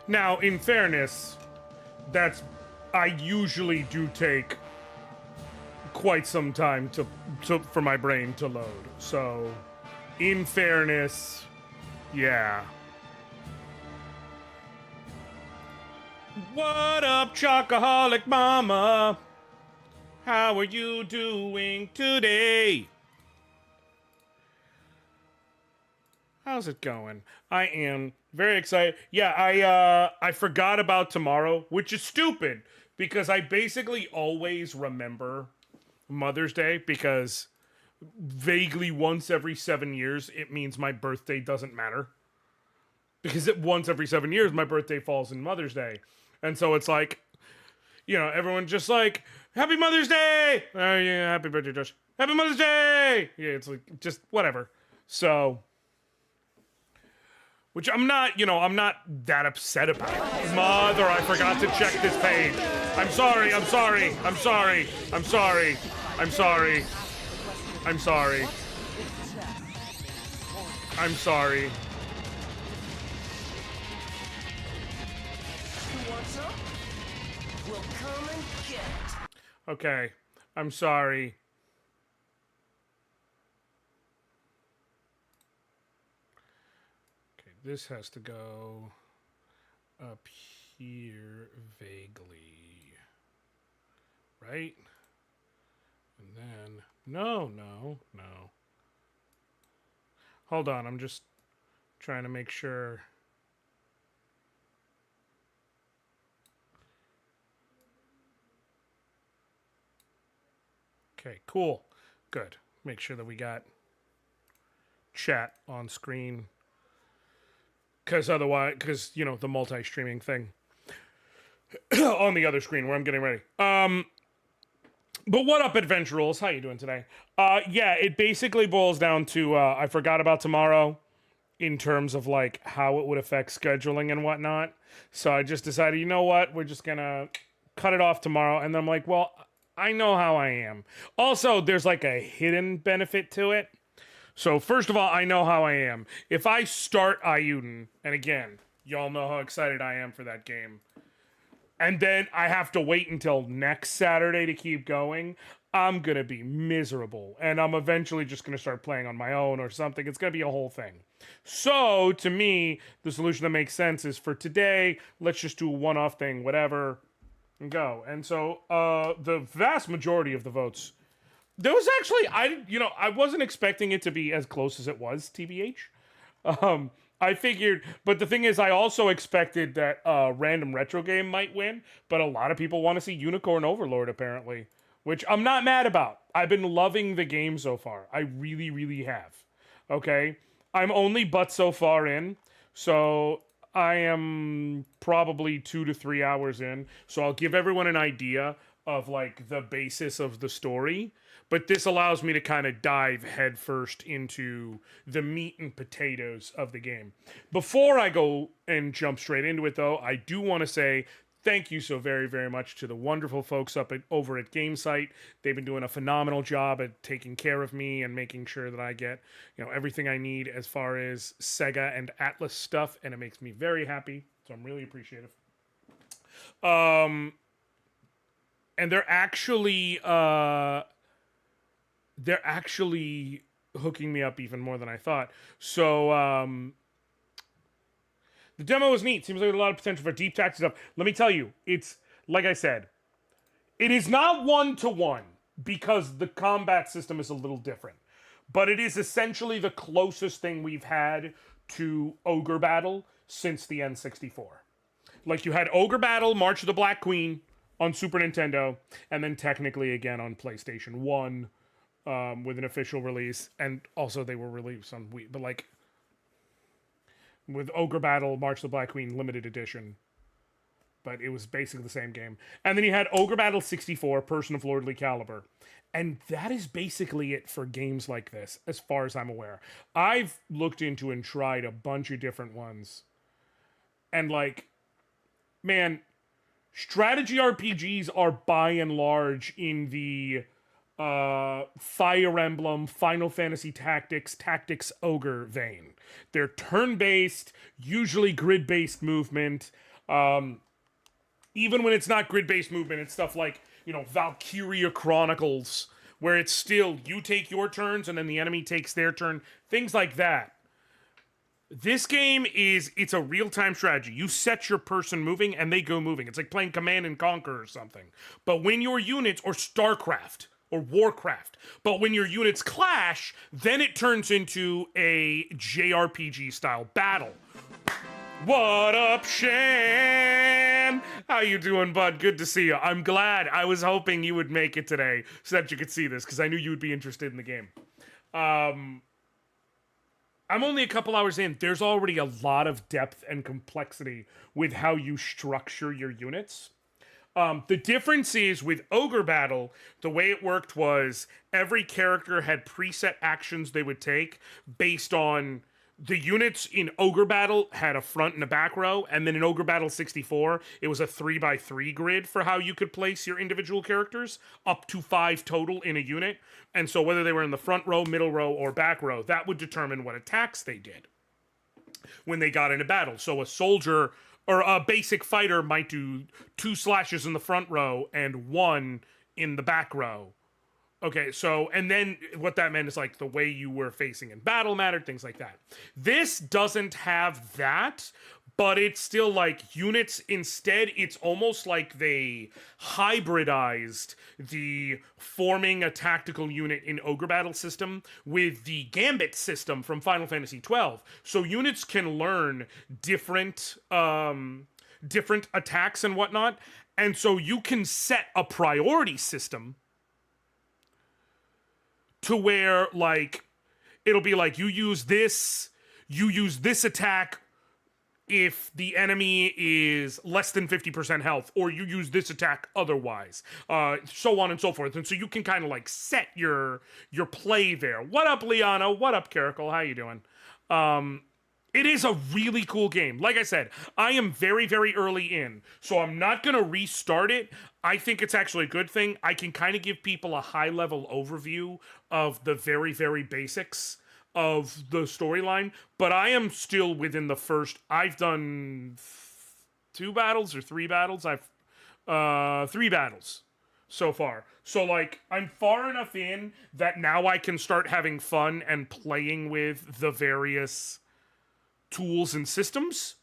Now, in fairness, I usually do take quite some time for my brain to load. So, in fairness, yeah. What up, Chocoholic Mama? How are you doing today? How's it going? I am very excited. Yeah, I forgot about tomorrow, which is stupid because I basically always remember Mother's Day because vaguely once every 7 years it means my birthday doesn't matter. Because once every 7 years my birthday falls in Mother's Day. And so it's like, you know, everyone just like, Happy Mother's Day! Oh yeah, happy birthday, Josh. Happy Mother's Day! Yeah, it's like, just whatever. So, which I'm not that upset about. Mother, I forgot to check this page. I'm sorry. I'm sorry. I'm sorry. I'm sorry. I'm sorry. I'm sorry. I'm sorry. Okay. I'm sorry. Okay, this has to go up here vaguely. Right? And then, no. Hold on, I'm just trying to make sure. Okay, cool. Good. Make sure that we got chat on screen. Because otherwise, you know, the multi-streaming thing on the other screen where I'm getting ready. But what up, Adventurals? How you doing today? Yeah, it basically boils down to I forgot about tomorrow in terms of like how it would affect scheduling and whatnot. So I just decided, you know what? We're just gonna cut it off tomorrow. And then I'm like, well, I know how I am. Also, there's like a hidden benefit to it. So first of all, I know how I am. If I start Ayuden, and again, y'all know how excited I am for that game, and then I have to wait until next Saturday to keep going, I'm going to be miserable. And I'm eventually just going to start playing on my own or something. It's going to be a whole thing. So, to me, the solution that makes sense is for today, let's just do a one-off thing, whatever, and go. And so, the vast majority of the votes, there was actually, I wasn't expecting it to be as close as it was, TBH. I figured, but the thing is, I also expected that Random Retro Game might win, but a lot of people want to see Unicorn Overlord, apparently, which I'm not mad about. I've been loving the game so far. I really, really have. Okay? I'm only but so far in, so I am probably 2 to 3 hours in, so I'll give everyone an idea of, like, the basis of the story. But this allows me to kind of dive headfirst into the meat and potatoes of the game. Before I go and jump straight into it, though, I do want to say thank you so very, very much to the wonderful folks over at Gamesight. They've been doing a phenomenal job at taking care of me and making sure that I get, everything I need as far as Sega and Atlus stuff, and it makes me very happy. So I'm really appreciative. And they're actually hooking me up even more than I thought. So, the demo is neat. Seems like a lot of potential for deep tactics stuff. Let me tell you, it's, like I said, it is not 1-to-1 because the combat system is a little different. But it is essentially the closest thing we've had to Ogre Battle since the N64. Like, you had Ogre Battle, March of the Black Queen on Super Nintendo, and then technically again on PlayStation 1, with an official release, and also they were released on Wii, but like with Ogre Battle, March of the Black Queen limited edition, but it was basically the same game. And then you had Ogre Battle 64, Person of Lordly Caliber, and that is basically it for games like this, as far as I'm aware. I've looked into and tried a bunch of different ones, and like, man, strategy RPGs are by and large in the Fire Emblem, Final Fantasy Tactics Ogre vein. They're turn-based, usually grid-based movement. Even when it's not grid-based movement, it's stuff like, Valkyria Chronicles, where it's still you take your turns and then the enemy takes their turn, things like that. This game it's a real-time strategy. You set your person moving and they go moving. It's like playing Command and Conquer or something. But when your units, or StarCraft, or Warcraft, but when your units clash, then it turns into a JRPG-style battle. What up, Shan? How you doing, bud? Good to see you. I'm glad. I was hoping you would make it today so that you could see this, because I knew you would be interested in the game. I'm only a couple hours in. There's already a lot of depth and complexity with how you structure your units. The difference is with Ogre Battle, the way it worked was every character had preset actions they would take based on... The units in Ogre Battle had a front and a back row, and then in Ogre Battle 64, it was a 3x3 grid for how you could place your individual characters, up to 5 total in a unit. And so whether they were in the front row, middle row, or back row, that would determine what attacks they did when they got into battle. So a soldier or a basic fighter might do 2 slashes in the front row and 1 in the back row. Okay, so, and then what that meant is like the way you were facing in battle mattered, things like that. This doesn't have that, but it's still like units. Instead, it's almost like they hybridized the forming a tactical unit in Ogre Battle system with the Gambit system from Final Fantasy XII. So units can learn different attacks and whatnot, and so you can set a priority system to where, like, it'll be like, you use this attack if the enemy is less than 50% health, or you use this attack otherwise, so on and so forth. And so you can kind of, like, set your play there. What up, Liana? What up, Caracal? How you doing? It is a really cool game. Like I said, I am very, very early in, so I'm not going to restart it. I think it's actually a good thing. I can kind of give people a high-level overview of the very, very basics of the storyline, but I am still within the first... I've done 2 battles or 3 battles. 3 battles so far. So, like, I'm far enough in that now I can start having fun and playing with the various tools and systems,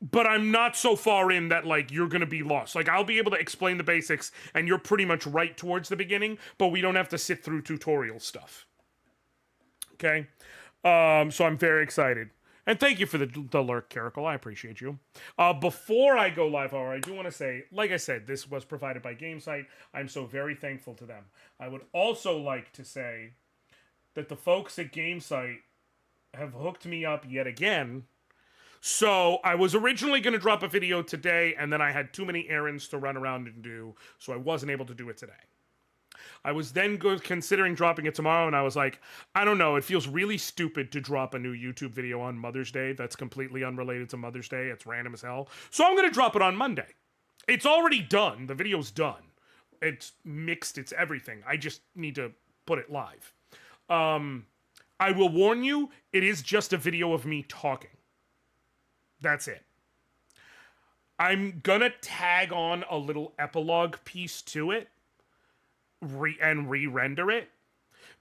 but I'm not so far in that, like, you're gonna be lost. Like, I'll be able to explain the basics and you're pretty much right towards the beginning, but we don't have to sit through tutorial stuff. Okay? So I'm very excited. And thank you for the lurk, Caracal. I appreciate you. Before I go live, however, I do want to say, like I said, this was provided by Gamesight. I'm so very thankful to them. I would also like to say that the folks at Gamesight have hooked me up yet again. So I was originally going to drop a video today, and then I had too many errands to run around and do, so I wasn't able to do it today. I was then considering dropping it tomorrow, and I was like, I don't know, it feels really stupid to drop a new YouTube video on Mother's Day that's completely unrelated to Mother's Day. It's random as hell. So I'm going to drop it on Monday. It's already done. The video's done. It's mixed. It's everything. I just need to put it live. I will warn you, it is just a video of me talking. That's it. I'm gonna tag on a little epilogue piece to it and re-render it,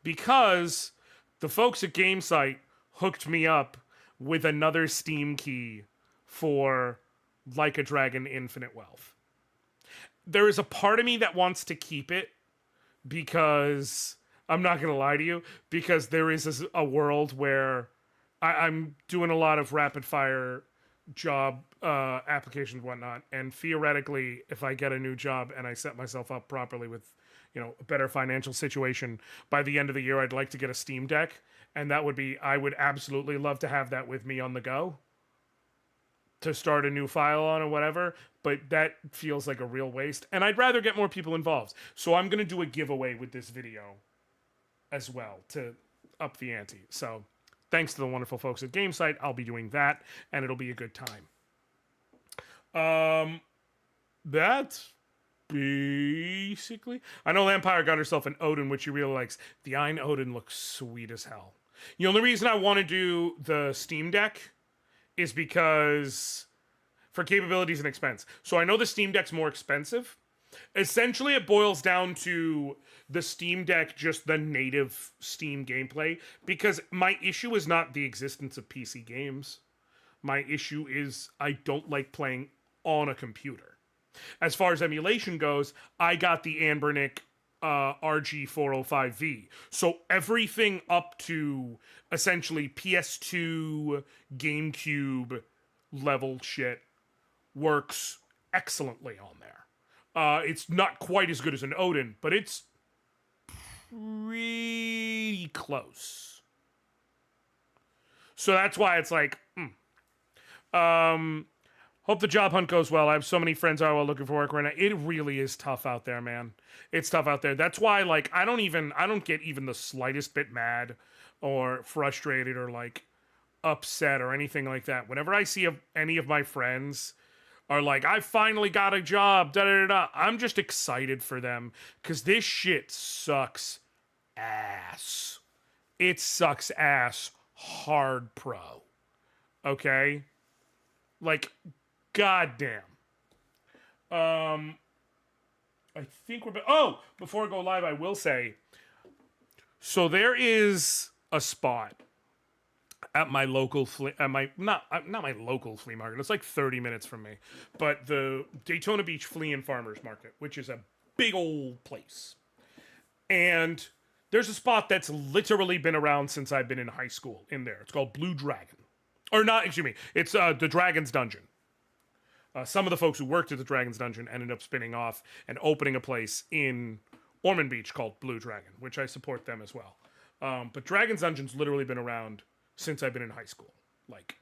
because the folks at Gamesight hooked me up with another Steam key for Like a Dragon Infinite Wealth. There is a part of me that wants to keep it because... I'm not going to lie to you, because there is a world where I'm doing a lot of rapid-fire job applications and whatnot, and theoretically, if I get a new job and I set myself up properly with, a better financial situation, by the end of the year, I'd like to get a Steam Deck, and that would be... I would absolutely love to have that with me on the go to start a new file on or whatever, but that feels like a real waste, and I'd rather get more people involved. So I'm going to do a giveaway with this video as well to up the ante. So thanks to the wonderful folks at Gamesight, I'll be doing that, and it'll be a good time. That's basically... I know Lampire got herself an Odin, which she really likes. The Ein Odin looks sweet as hell. The only reason I want to do the Steam Deck is because for capabilities and expense. So I know the Steam Deck's more expensive. Essentially, it boils down to the Steam Deck, just the native Steam gameplay, because my issue is not the existence of PC games. My issue is I don't like playing on a computer. As far as emulation goes, I got the Anbernic RG405V. So everything up to essentially PS2, GameCube level shit works excellently on there. It's not quite as good as an Odin, but it's pretty close. So that's why it's like, hope the job hunt goes well. I have so many friends who are looking for work right now. It really is tough out there, man. It's tough out there. That's why, like, I don't get even the slightest bit mad or frustrated or like upset or anything like that. Whenever I see any of my friends are like, I finally got a job, I'm just excited for them because this shit sucks ass. It sucks ass hard pro. Okay? Like, goddamn. I think we're... before I go live, I will say, so there is a spot at my local not my local flea market. It's like 30 minutes from me, but the Daytona Beach Flea and Farmers Market, which is a big old place. And there's a spot that's literally been around since I've been in high school in there. It's called Blue Dragon. Or not, excuse me. It's the Dragon's Dungeon. Some of the folks who worked at the Dragon's Dungeon ended up spinning off and opening a place in Ormond Beach called Blue Dragon, which I support them as well. But Dragon's Dungeon's literally been around since I've been in high school. Like,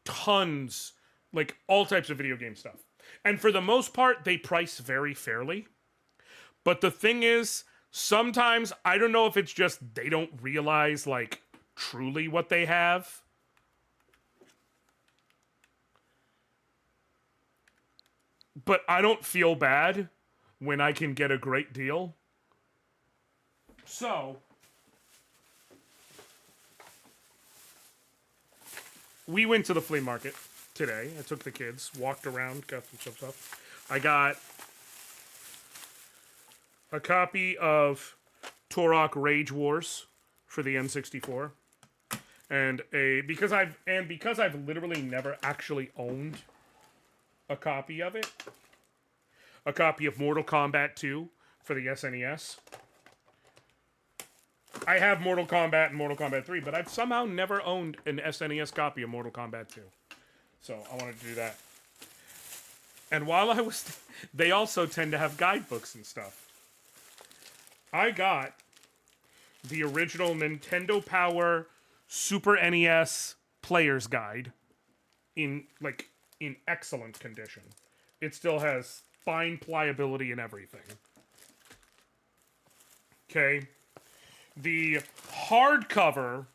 tons, like, all types of video game stuff. And for the most part, they price very fairly. But the thing is, sometimes, I don't know if it's just they don't realize, like, truly what they have. But I don't feel bad when I can get a great deal. So, we went to the flea market today. I took the kids, walked around, got some stuff. I got a copy of Turok Rage Wars for the N64, and because I've literally never actually owned a copy of it, a copy of Mortal Kombat 2 for the SNES. I have Mortal Kombat and Mortal Kombat 3, but I've somehow never owned an SNES copy of Mortal Kombat 2. So I wanted to do that. And while I was... They also tend to have guidebooks and stuff. I got the original Nintendo Power Super NES Player's Guide in excellent condition. It still has fine pliability and everything. Okay. The hardcover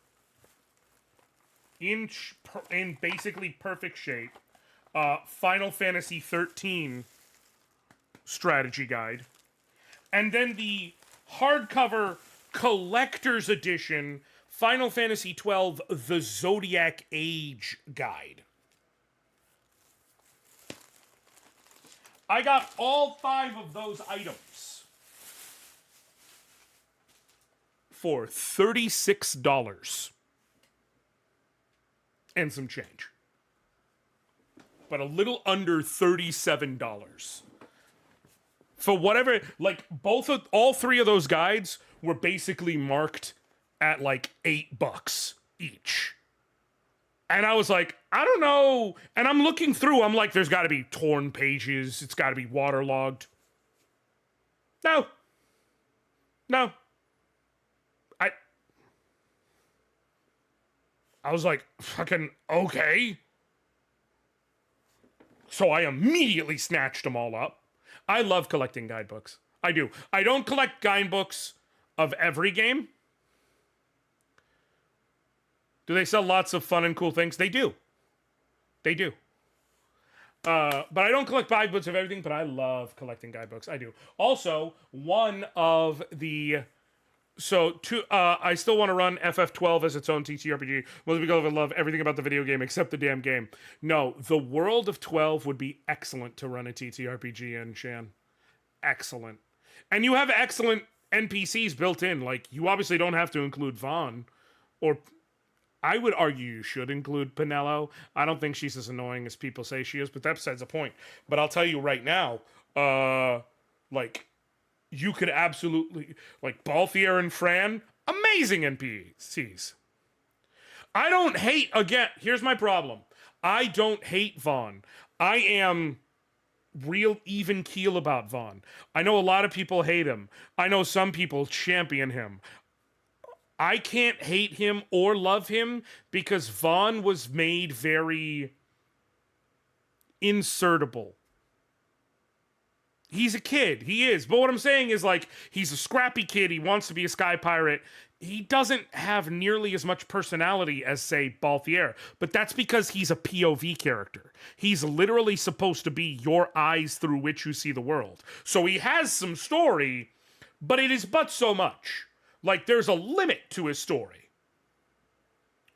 in basically perfect shape, Final Fantasy 13 strategy guide, and then the hardcover collector's edition Final Fantasy 12 The Zodiac Age guide. I got all 5 of those items for $36 and some change. But a little under $37. For whatever, like, all 3 of those guides were basically marked at like $8 each. And I was like, I don't know. And I'm looking through, I'm like, there's got to be torn pages. It's got to be waterlogged. No. I was like, fucking, okay. So I immediately snatched them all up. I love collecting guidebooks. I do. I don't collect guidebooks of every game. Do they sell lots of fun and cool things? They do. They do. But I don't collect guidebooks of everything, but I love collecting guidebooks. I do. Also, one of the I still want to run FF12 as its own TTRPG. Most people would love everything about the video game except the damn game. No, the world of 12 would be excellent to run a TTRPG in, Shan. Excellent. And you have excellent NPCs built in. Like, you obviously don't have to include Vaughn. Or, I would argue you should include Pinello. I don't think she's as annoying as people say she is, but that besides the point. But I'll tell you right now, like, you could absolutely, like, Balthier and Fran, amazing NPCs. I don't hate, again, here's my problem. I don't hate Vaughn. I am real even keel about Vaughn. I know a lot of people hate him. I know some people champion him. I can't hate him or love him because Vaughn was made very insertable. He's a kid. He is. But what I'm saying is, like, he's a scrappy kid. He wants to be a sky pirate. He doesn't have nearly as much personality as, say, Balthier. But that's because he's a POV character. He's literally supposed to be your eyes through which you see the world. So he has some story, but it is but so much. Like, there's a limit to his story.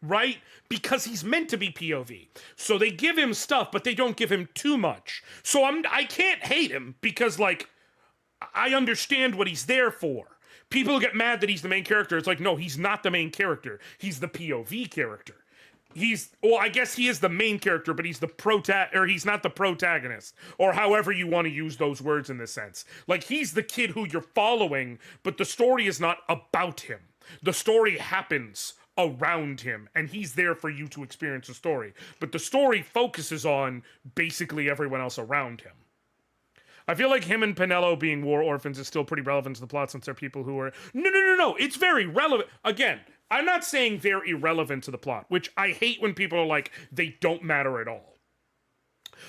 Right? Because he's meant to be POV. So they give him stuff, but they don't give him too much. So I can't hate him because, like, I understand what he's there for. People get mad that he's the main character. It's like, no, he's not the main character. He's the POV character. Well, I guess he is the main character, but he's he's not the protagonist. Or however you want to use those words in this sense. Like, he's the kid who you're following, but the story is not about him. The story happens around him, and he's there for you to experience the story. But the story focuses on basically everyone else around him. I feel like him and Pinello being war orphans is still pretty relevant to the plot since they're people who are... No. It's very relevant. Again, I'm not saying they're irrelevant to the plot, which I hate when people are like, they don't matter at all.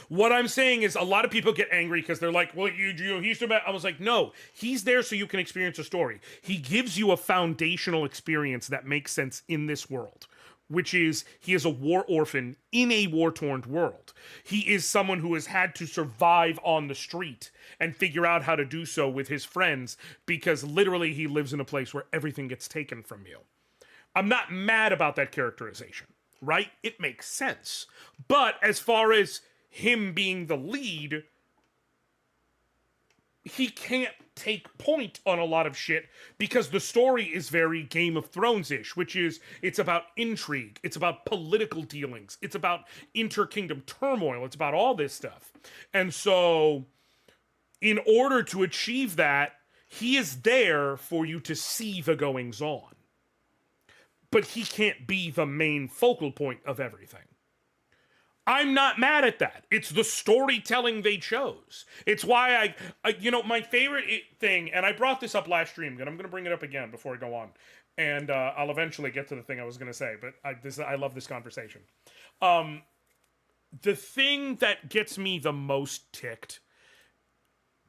What I'm saying is a lot of people get angry because they're like, well, he's too bad. I was like, no, he's there so you can experience a story. He gives you a foundational experience that makes sense in this world, which is he is a war orphan in a war-torn world. He is someone who has had to survive on the street and figure out how to do so with his friends because literally he lives in a place where everything gets taken from you. I'm not mad about that characterization, right? It makes sense. But as far as him being the lead, he can't take point on a lot of shit because the story is very Game of Thrones-ish, which is, it's about intrigue, it's about political dealings, it's about inter-kingdom turmoil, it's about all this stuff. And so, in order to achieve that, he is there for you to see the goings-on. But he can't be the main focal point of everything. I'm not mad at that. It's the storytelling they chose. It's why my favorite thing, and I brought this up last stream, and I'm going to bring it up again before I go on. And I'll eventually get to the thing I was going to say, but I love this conversation. The thing that gets me the most ticked,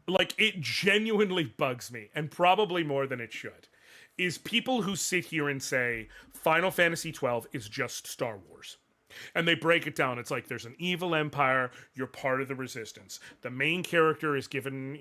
like, it genuinely bugs me, and probably more than it should, is people who sit here and say, Final Fantasy XII is just Star Wars. And they break it down. It's like, there's an evil empire, you're part of the resistance. The main character is given,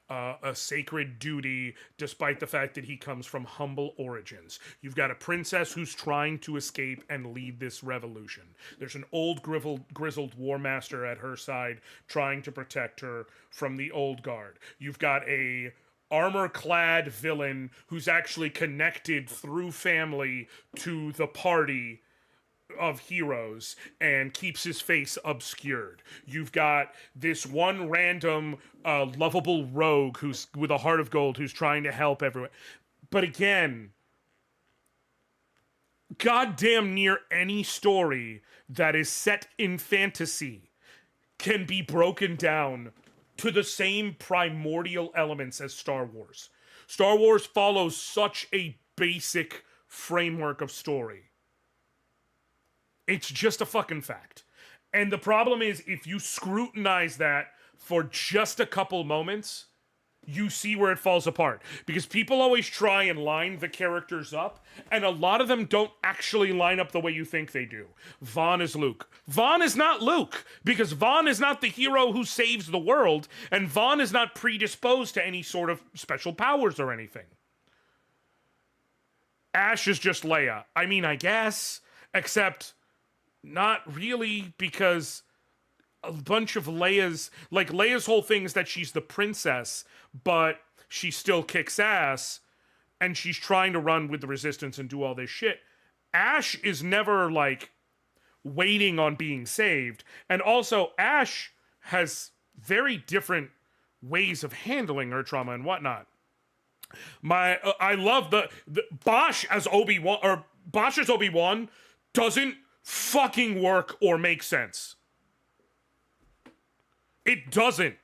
a sacred duty, despite the fact that he comes from humble origins. You've got a princess who's trying to escape and lead this revolution. There's an old grizzled war master at her side trying to protect her from the old guard. You've got a armor-clad villain who's actually connected through family to the party of heroes and keeps his face obscured. You've got this one random lovable rogue who's with a heart of gold who's trying to help everyone. But again, goddamn near any story that is set in fantasy can be broken down to the same primordial elements as Star Wars. Star Wars follows such a basic framework of story. It's just a fucking fact. And the problem is, if you scrutinize that for just a couple moments, you see where it falls apart. Because people always try and line the characters up, and a lot of them don't actually line up the way you think they do. Vaughn is Luke. Vaughn is not Luke, because Vaughn is not the hero who saves the world, and Vaughn is not predisposed to any sort of special powers or anything. Ash is just Leia. I mean, I guess, except not really, because a bunch of Leia's, like, Leia's whole thing is that she's the princess, but she still kicks ass, and she's trying to run with the resistance and do all this shit. Ash is never, like, waiting on being saved. And also, Ash has very different ways of handling her trauma and whatnot. I love the Bosch as Obi-Wan, or Bosch as Obi-Wan doesn't fucking work or make sense. It doesn't.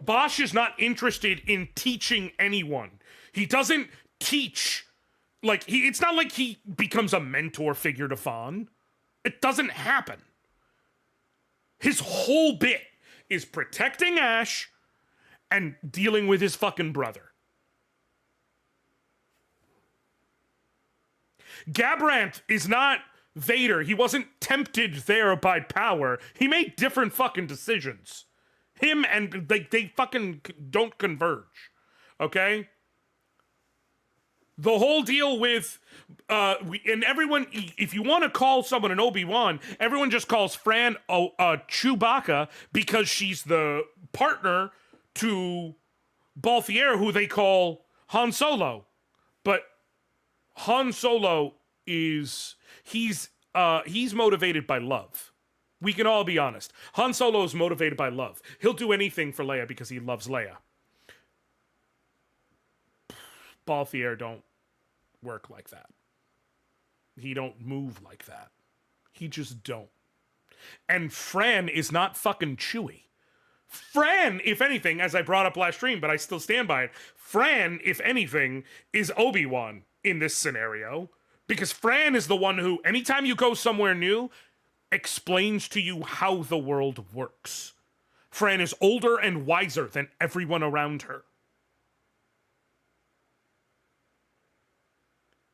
Bosch is not interested in teaching anyone. He doesn't teach, like, it's not like he becomes a mentor figure to Fawn. It doesn't happen. His whole bit is protecting Ash and dealing with his fucking brother. Gabranth is not Vader. He wasn't tempted there by power. He made different fucking decisions. Him and they fucking don't converge. Okay? The whole deal with and everyone, if you want to call someone an Obi-Wan, everyone just calls Fran Chewbacca because she's the partner to Balthier, who they call Han Solo. But Han Solo he's motivated by love. We can all be honest. Han Solo is motivated by love. He'll do anything for Leia because he loves Leia. Balthier don't work like that. He don't move like that. He just don't. And Fran is not fucking Chewie. Fran, if anything, as I brought up last stream, but I still stand by it, Fran, if anything, is Obi-Wan in this scenario. Because Fran is the one who, anytime you go somewhere new, explains to you how the world works. Fran is older and wiser than everyone around her.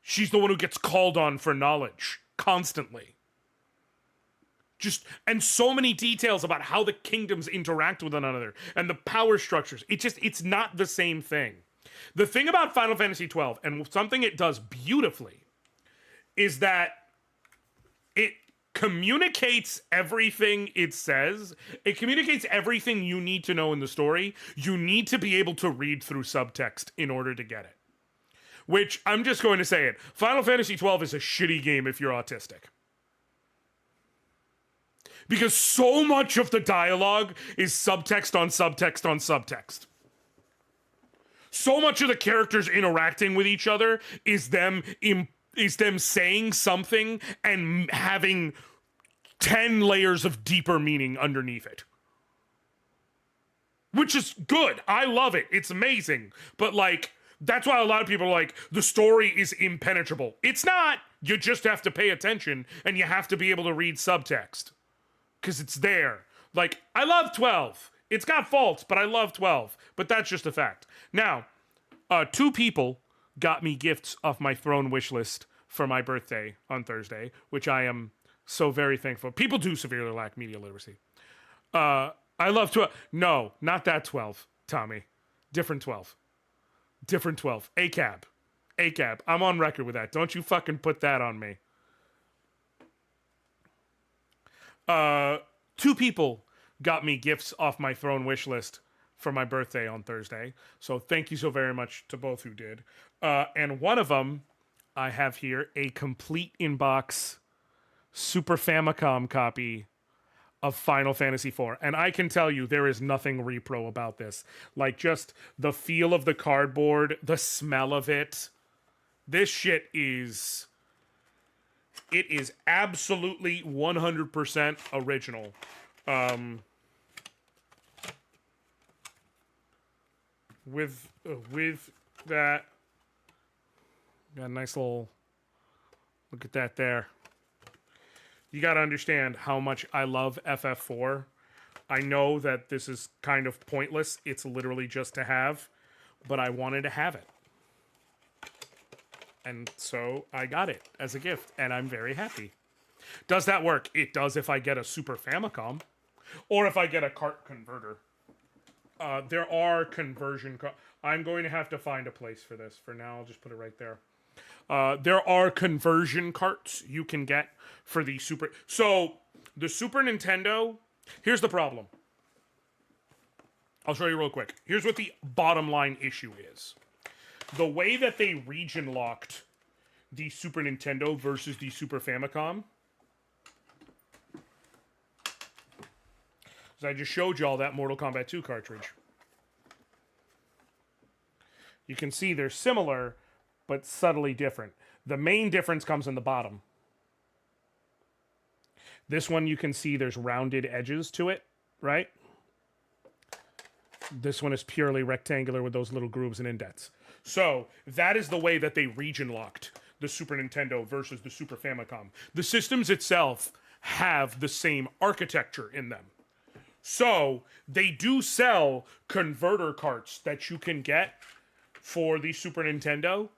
She's the one who gets called on for knowledge constantly. And so many details about how the kingdoms interact with one another and the power structures. It's not the same thing. The thing about Final Fantasy XII, and something it does beautifully, is that it communicates everything it says. It communicates everything you need to know in the story. You need to be able to read through subtext in order to get it. Which, I'm just going to say it, Final Fantasy XII is a shitty game if you're autistic. Because so much of the dialogue is subtext on subtext on subtext. So much of the characters interacting with each other is them saying something and having 10 layers of deeper meaning underneath it. Which is good. I love it. It's amazing. But, like, that's why a lot of people are like, the story is impenetrable. It's not. You just have to pay attention, and you have to be able to read subtext. Because it's there. Like, I love 12. It's got faults, but I love 12. But that's just a fact. Now, 2 people got me gifts off my throne wish list for my birthday on Thursday, which I am so very thankful. People do severely lack media literacy. I love 12. No, not that 12, Tommy. Different 12. Different 12. ACAB. ACAB. I'm on record with that. Don't you fucking put that on me. 2 people got me gifts off my throne wish list for my birthday on Thursday. So thank you so very much to both who did. And one of them, I have here a complete inbox Super Famicom copy of Final Fantasy IV. And I can tell you there is nothing repro about this. Like, just the feel of the cardboard, the smell of it. This shit is... It is absolutely 100% original. With that, got a nice little look at that there. You got to understand how much I love FF4. I know that this is kind of pointless. It's literally just to have, but I wanted to have it. And so I got it as a gift, and I'm very happy. Does that work? It does if I get a Super Famicom, or if I get a cart converter. There are conversion... I'm going to have to find a place for this. For now, I'll just put it right there. There are conversion carts you can get for the Super. So the Super Nintendo. Here's the problem. I'll show you real quick. Here's what the bottom line issue is. The way that they region locked the Super Nintendo versus the Super Famicom. So I just showed you all that Mortal Kombat 2 cartridge. You can see they're similar, but subtly different. The main difference comes in the bottom. This one you can see there's rounded edges to it, right? This one is purely rectangular with those little grooves and indents. So that is the way that they region locked the Super Nintendo versus the Super Famicom. The systems itself have the same architecture in them. So they do sell converter carts that you can get for the Super Nintendo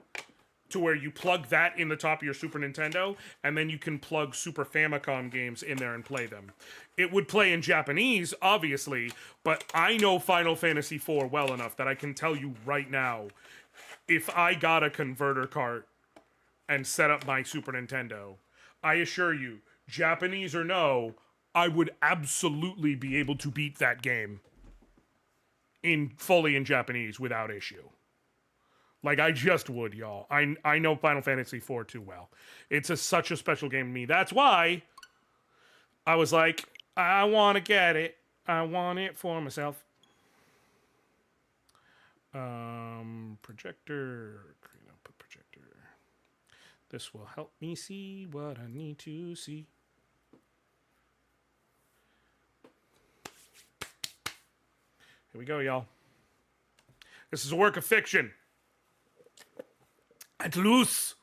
to where you plug that in the top of your Super Nintendo and then you can plug Super Famicom games in there and play them. It would play in Japanese, obviously, but I know Final Fantasy IV well enough that I can tell you right now, if I got a converter cart and set up my Super Nintendo, I assure you, Japanese or no, I would absolutely be able to beat that game fully in Japanese without issue. Like, I just would, y'all. I know Final Fantasy IV too well. It's such a special game to me. That's why I was like, I want to get it. I want it for myself. Projector. Put projector. This will help me see what I need to see. Here we go, y'all. This is a work of fiction. Atlus.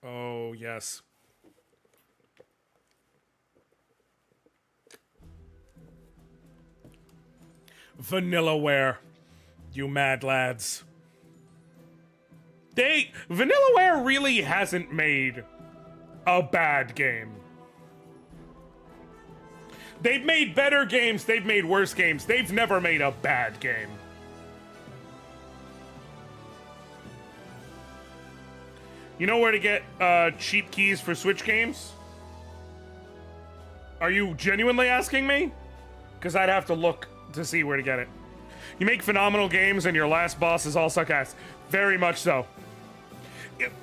Oh, yes. Vanillaware. You mad lads. Vanillaware really hasn't made a bad game. They've made better games, they've made worse games. They've never made a bad game. You know where to get cheap keys for Switch games? Are you genuinely asking me? Because I'd have to look to see where to get it. You make phenomenal games and your last bosses all suck ass. Very much so.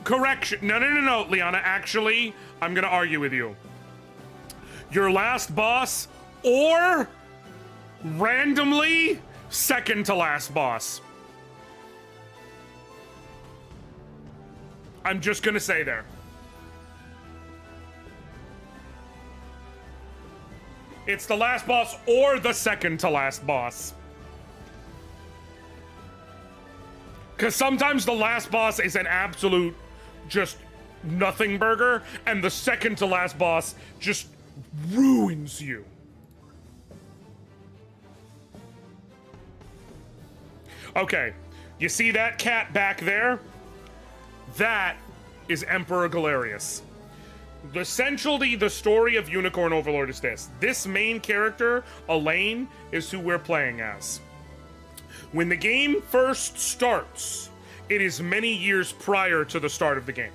Correction. No, Liana. Actually, I'm going to argue with you. Your last boss or randomly second to last boss. I'm just gonna say there. It's the last boss or the second to last boss. Because sometimes the last boss is an absolute just nothing burger, and the second to last boss just ruins you. Okay, you see that cat back there? That is Emperor Galerius. Essentially, the story of Unicorn Overlord is this. This main character, Elaine, is who we're playing as. When the game first starts, it is many years prior to the start of the game.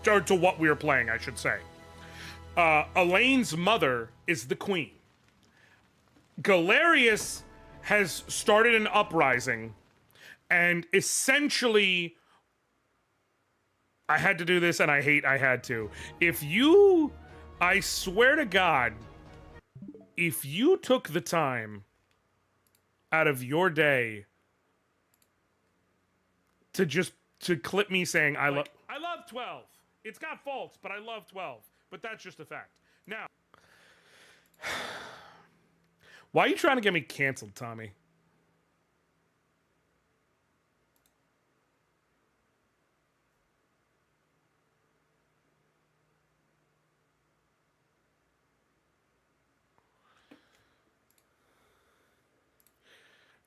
Or to what we are playing, I should say. Elaine's mother is the queen. Galerius has started an uprising, and essentially... I had to do this, and I had to. I swear to God, if you took the time out of your day to clip me saying, I love 12. It's got faults, but I love 12. But that's just a fact. Now, why are you trying to get me canceled, Tommy?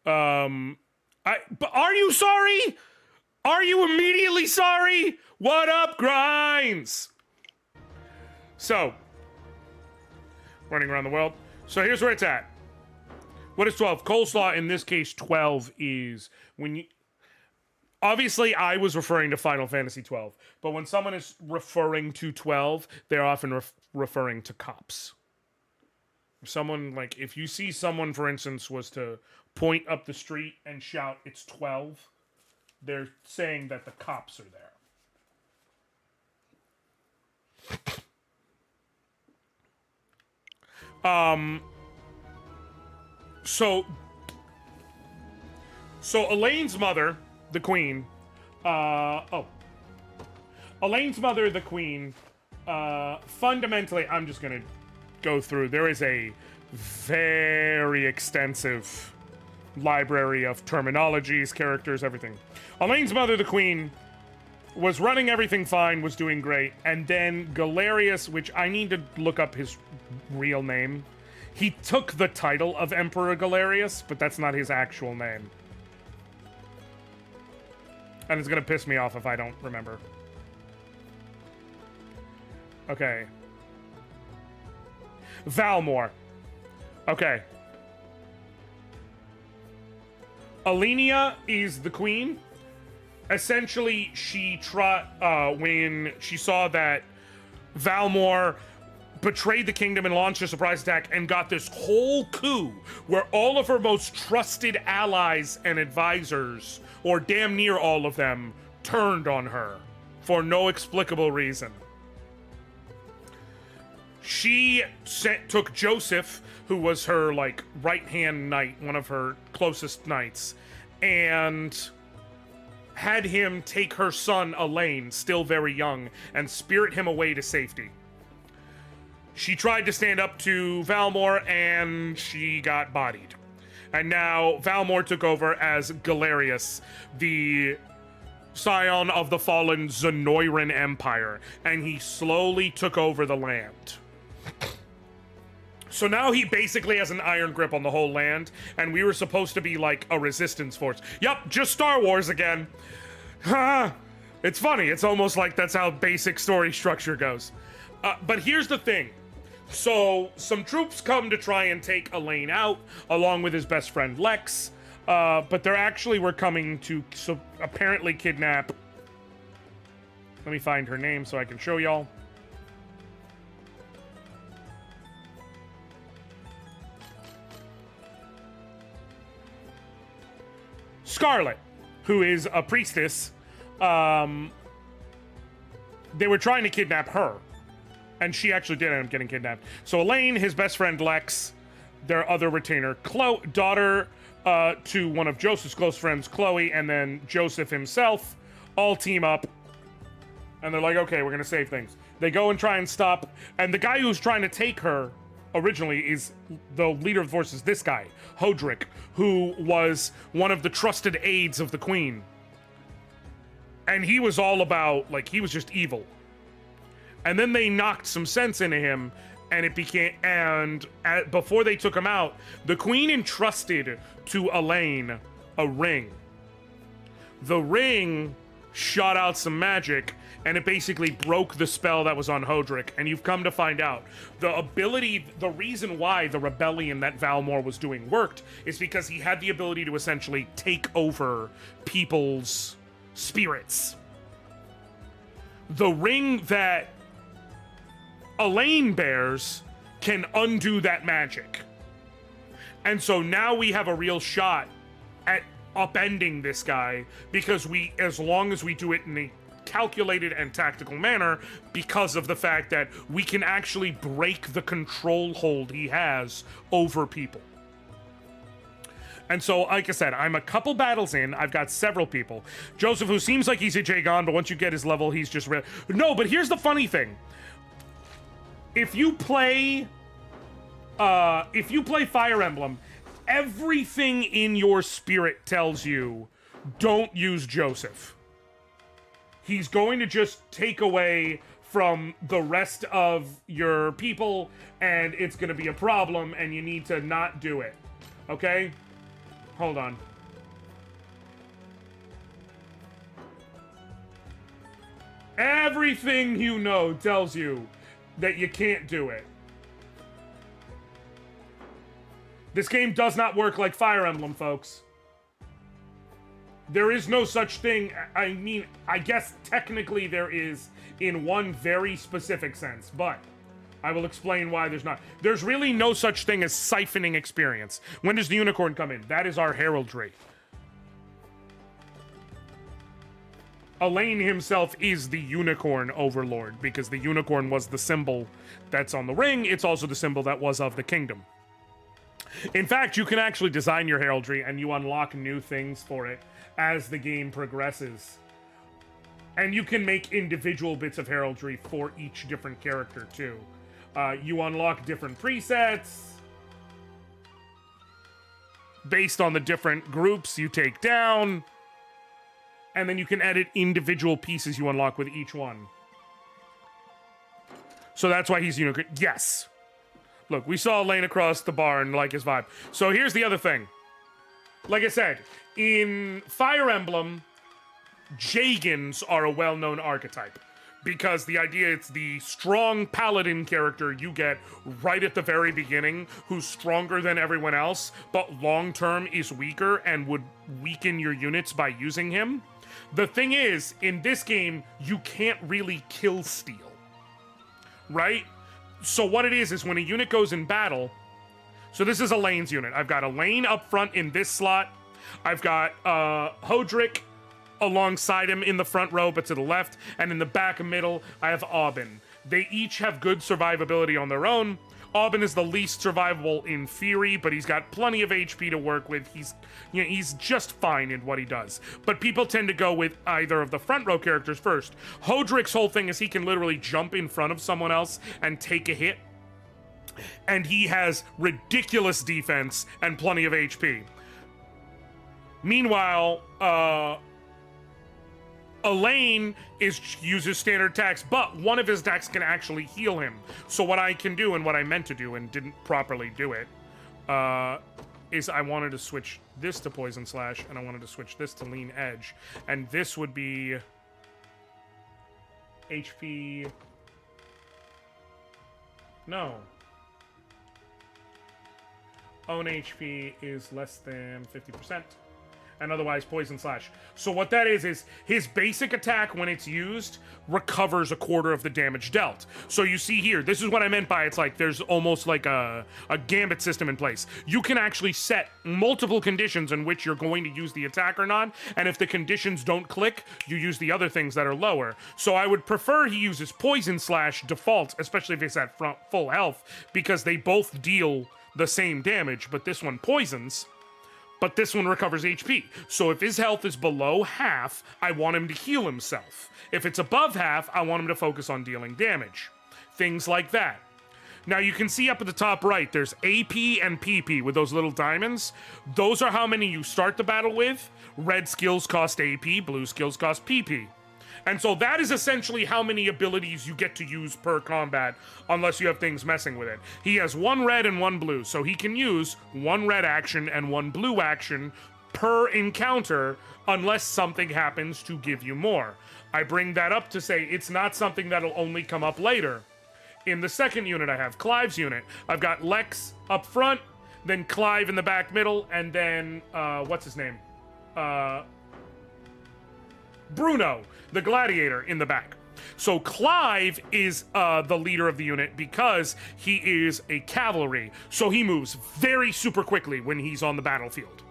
But are you sorry? Are you immediately sorry? What up, Grinds? So, running around the world. So here's where it's at. What is 12? Coleslaw, in this case, 12 is when you... Obviously, I was referring to Final Fantasy 12, but when someone is referring to 12, they're often referring to cops. Someone, like, if you see someone, for instance, was to point up the street and shout, "It's 12," they're saying that the cops are there. So Elaine's mother, the queen, Elaine's mother, the queen, fundamentally, I'm just gonna go through. There is a very extensive library of terminologies, characters, everything. Elaine's mother, the queen, was running everything fine, was doing great, and then Galerius, which I need to look up his real name. He took the title of Emperor Galerius, but that's not his actual name. And it's gonna piss me off if I don't remember. Okay. Valmore. Okay. Alenia is the queen. Essentially, when she saw that Valmore betrayed the kingdom and launched a surprise attack and got this whole coup where all of her most trusted allies and advisors, or damn near all of them, turned on her for no explicable reason. She took Joseph, who was her, like, right-hand knight, one of her closest knights, and had him take her son, Elaine, still very young, and spirit him away to safety. She tried to stand up to Valmore, and she got bodied. And now Valmore took over as Galerius, the scion of the fallen Zenoiran Empire, and he slowly took over the land. So now he basically has an iron grip on the whole land, and we were supposed to be like a resistance force. Yup, just Star Wars again. Ha! It's funny, it's almost like that's how basic story structure goes. But here's the thing. So, some troops come to try and take Elaine out, along with his best friend Lex, but they're actually were coming to apparently kidnap... Let me find her name so I can show y'all. Scarlet, who is a priestess. They were trying to kidnap her. And she actually did end up getting kidnapped. So Elaine, his best friend Lex, their other retainer, daughter to one of Joseph's close friends, Chloe, and then Joseph himself, all team up. And they're like, okay, we're going to save things. They go and try and stop. And the guy who's trying to take her originally is the leader of the forces, this guy, Hodrick, who was one of the trusted aides of the queen. And he was all about, like, he was just evil. And then they knocked some sense into him, and it became, before they took him out, the queen entrusted to Elaine a ring. The ring shot out some magic, and it basically broke the spell that was on Hodrick, and you've come to find out. The reason why the rebellion that Valmore was doing worked is because he had the ability to essentially take over people's spirits. The ring that Elaine bears can undo that magic. And so now we have a real shot at upending this guy, because as long as we do it in a calculated and tactical manner, because of the fact that we can actually break the control hold he has over people. And so, like I said, I'm a couple battles in. I've got several people. Joseph, who seems like he's a Jagon, but once you get his level, he's just... No, but here's the funny thing. If you play Fire Emblem, everything in your spirit tells you, don't use Joseph. He's going to just take away from the rest of your people, and it's going to be a problem, and you need to not do it. Okay? Hold on. Everything you know tells you that you can't do it. This game does not work like Fire Emblem, folks. There is no such thing. I mean, I guess technically there is in one very specific sense, but I will explain why there's not. There's really no such thing as siphoning experience. When does the unicorn come in? That is our heraldry. Elaine himself is the Unicorn Overlord because the unicorn was the symbol that's on the ring. It's also the symbol that was of the kingdom. In fact, you can actually design your heraldry and you unlock new things for it as the game progresses. And you can make individual bits of heraldry for each different character too. You unlock different presets based on the different groups you take down. And then you can edit individual pieces you unlock with each one. So that's why he's unicorn. Yes. Look, we saw Elaine across the bar and like his vibe. So here's the other thing. Like I said, in Fire Emblem, Jagans are a well-known archetype. Because the idea, it's the strong paladin character you get right at the very beginning, who's stronger than everyone else, but long-term is weaker and would weaken your units by using him. The thing is, in this game, you can't really kill steal. Right? So what it is when a unit goes in battle, so this is Elaine's unit. I've got Elaine up front in this slot. I've got Hodrick alongside him in the front row, but to the left, and in the back middle, I have Aubin. They each have good survivability on their own. Aubin is the least survivable in theory, but he's got plenty of HP to work with. He's just fine in what he does. But people tend to go with either of the front row characters first. Hodrick's whole thing is he can literally jump in front of someone else and take a hit. And he has ridiculous defense and plenty of HP. Meanwhile, Elaine uses standard attacks, but one of his attacks can actually heal him. So what I can do, and what I meant to do and didn't properly do it, is I wanted to switch this to Poison Slash, and I wanted to switch this to Lean Edge. And this would be HP... No. Own HP is less than 50%. And otherwise Poison Slash. So what that is his basic attack, when it's used, recovers a quarter of the damage dealt. So you see here, this is what I meant by it's like there's almost like a gambit system in place. You can actually set multiple conditions in which you're going to use the attack or not, and if the conditions don't click, you use the other things that are lower. So I would prefer he uses Poison Slash default, especially if it's at full health, because they both deal the same damage, but this one poisons. But this one recovers HP. So if his health is below half, I want him to heal himself. If it's above half, I want him to focus on dealing damage. Things like that. Now you can see up at the top right, there's AP and PP with those little diamonds. Those are how many you start the battle with. Red skills cost AP, blue skills cost PP. And so that is essentially how many abilities you get to use per combat, unless you have things messing with it. He has one red and one blue, so he can use one red action and one blue action per encounter, unless something happens to give you more. I bring that up to say it's not something that'll only come up later. In the second unit, I have Clive's unit. I've got Lex up front, then Clive in the back middle, and then, what's his name? Bruno, the gladiator, in the back. So Clive is the leader of the unit because he is a cavalry. So he moves very super quickly when he's on the battlefield.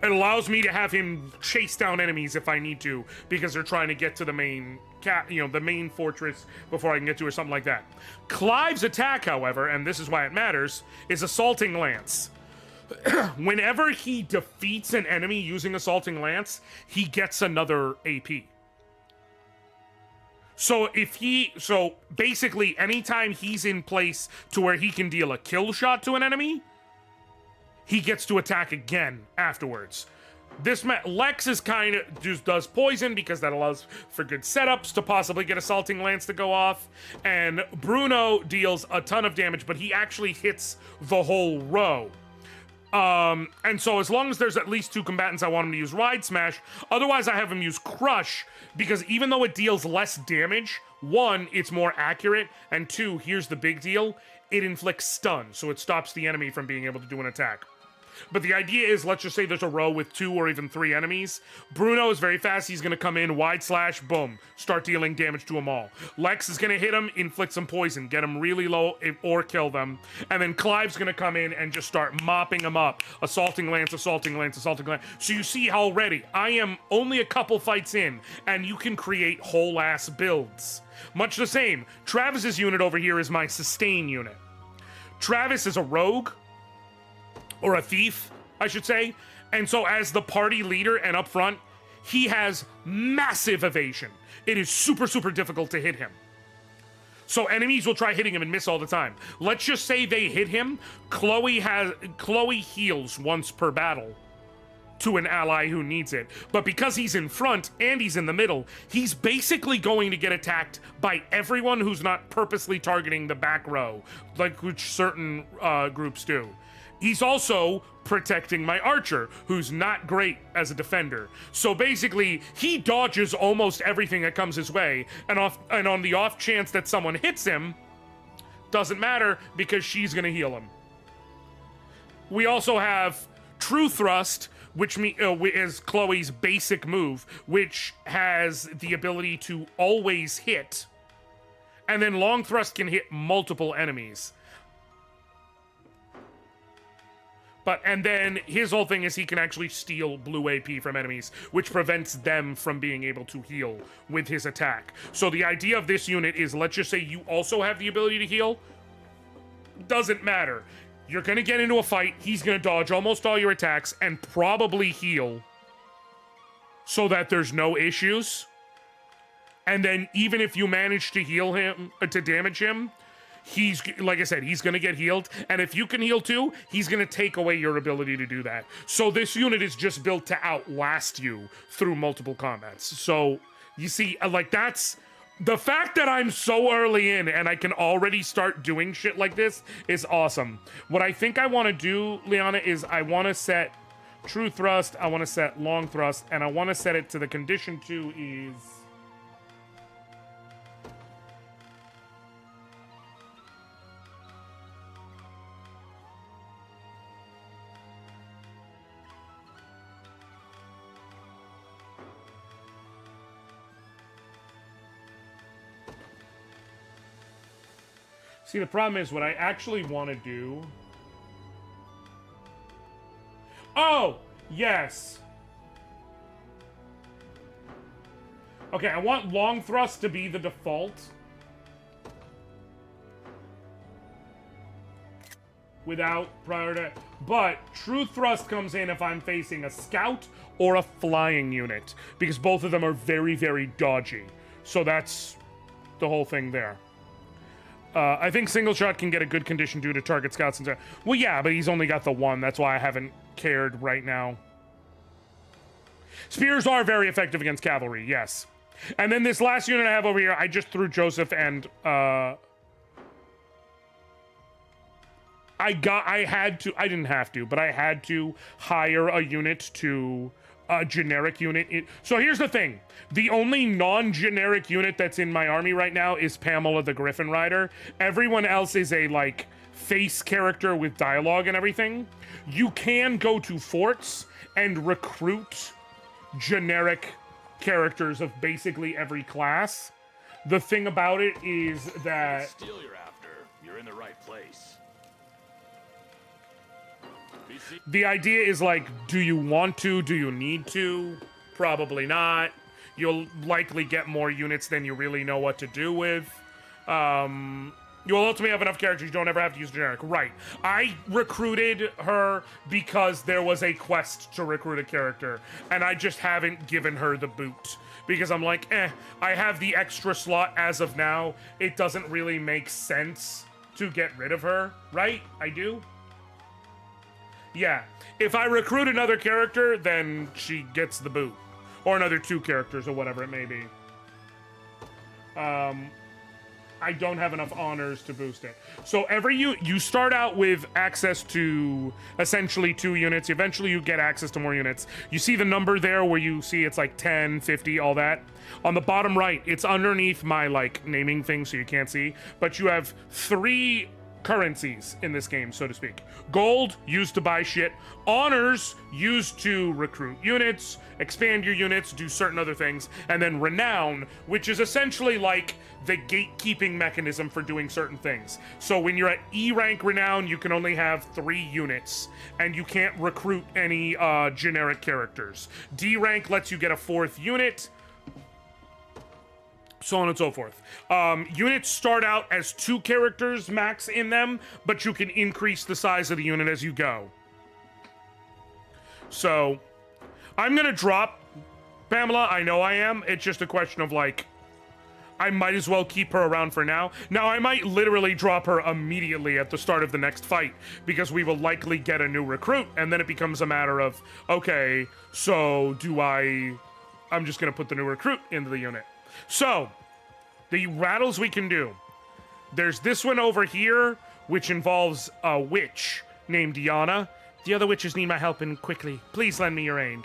It allows me to have him chase down enemies if I need to, because they're trying to get to the main the main fortress before I can get to, or something like that. Clive's attack, however, and this is why it matters, is Assaulting Lance. Whenever he defeats an enemy using Assaulting Lance, he gets another AP. So basically, anytime he's in place to where he can deal a kill shot to an enemy, he gets to attack again afterwards. Lex is kind of just does poison because that allows for good setups to possibly get Assaulting Lance to go off, and Bruno deals a ton of damage, but he actually hits the whole row. And so as long as there's at least two combatants, I want him to use Ride Smash. Otherwise, I have him use Crush, because even though it deals less damage, one, it's more accurate, and two, here's the big deal, it inflicts stun, so it stops the enemy from being able to do an attack. But the idea is, let's just say there's a row with 2 or even 3 enemies. Bruno is very fast. He's going to come in, wide slash, boom, start dealing damage to them all. Lex is going to hit him, inflict some poison, get him really low or kill them. And then Clive's going to come in and just start mopping them up. Assaulting lance, assaulting lance, assaulting lance. So you see how already I am only a couple fights in, and you can create whole ass builds. Much the same, Travis's unit over here is my sustain unit. Travis is a rogue, or a thief, I should say. And so as the party leader and up front, he has massive evasion. It is super, super difficult to hit him. So enemies will try hitting him and miss all the time. Let's just say they hit him. Chloe heals once per battle to an ally who needs it. But because he's in front and he's in the middle, he's basically going to get attacked by everyone who's not purposely targeting the back row, like which certain groups do. He's also protecting my archer, who's not great as a defender. So basically, he dodges almost everything that comes his way, and on the off chance that someone hits him, doesn't matter because she's gonna heal him. We also have True Thrust, which is Chloe's basic move, which has the ability to always hit, and then Long Thrust can hit multiple enemies. And then his whole thing is he can actually steal blue AP from enemies, which prevents them from being able to heal with his attack. So the idea of this unit is, let's just say you also have the ability to heal. Doesn't matter. You're gonna get into a fight, he's gonna dodge almost all your attacks and probably heal so that there's no issues. And then even if you manage to heal him, to damage him, he's, like I said, he's gonna get healed, and if you can heal too, he's gonna take away your ability to do that. So this unit is just built to outlast you through multiple combats. So, you see, like, that's... The fact that I'm so early in and I can already start doing shit like this is awesome. What I think I want to do, Liana, is I want to set True Thrust, I want to set Long Thrust, and I want to set it to the condition 2 is... See, the problem is what I actually want to do... Oh! Yes! Okay, I want Long Thrust to be the default. Without prior to... But True Thrust comes in if I'm facing a scout or a flying unit. Because both of them are very, very dodgy. So that's the whole thing there. I think Single Shot can get a good condition due to target scouts and stuff. Well, yeah, but he's only got the one. That's why I haven't cared right now. Spears are very effective against cavalry, yes. And then this last unit I have over here, I just threw Joseph and... I didn't have to, but I had to hire a unit to... a generic unit. So here's the thing. The only non-generic unit that's in my army right now is Pamela the Griffin Rider. Everyone else is a, like, face character with dialogue and everything. You can go to forts and recruit generic characters of basically every class. The thing about it is that... Steal you're after. You're in the right place. The idea is, like, do you want to? Do you need to? Probably not. You'll likely get more units than you really know what to do with. You'll ultimately have enough characters you don't ever have to use generic. Right. I recruited her because there was a quest to recruit a character, and I just haven't given her the boot. Because I'm like, I have the extra slot as of now. It doesn't really make sense to get rid of her. Right? I do? Yeah, if I recruit another character, then she gets the boot. Or another 2 characters, or whatever it may be. I don't have enough honors to boost it. So you start out with access to essentially 2 units. Eventually you get access to more units. You see the number there where you see it's like 10, 50, all that. On the bottom right, it's underneath my, like, naming thing so you can't see. But you have 3 currencies in this game, so to speak. Gold, used to buy shit. Honors, used to recruit units, expand your units, do certain other things. And then renown, which is essentially like the gatekeeping mechanism for doing certain things. So when you're at E rank renown, you can only have 3 units, and you can't recruit any generic characters. D rank lets you get a 4th unit, so on and so forth. Units start out as 2 characters max in them, but you can increase the size of the unit as you go. So, I'm gonna drop Pamela, I know I am. It's just a question of like, I might as well keep her around for now. Now, I might literally drop her immediately at the start of the next fight, because we will likely get a new recruit, and then it becomes a matter of, okay, so I'm just gonna put the new recruit into the unit. So, the rattles we can do. There's this one over here, which involves a witch named Diana. The other witches need my help and quickly. Please lend me your aid.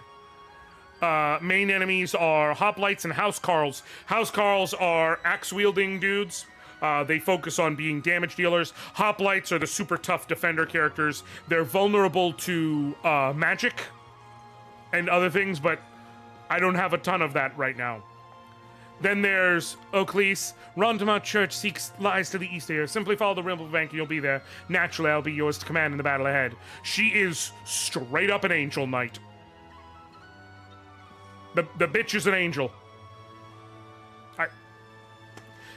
Main enemies are Hoplites and Housecarls. Housecarls are axe-wielding dudes. They focus on being damage dealers. Hoplites are the super tough defender characters. They're vulnerable to magic and other things, but I don't have a ton of that right now. Then there's Oakleys. Rondemont Church lies to the east here. Simply follow the river bank and you'll be there. Naturally, I'll be yours to command in the battle ahead. She is straight up an angel knight. The bitch is an angel.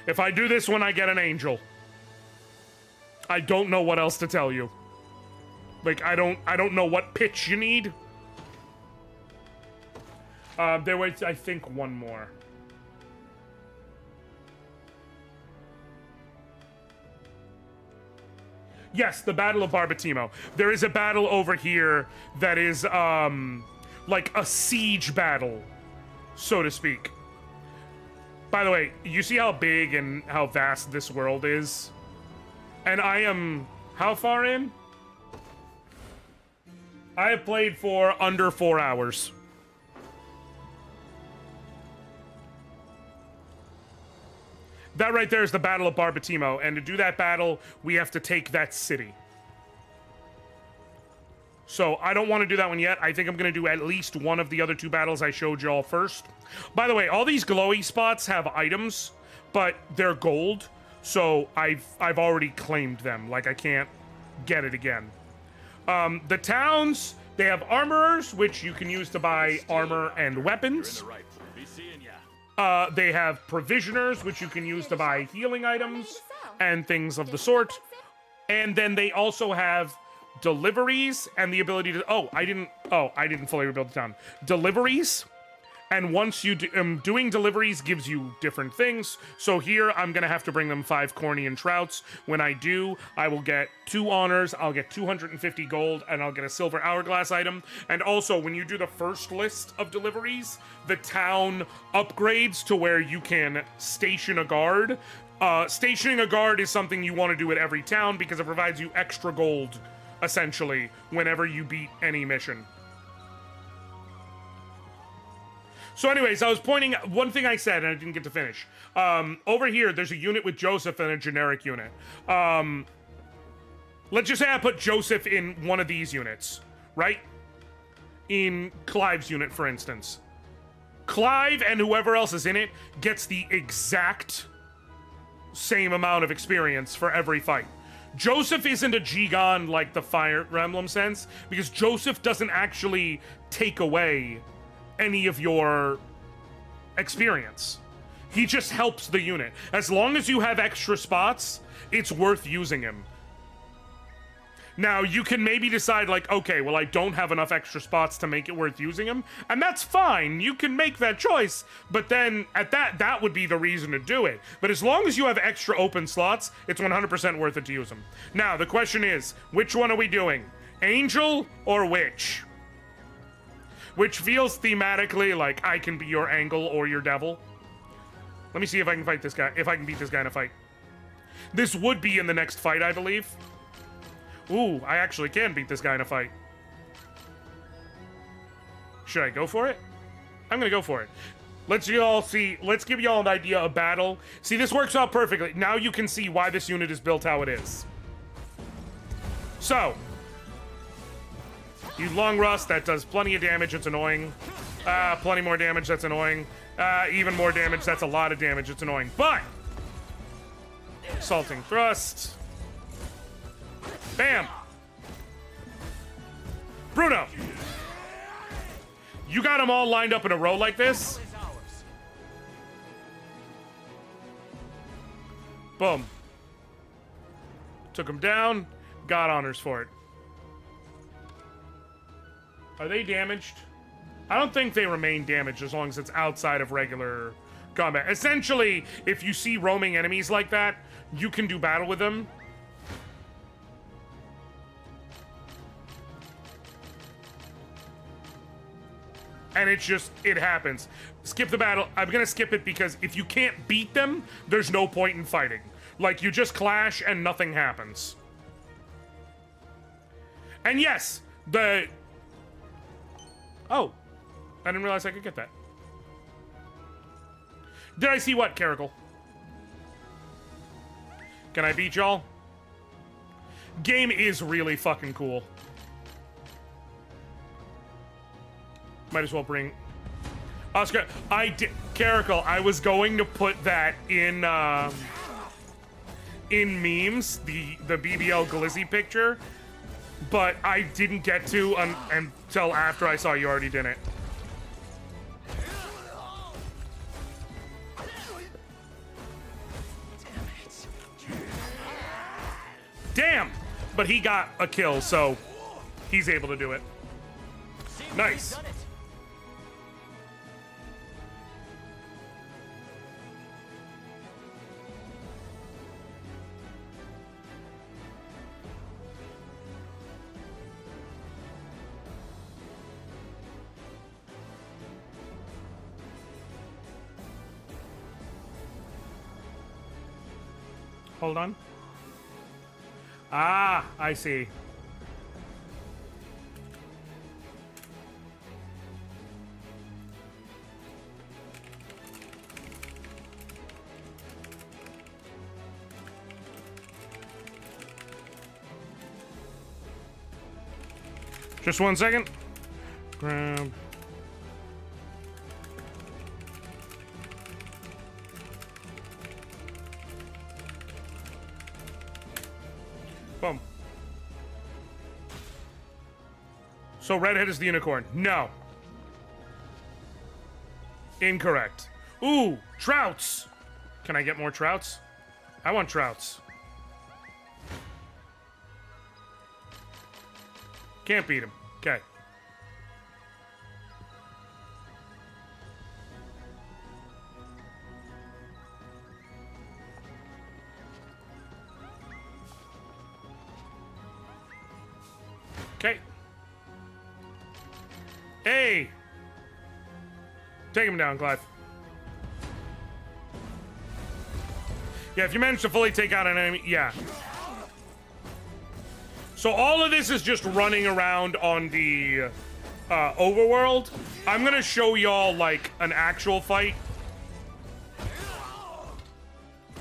If I do this one, I get an angel. I don't know what else to tell you. Like, I don't know what pitch you need. There was, I think, one more. Yes, the Battle of Barbatimo. There is a battle over here that is, like a siege battle, so to speak. By the way, you see how big and how vast this world is? And I am... how far in? I have played for under 4 hours. That right there is the Battle of Barbatimo, and to do that battle, we have to take that city. So I don't want to do that one yet. I think I'm going to do at least one of the other 2 battles I showed y'all first. By the way, all these glowy spots have items, but they're gold, so I've already claimed them. Like, I can't get it again. The towns, they have armorers, which you can use to buy armor and weapons. They have provisioners, which you can use to buy healing items and things of the sort. And then they also have deliveries and the ability to... I didn't fully rebuild the town. Deliveries. And once you doing deliveries gives you different things. So here, I'm going to have to bring them 5 Cornean Trouts. When I do, I will get 2 honors, I'll get 250 gold, and I'll get a silver hourglass item. And also, when you do the first list of deliveries, the town upgrades to where you can station a guard. Stationing a guard is something you want to do at every town because it provides you extra gold, essentially, whenever you beat any mission. So anyways, I was pointing out one thing I said and I didn't get to finish. Over here, there's a unit with Joseph and a generic unit. Let's just say I put Joseph in one of these units, right? In Clive's unit, for instance. Clive and whoever else is in it gets the exact same amount of experience for every fight. Joseph isn't a G-Gon like the Fire Emblem sense, because Joseph doesn't actually take away any of your experience. He just helps the unit. As long as you have extra spots, it's worth using him. Now, you can maybe decide, like, okay, well, I don't have enough extra spots to make it worth using him, and that's fine. You can make that choice, but then at that would be the reason to do it. But as long as you have extra open slots, it's 100% worth it to use them. Now, the question is, which one are we doing? Angel or Witch? Which feels thematically like I can be your Angle or your Devil. Let me see if I can fight this guy, if I can beat this guy in a fight. This would be in the next fight, I believe. Ooh, I actually can beat this guy in a fight. Should I go for it? I'm gonna go for it. Let's give y'all an idea of battle. See, this works out perfectly. Now you can see why this unit is built how it is. So, you long rust, that does plenty of damage, it's annoying. Plenty more damage, that's annoying. Even more damage, that's a lot of damage, it's annoying. But, assaulting thrust. Bam! Bruno! You got them all lined up in a row like this? Boom. Took him down. Got honors for it. Are they damaged? I don't think they remain damaged as long as it's outside of regular combat. Essentially, if you see roaming enemies like that, you can do battle with them. And it's just, it happens. Skip the battle. I'm gonna skip it because if you can't beat them, there's no point in fighting. Like, you just clash and nothing happens. And yes, the... Oh, I didn't realize I could get that. Did I see what, Caracal? Can I beat y'all? Game is really fucking cool. Might as well bring Oscar. I did, Caracal. I was going to put that in memes, the BBL Glizzy picture, but I didn't get to until after I saw you already did it. Damn! But he got a kill, so he's able to do it. Nice. Hold on. Ah, I see. Just 1 second. Grab. Boom. So Redhead is the unicorn. No. Incorrect. Ooh, trouts. Can I get more trouts? I want trouts. Can't beat him. Okay. Okay. Hey! Take him down, Clive. Yeah, if you manage to fully take out an enemy, yeah. So all of this is just running around on the overworld. I'm gonna show y'all, like, an actual fight.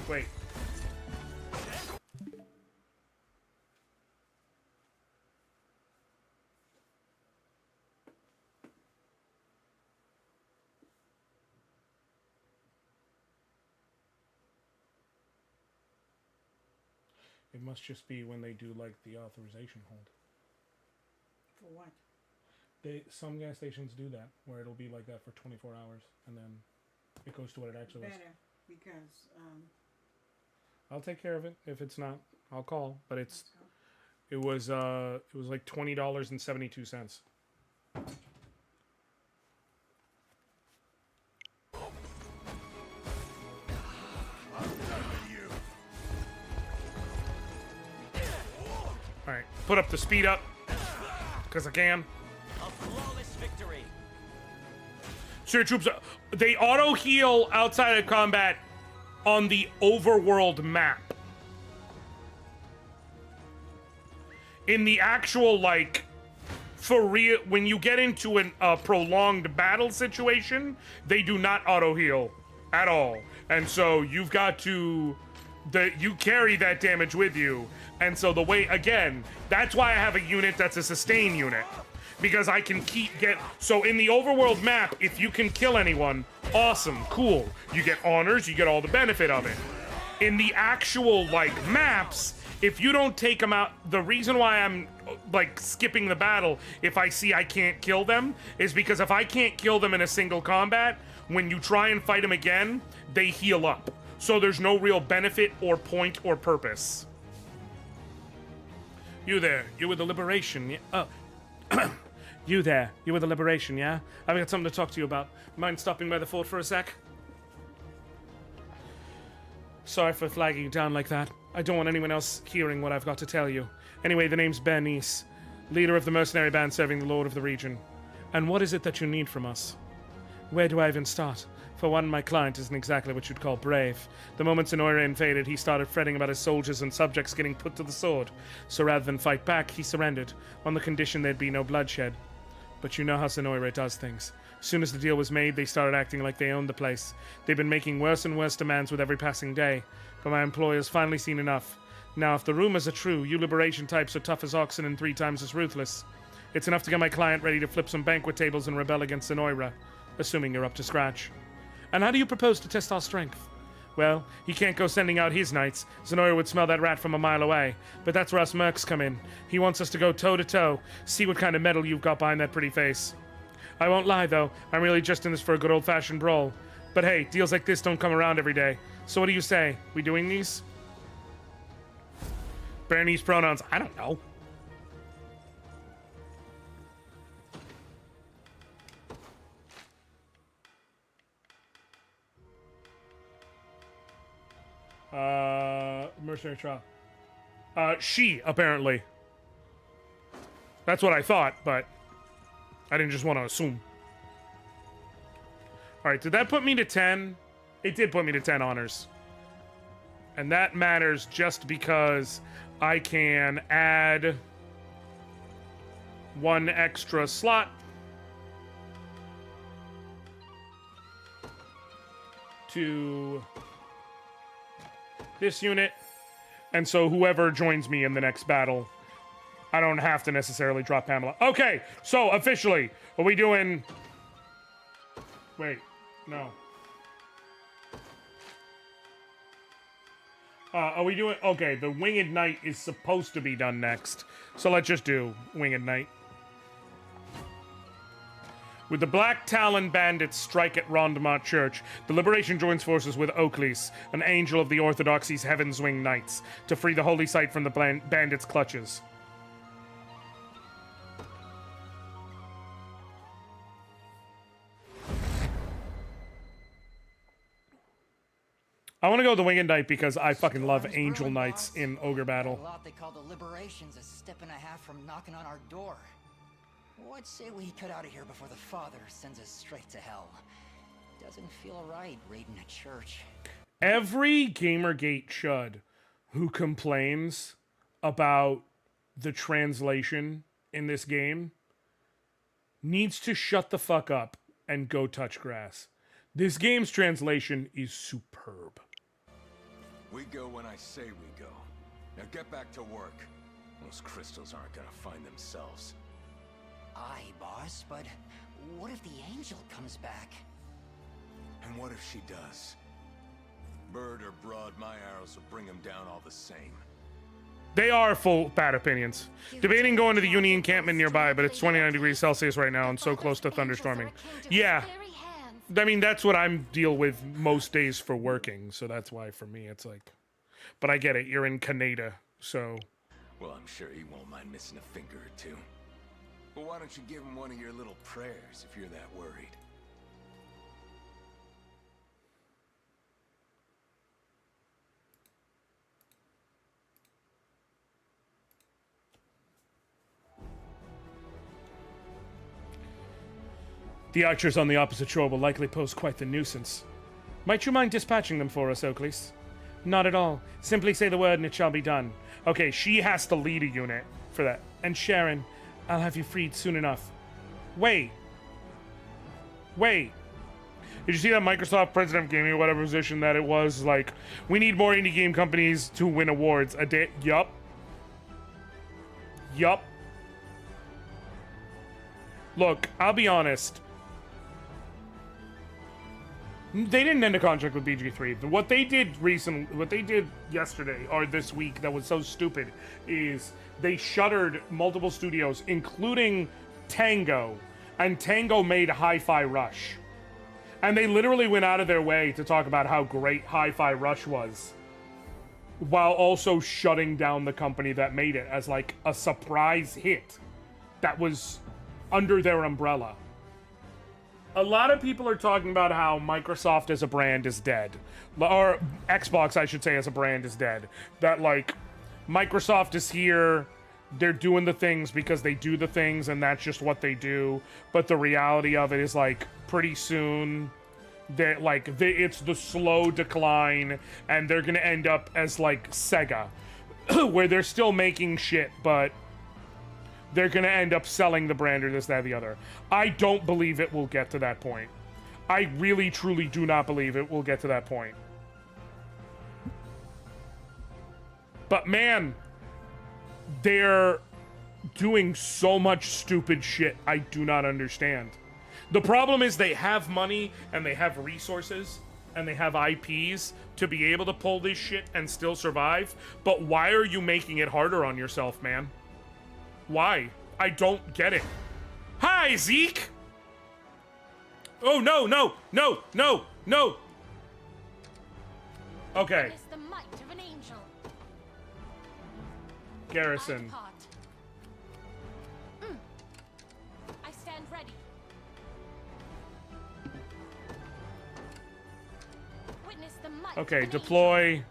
Wait. It must just be when they do, like, the authorization hold. For what? Some gas stations do that, where it'll be like that for 24 hours, and then it goes to what it actually was. Better, because, I'll take care of it. If it's not, I'll call. But it was like $20.72. All right, put up the speed up, because I can. A flawless victory. So your troops, they auto heal outside of combat on the overworld map. In the actual, like, for real, when you get into a prolonged battle situation, they do not auto heal at all. And so you've got to You carry that damage with you. And so the way, again, that's why I have a unit that's a sustain unit. Because I can so in the overworld map, if you can kill anyone, awesome, cool. You get honors, you get all the benefit of it. In the actual, like, maps, if you don't take them out, the reason why I'm, like, skipping the battle if I see I can't kill them is because if I can't kill them in a single combat, when you try and fight them again, they heal up. So there's no real benefit or point or purpose. You there, you with the Liberation, yeah? Oh. You there, you with the Liberation, yeah? I've got something to talk to you about. Mind stopping by the fort for a sec? Sorry for flagging you down like that. I don't want anyone else hearing what I've got to tell you. Anyway, the name's Bernice, leader of the mercenary band serving the Lord of the region. And what is it that you need from us? Where do I even start? For one, my client isn't exactly what you'd call brave. The moment Anoriand invaded, he started fretting about his soldiers and subjects getting put to the sword. So rather than fight back, he surrendered, on the condition there'd be no bloodshed. But you know how Sonoira does things. As soon as the deal was made, they started acting like they owned the place. They've been making worse and worse demands with every passing day. But my employer's finally seen enough. Now, if the rumors are true, you Liberation types are tough as oxen and 3 times as ruthless. It's enough to get my client ready to flip some banquet tables and rebel against Sonoira, assuming you're up to scratch. And how do you propose to test our strength? Well, he can't go sending out his knights. Sonoira would smell that rat from a mile away. But that's where us mercs come in. He wants us to go toe-to-toe, see what kind of metal you've got behind that pretty face. I won't lie, though. I'm really just in this for a good old-fashioned brawl. But hey, deals like this don't come around every day. So what do you say? We doing these? Bernice pronouns. I don't know. Mercenary trial. She, apparently. That's what I thought, but I didn't just want to assume. Alright, did that put me to 10? It did put me to 10 honors. And that matters just because I can add 1 extra slot to this unit. And so whoever joins me in the next battle, I don't have to necessarily drop Pamela. Okay, so officially, are we doing... Wait, no. Are we doing... Okay, the Winged Knight is supposed to be done next. So let's just do Winged Knight. With the Black Talon bandits strike at Rondemont Church, the Liberation joins forces with Oakleys, an angel of the Orthodoxy's Heaven's Wing Knights, to free the holy site from the bandits' clutches. I want to go with the Winged Knight because I fucking love Angel Knights in Ogre Battle. A lot they call the Liberation's a step and a half from knocking on our door. What say we cut out of here before the Father sends us straight to hell? Doesn't feel right raiding a church. Every Gamergate chud who complains about the translation in this game needs to shut the fuck up and go touch grass. This game's translation is superb. We go when I say we go. Now get back to work. Those crystals aren't gonna find themselves. Aye, boss, but what if the angel comes back? And what if she does? Bird or broad, my arrows will bring him down all the same. They are full bad opinions. Debating going to the Union encampment nearby, but it's 29 degrees Celsius right now and so close to thunderstorming. Yeah. I mean, that's what I'm deal with most days for working, so that's why for me it's like... But I get it, you're in Canada, so... Well, I'm sure he won't mind missing a finger or two. But why don't you give him one of your little prayers if you're that worried? The archers on the opposite shore will likely pose quite the nuisance. Might you mind dispatching them for us, Oakleys? Not at all. Simply say the word and it shall be done. Okay, she has to lead a unit for that. And Sharon, I'll have you freed soon enough. Wait. Did you see that Microsoft president of gaming or whatever position that it was? Like, we need more indie game companies to win awards. A day. Yup. Yup. Look, I'll be honest. They didn't end a contract with BG3. What they did recently, what they did yesterday or this week that was so stupid is they shuttered multiple studios, including Tango, and Tango made Hi-Fi Rush. And they literally went out of their way to talk about how great Hi-Fi Rush was, while also shutting down the company that made it as like a surprise hit that was under their umbrella. A lot of people are talking about how Microsoft as a brand is dead. Or Xbox, I should say, as a brand is dead. That, like, Microsoft is here, they're doing the things because they do the things, and that's just what they do. But the reality of it is, like, pretty soon, it's the slow decline, and they're gonna end up as, like, Sega. Where they're still making shit, but they're going to end up selling the brand or this, that, the other. I don't believe it will get to that point. I really, truly do not believe it will get to that point. But man, they're doing so much stupid shit I do not understand. The problem is they have money and they have resources and they have IPs to be able to pull this shit and still survive. But why are you making it harder on yourself, man? Why? I don't get it. Hi, Zeke! Oh, no, no, no, no, no! Okay. Witness the might of an angel. Garrison. I depart. I stand ready. Witness the might Okay, of an deploy.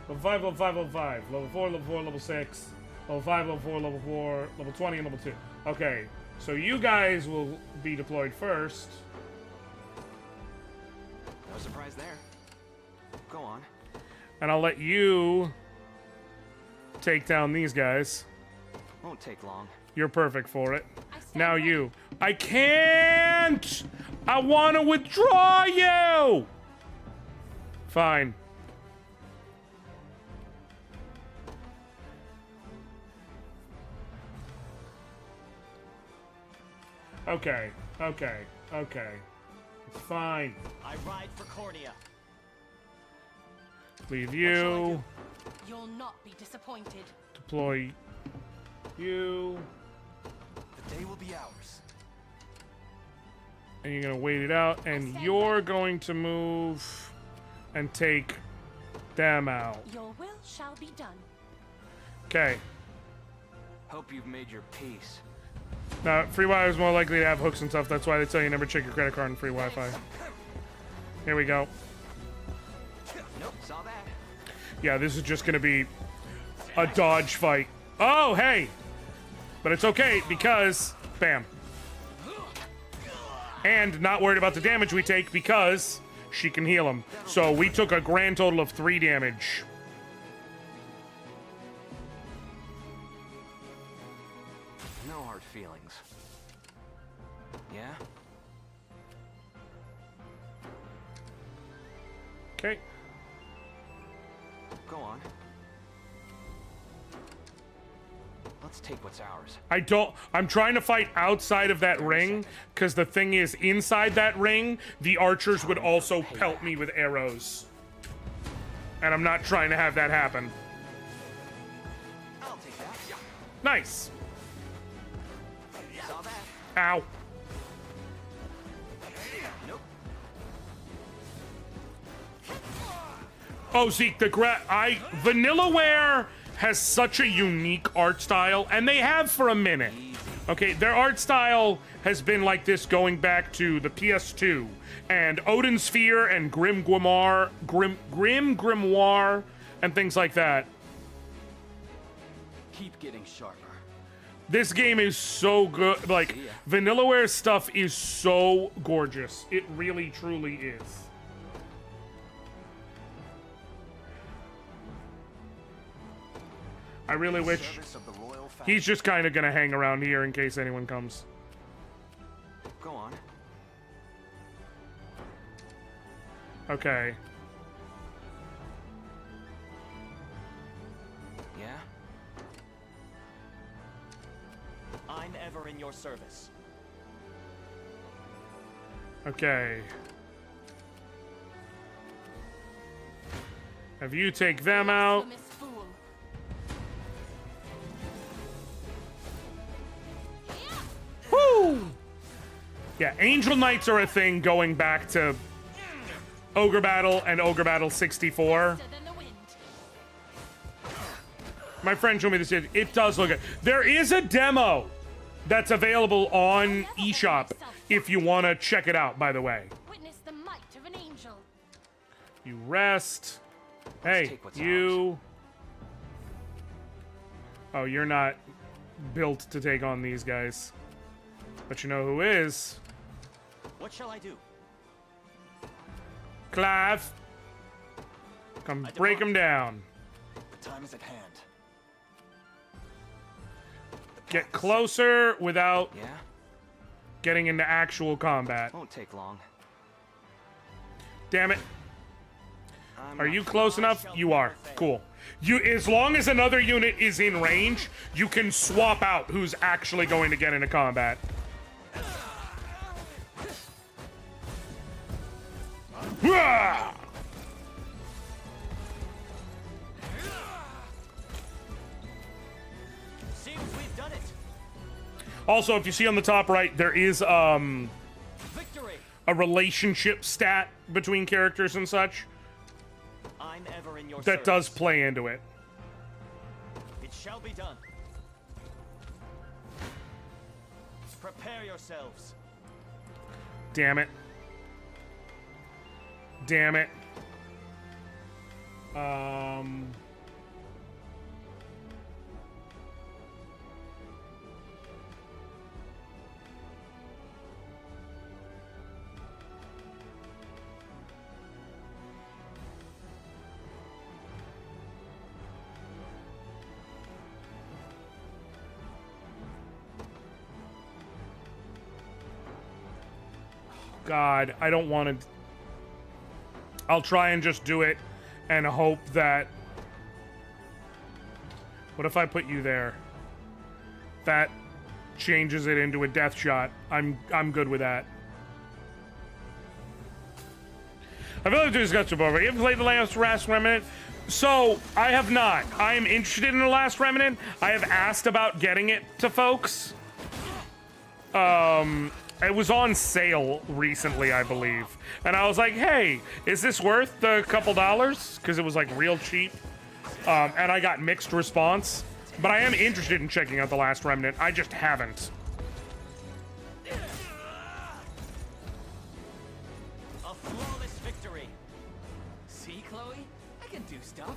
Level 5, level 5, level 5. Level 4, level 4, level 6. Level 5, level 4, level 4, level 20, and level 2. Okay, so you guys will be deployed first. No surprise there. Go on. And I'll let you take down these guys. Won't take long. You're perfect for it. I stand Now ready. you. I can't! I want to withdraw you! Fine. Okay, okay, okay. It's fine. I ride for Cornea. Leave shall I you. do? You'll not be disappointed. Deploy you. The day will be ours. And you're gonna wait it out, and stand you're ready. going to move and take them out. Your will shall be done. Okay. Hope you've made your peace. Now, free Wi-Fi is more likely to have hooks and stuff. That's why they tell you never check your credit card on free Wi-Fi. Here we go. Nope, saw that. Yeah, this is just gonna be a dodge fight. Oh, hey! But it's okay, because... Bam. And not worried about the damage we take, because she can heal him. So we took a grand total of 3 damage. No hard feelings. Yeah? Okay. Go on. Let's take what's ours. I'm trying to fight outside of that ring, because the thing is, inside that ring, the archers would also pelt me with arrows. And I'm not trying to have that happen. I'll take that. Nice. Saw that. Ow. Nope. Oh, Zeke, Vanillaware has such a unique art style, and they have for a minute. Okay, their art style has been like this going back to the PS2, and Odin Sphere and Grim Grimoire, and things like that. Keep getting sharper. This game is so good. Like, Vanillaware stuff is so gorgeous. It really, truly is. I really wish Service of the royal family. he's just kind of gonna hang around here in case anyone comes. Go on. Okay. Yeah? I'm ever in your service. Okay. Have you take them out? Blasphemous fool. Woo! Yeah, Angel Knights are a thing going back to Ogre Battle and Ogre Battle 64. Faster than the wind. My friend showed me this. It does look good. There is a demo that's available on eShop if you want to check it out, by the way. Witness the might of an angel. You rest. Hey, take what's you... Oh, you're not built to take on these guys. But you know who is? What shall I do? Clive. Come break him down. The time is at hand. Get closer without Yeah? getting into actual combat. Won't take long. Damn it. I'm Are not you close enough? You are. Cool. You, as long as another unit is in range, you can swap out who's actually going to get into combat. Hurrah! Seems we've done it. Also, if you see on the top right, there is Victory. a relationship stat between characters and such I'm ever in your that does service. play into it. It shall be done. Prepare yourselves. Damn it. Damn it. God, I don't want to... I'll try and just do it and hope that... What if I put you there? That changes it into a death shot. I'm good with that. I feel like to discuss it, but you ever played the last Remnant? So, I have not. I am interested in the Last Remnant. I have asked about getting it to folks. It was on sale recently, I believe. And I was like, hey, is this worth the couple dollars? Because it was like real cheap. And I got mixed response. But I am interested in checking out The Last Remnant. I just haven't. A flawless victory. See, Chloe? I can do stuff.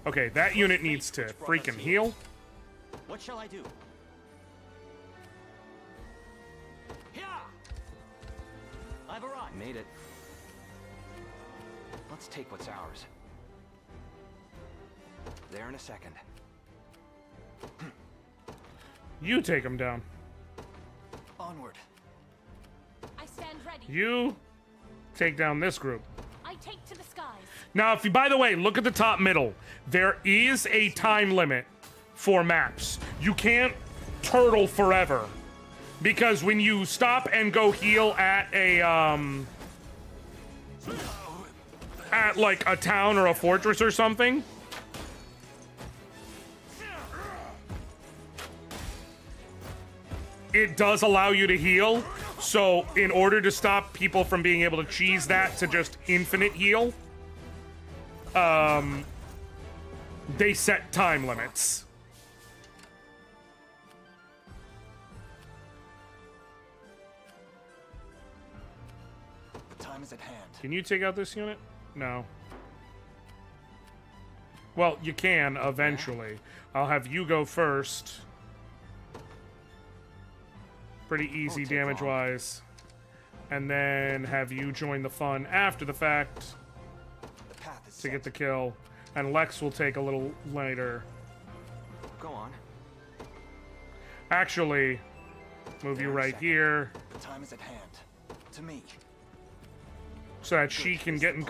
Okay, that unit needs to freaking heal. What shall I do? Here! I've arrived. Made it. Let's take what's ours. There in a second. You take him down. Onward. I stand ready. You take down this group. I take to the skies. Now, if you, by the way, look at the top middle. There is a time limit for maps. You can't turtle forever. Because when you stop and go heal at a, at like a town or a fortress or something, it does allow you to heal. So in order to stop people from being able to cheese that to just infinite heal, they set time limits. The time is at hand. Can you take out this unit? No. Well, you can eventually. I'll have you go first. Pretty easy Won't take long. damage-wise. And then have you join the fun after the fact The path is to get the set. kill. And Lex will take a little later. Go on. Actually, move you There in a right second. here. The time is at hand. To me. so that she can get in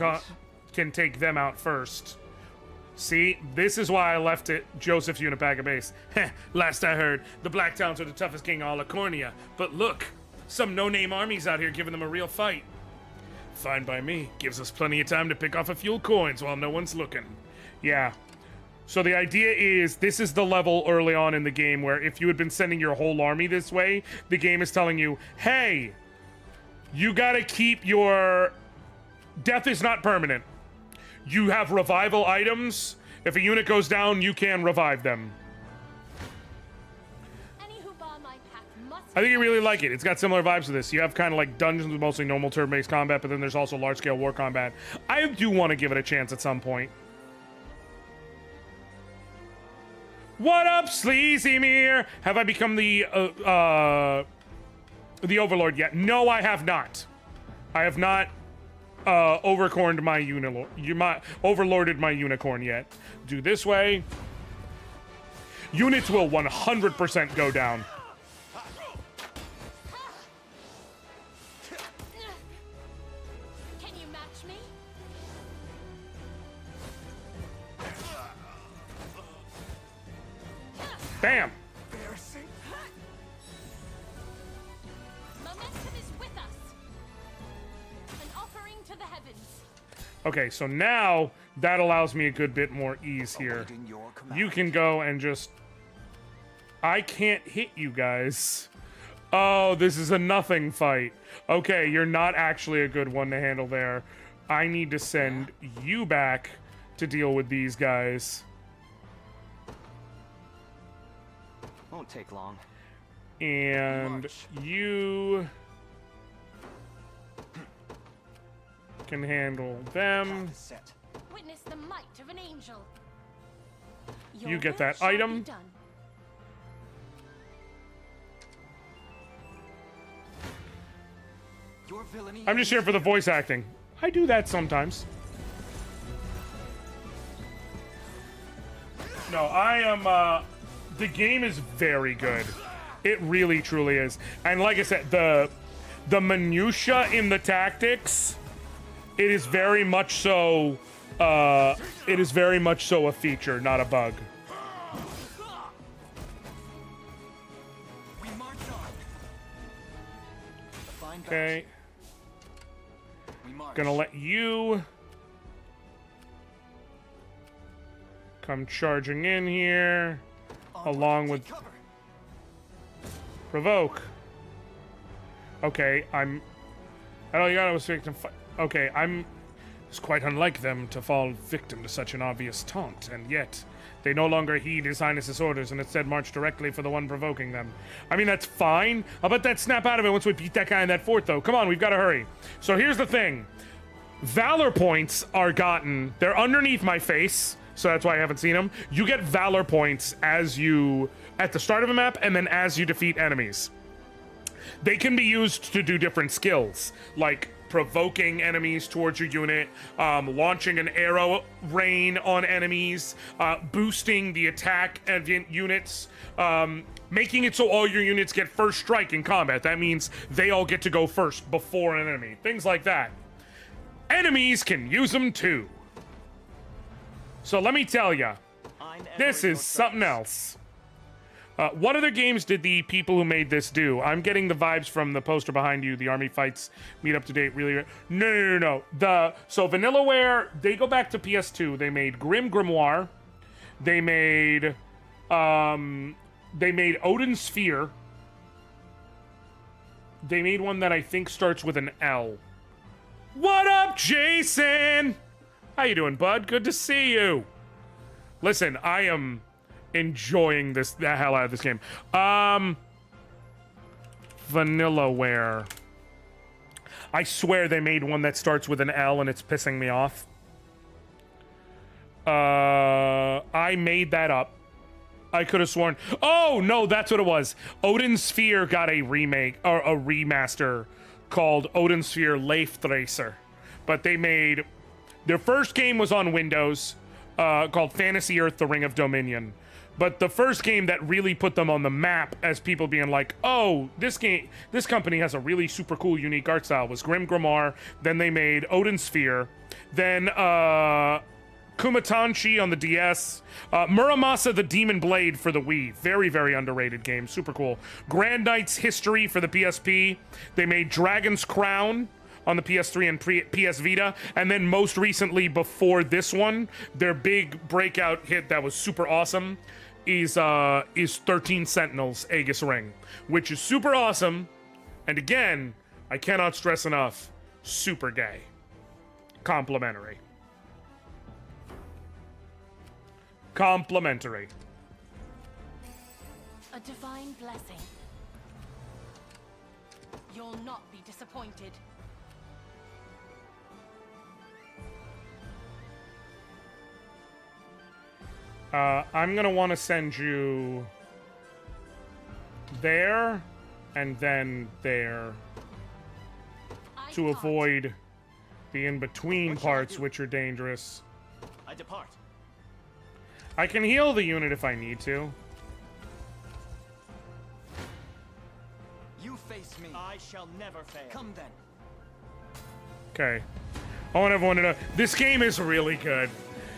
can take them out first. See, this is why I left it Joseph's unit back at base. Heh, last I heard, the Black Towns are the toughest king of all Lacornia. But look, some no-name armies out here giving them a real fight. Fine by me. Gives us plenty of time to pick off a few coins while no one's looking. Yeah. So the idea is, this is the level early on in the game where if you had been sending your whole army this way, the game is telling you, hey, you gotta keep your... Death is not permanent. You have revival items. If a unit goes down, you can revive them. Any who bar my path must I think you really like it. It's got similar vibes to this. You have kind of like dungeons with mostly normal turn-based combat, but then there's also large-scale war combat. I do want to give it a chance at some point. What up, Sleazy Mir? Have I become the Overlord yet? No, I have not. I have not overcorned my overlorded my unicorn yet. Do this way. Units will 100% go down. Can you match me? Bam! Momentum is with us. An offering to the heavens. Okay, so now that allows me a good bit more ease here. Awaiting your command. You can go and just... I can't hit you guys. Oh, this is a nothing fight. Okay, you're not actually a good one to handle there. I need to send you back to deal with these guys. Won't take long. And you can handle them. Path is set. Witness the might of an angel. You Your get will that shall be item. done. Your villainy. I'm just here for the voice acting. I do that sometimes. No, I am, the game is very good. It really, truly is. And like I said, the minutia in the tactics, it is very much so, it is very much so a feature, not a bug. We march on. Fine batch. Okay, We march. gonna let you come charging in here, Onward. along Take with cover. provoke. Okay, I don't you was victim. Okay, it's quite unlike them to fall victim to such an obvious taunt, and yet they no longer heed His Highness's orders and instead march directly for the one provoking them. I mean, that's fine. I'll bet that snap out of it once we beat that guy in that fort, though. Come on, we've got to hurry. So here's the thing. Valor points are gotten. They're underneath my face, so that's why I haven't seen them. You get Valor points at the start of a map, and then as you defeat enemies. They can be used to do different skills, like provoking enemies towards your unit, launching an arrow rain on enemies, boosting the attack of units, making it so all your units get first strike in combat. That means they all get to go first before an enemy. Things like that. Enemies can use them too. So let me tell ya, this is something else. What other games did the people who made this do? I'm getting the vibes from the poster behind you. The army fights meet up to date. Really? No. So Vanillaware, they go back to PS2. They made Grim Grimoire. They made Odin's Sphere. They made one that I think starts with an L. What up, Jason? How you doing, bud? Good to see you. Listen, I am enjoying the hell out of this game. Vanillaware. I swear they made one that starts with an L and it's pissing me off. I made that up. I could have sworn. Oh, no, that's what it was. Odin's Sphere got a remake or a remaster called Odin's Sphere Leifthracer. But they made... Their first game was on Windows called Fantasy Earth: The Ring of Dominion. But the first game that really put them on the map as people being like, oh, this company has a really super cool, unique art style was Grim Grimoire. Then they made Odin Sphere. Then Kumatanchi on the DS. Muramasa the Demon Blade for the Wii. Very, very underrated game. Super cool. Grand Knight's History for the PSP. They made Dragon's Crown on the PS3 and PS Vita, and then most recently, before this one, their big breakout hit that was super awesome is 13 Sentinels Aegis Ring, which is super awesome, and again, I cannot stress enough, super gay. Complimentary. Complimentary. A divine blessing. You'll not be disappointed. I'm gonna want to send you there and then there to avoid the in-between parts, which are dangerous. I depart. I can heal the unit if I need to. You face me. I shall never fail. Come then. Okay. I want everyone to know this game is really good.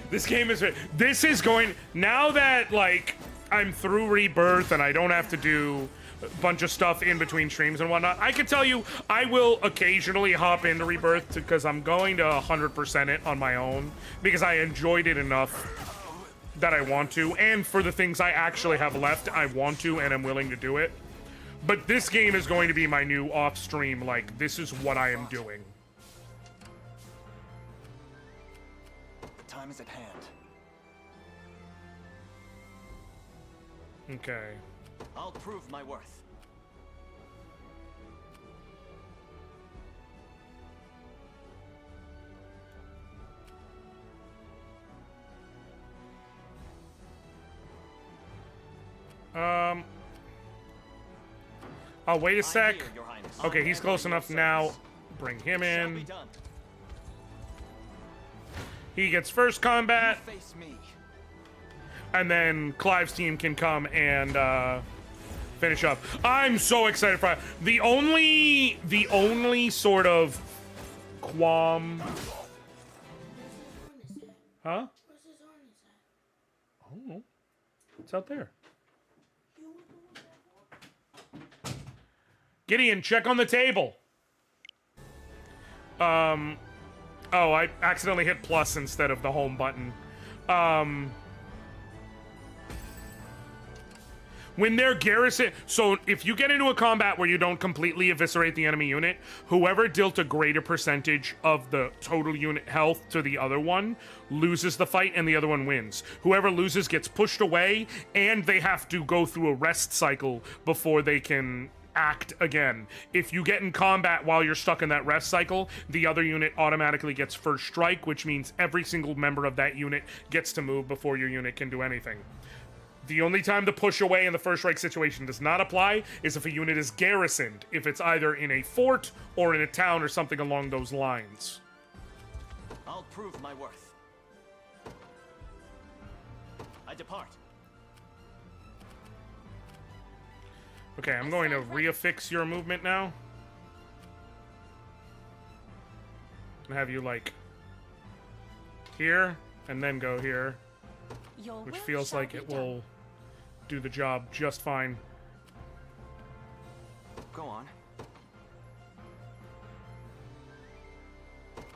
This game is. This is going now that like I'm through Rebirth and I don't have to do a bunch of stuff in between streams and whatnot. I can tell you, I will occasionally hop into Rebirth because I'm going to 100% it on my own because I enjoyed it enough that I want to, and for the things I actually have left, I want to and I'm willing to do it. But this game is going to be my new off-stream. Like this is what I am doing. Time is at hand. Okay. I'll prove my worth. Oh, wait a I'm sec. here, Your Highness. Okay, he's close Your enough now. service. Bring him Shall be in. done. He gets first combat, Face me. and then Clive's team can come and finish up. I'm so excited for the only sort of qualm. Huh? Where's his harness at? I don't know. It's out there. Gideon, check on the table. Oh, I accidentally hit plus instead of the home button. When they're garrison... So, if you get into a combat where you don't completely eviscerate the enemy unit, whoever dealt a greater percentage of the total unit health to the other one loses the fight and the other one wins. Whoever loses gets pushed away, and they have to go through a rest cycle before they can act again. If you get in combat while you're stuck in that rest cycle, the other unit automatically gets first strike, which means every single member of that unit gets to move before your unit can do anything. The only time the push away in the first strike situation does not apply is if a unit is garrisoned, if it's either in a fort or in a town or something along those lines. I'll prove my worth. I depart. Okay, I'm going to reaffix your movement now. And have you, like, here, and then go here. Your Which will feels shall like be it done. will do the job just fine. Go on.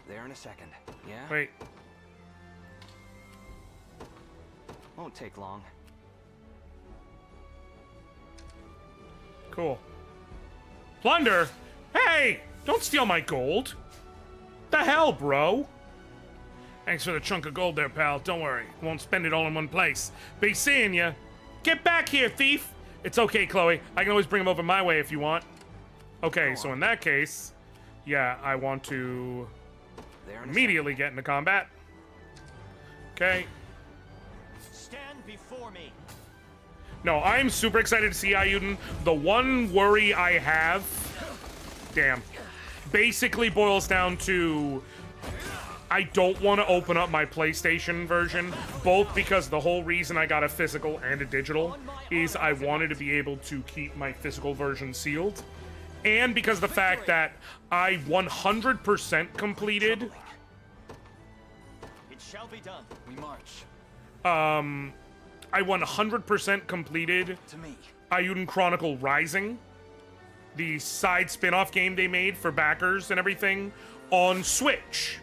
There in a second. Yeah? Wait, Won't take long. cool. Plunder? Hey! Don't steal my gold! The hell, bro? Thanks for the chunk of gold there, pal. Don't worry. Won't spend it all in one place. Be seeing ya. Get back here, thief! It's okay, Chloe. I can always bring him over my way if you want. Okay, so in that case, yeah, I want to There in a immediately get into combat. Okay. Stand before me. No, I'm super excited to see Ayuden. The one worry I have, damn, basically boils down to I don't want to open up my PlayStation version, both because the whole reason I got a physical and a digital is I wanted to be able to keep my physical version sealed, and because of the fact that I 100% completed. It shall be done. We march. I 100% completed To me. Ayuden Chronicle Rising, the side spin-off game they made for backers and everything, on Switch.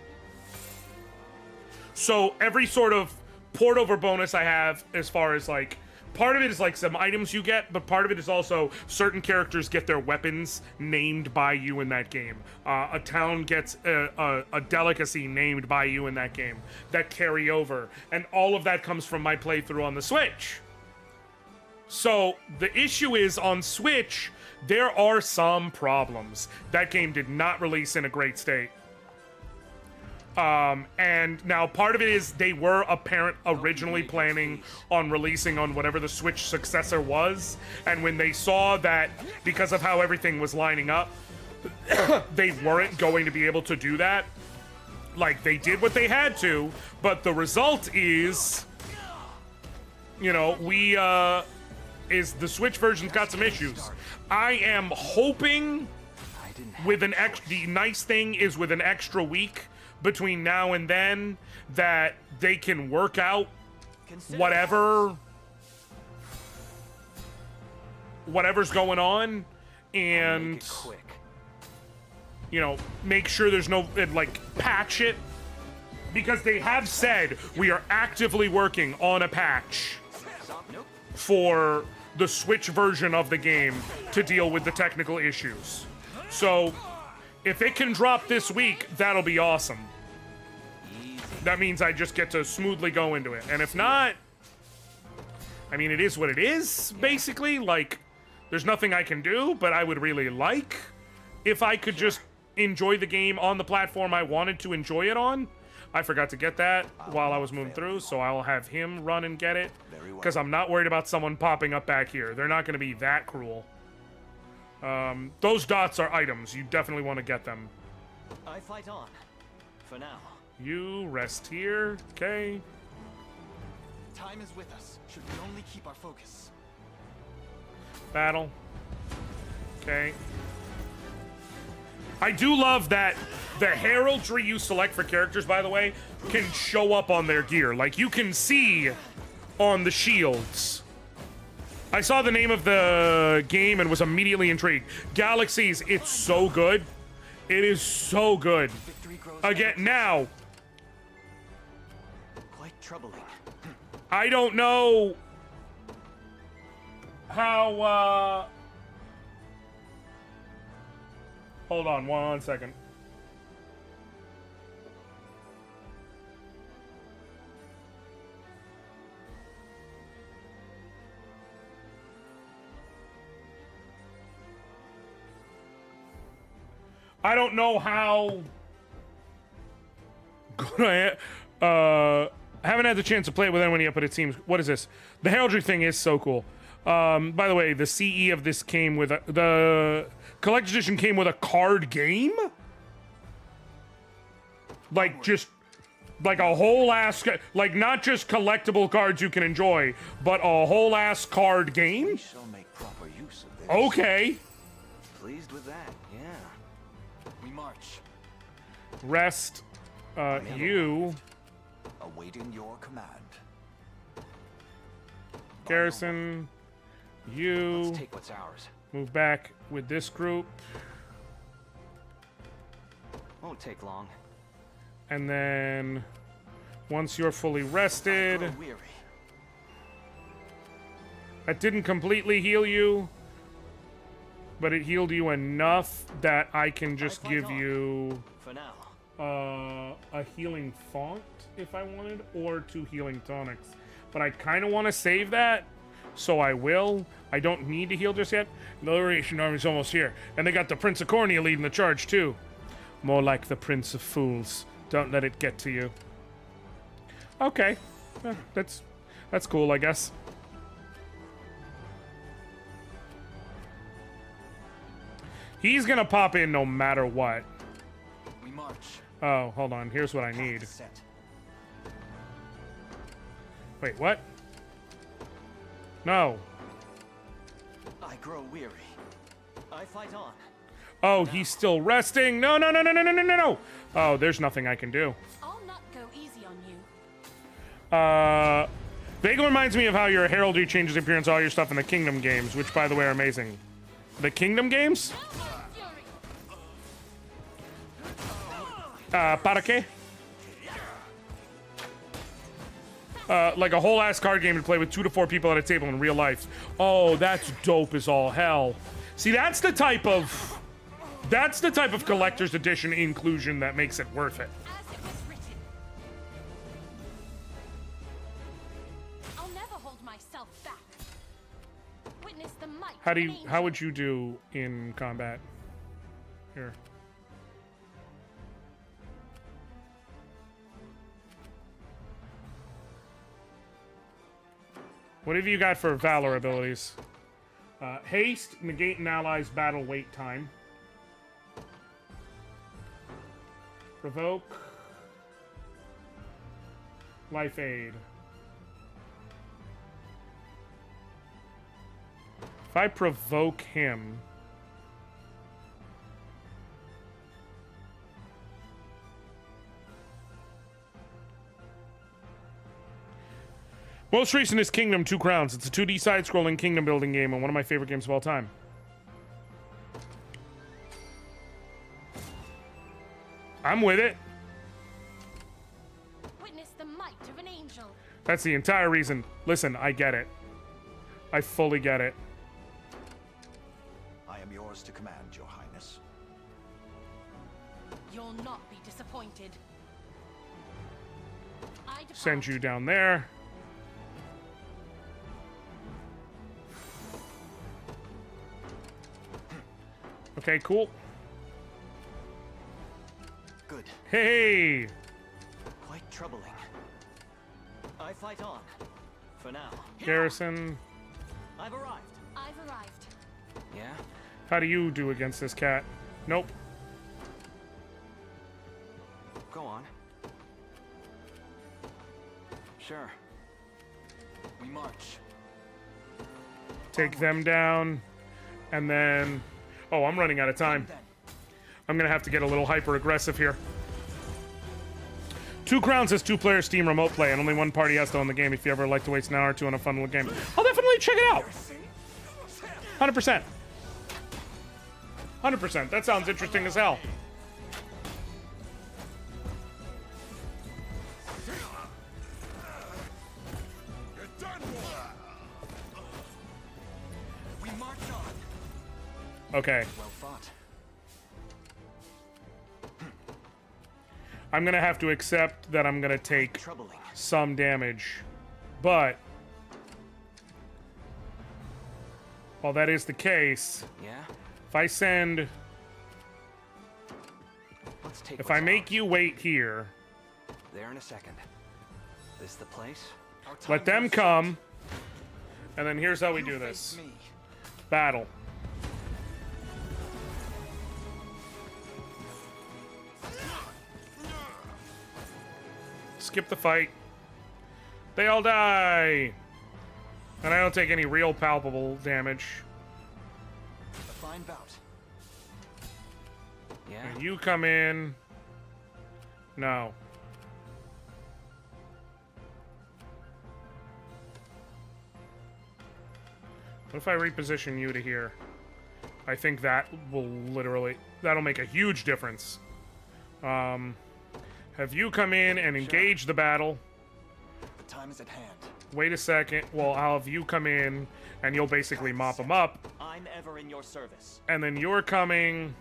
So every sort of port over bonus I have, as far as like, part of it is like some items you get, but part of it is also certain characters get their weapons named by you in that game. A town gets a delicacy named by you in that game that carry over. And all of that comes from my playthrough on the Switch. So the issue is, on Switch, there are some problems. That game did not release in a great state. And now part of it is they were originally planning on releasing on whatever the Switch successor was, and when they saw that because of how everything was lining up, they weren't going to be able to do that. Like, they did what they had to, but the result is, you know, is the Switch version's got some issues. I am hoping the nice thing is with an extra week between now and then that they can work out whatever's going on, and you know, make sure there's no like patch it, because they have said we are actively working on a patch for the Switch version of the game to deal with the technical issues. So if it can drop this week, that'll be awesome. That means I just get to smoothly go into it. And if not, I mean, it is what it is, basically. Like, there's nothing I can do, but I would really like if I could just enjoy the game on the platform I wanted to enjoy it on. I forgot to get that while I was moving through, so I'll have him run and get it, because I'm not worried about someone popping up back here. They're not going to be that cruel. Those dots are items. You definitely want to get them. I fight on. For now. You rest here. Okay. Time is with us. Should we only keep our focus? Battle. Okay. I do love that the heraldry you select for characters, by the way, can show up on their gear. Like, you can see on the shields. I saw the name of the game and was immediately intrigued. Galaxies, it's so good. It is so good. Again, now, Quite troubling. I don't know how, hold on 1 second. I don't know how good I haven't had the chance to play it with anyone yet, but it seems... What is this? The heraldry thing is so cool. By the way, the CE of this came with the collector's edition came with a card game? Like, just... Like a whole ass... Like, not just collectible cards you can enjoy, but a whole ass card game? We shall make proper use of this. Okay. Pleased with that, yeah. We march. Rest. You... Awaiting your command. Garrison, you Let's take what's ours. move back with this group, Won't take long. and then once you're fully rested, Grow weary. that didn't completely heal you, but it healed you enough that I can just give you For now. a healing font if I wanted, or 2 healing tonics. But I kind of want to save that, so I will. I don't need to heal just yet. The Liberation Army's almost here. And they got the Prince of Cornea leading the charge, too. More like the Prince of Fools. Don't let it get to you. Okay. That's cool, I guess. He's gonna pop in no matter what. We march. Oh, hold on. Here's what I need. Set. Wait, what? No. I grow weary. I fight on. Oh, he's still resting. No, no, no, no, no, no, no, no, no. Oh, there's nothing I can do. I'll not go easy on you. Vaguely reminds me of how your heraldry changes appearance all your stuff in the Kingdom games, which, by the way, are amazing. The Kingdom games? Para qué? Like a whole ass card game to play with 2 to 4 people at a table in real life. Oh, that's dope as all hell. See, that's the type of collector's edition inclusion that makes it worth it. As it was written. I'll never hold myself back. Witness the might How of an how angel. would you do in combat? Here. What have you got for Valor abilities? Haste, negate an ally's battle wait time. Provoke. Life aid. If I provoke him... Most recent is Kingdom 2 Crowns. It's a 2D side-scrolling kingdom building game and one of my favorite games of all time. I'm with it. Witness the might of an angel. That's the entire reason. Listen, I get it. I fully get it. I am yours to command, Your Highness. You'll not be disappointed. I depart. Send you down there. Okay, cool. Good. Hey! Quite troubling. I fight on. For now. Garrison, I've arrived. I've arrived. Yeah? how do you do against this cat? Nope. Go on. Sure. We march. Take them down. And then... Oh, I'm running out of time. Then. I'm gonna have to get a little hyper-aggressive here. 2 Crowns has 2-player Steam remote play, and only one party has to own the game if you ever like to waste an hour or two on a fun little game. I'll definitely check it out. 100%. 100%. That sounds interesting as hell. We march on. Okay. Well fought. I'm gonna have to accept that I'm gonna take Troubling. some damage. But... while that is the case, Yeah? if I send... Let's take If what's I make ours. you wait here, There in a second. This the place? let them come, and then here's how we do this. Me. Battle. Skip the fight. They all die! And I don't take any real palpable damage. A fine bout. Yeah? And you come in. No. What if I reposition you to here? I think that will literally... that'll make a huge difference. Have you come in and engage the battle. The time is at hand. Wait a second. Well, I'll have you come in, and you'll basically mop them up. I'm ever in your service. And then you're coming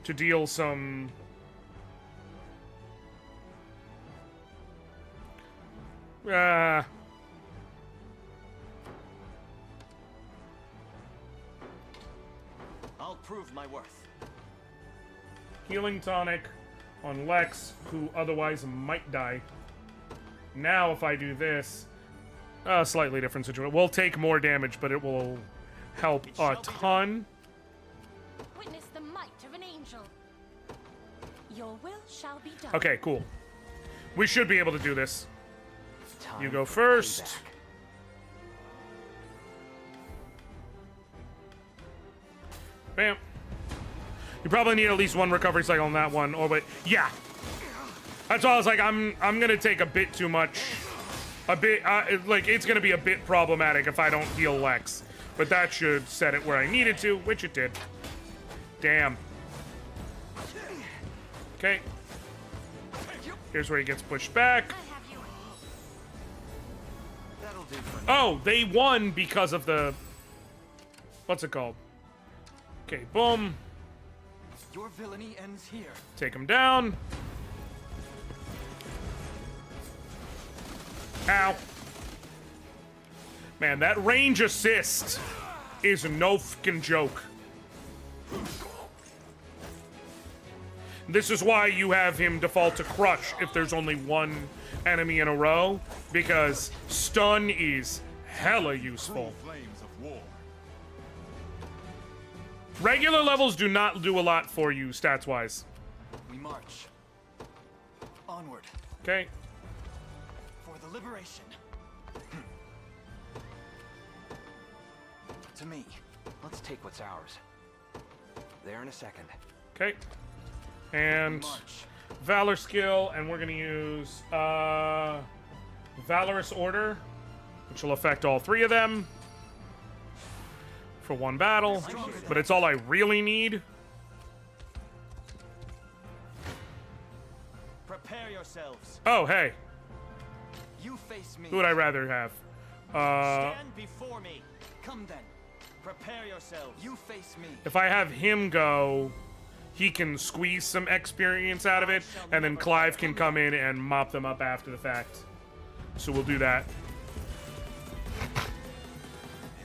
to deal some... I'll prove my worth. healing tonic on Lex, who otherwise might die. Now, if I do this, slightly different situation. We'll take more damage, but it will help a ton. Witness the might of an angel. Your will shall be done. Okay, cool. We should be able to do this. Time You go for first. payback. Bam. You probably need at least one recovery cycle on that one. Or wait, yeah. That's why I was like, I'm gonna take a bit too much. A bit, like, it's gonna be a bit problematic if I don't heal Lex. But that should set it where I needed to, which it did. Damn. Okay. Here's where he gets pushed back. I have you. That'll do for Oh, they won because of the... What's it called? Okay, boom. Your villainy ends here. Take him down. Ow. Man, that range assist is no fucking joke. This is why you have him default to crush if there's only one enemy in a row, because stun is hella useful. Flames of war. Regular levels do not do a lot for you stats-wise. We march. Onward. Okay. For the liberation. To me. Let's take what's ours. There in a second. Okay. And March. Valor skill, and we're gonna use Valorous Order, which will affect all three of them for one battle, but it's all I really need. Prepare yourselves. Oh, hey, You face me. who would I rather have? Stand before me. Come then. Prepare yourselves. You face me. If I have him go, he can squeeze some experience out of it, and then Clive can come in and mop them up after the fact. So we'll do that.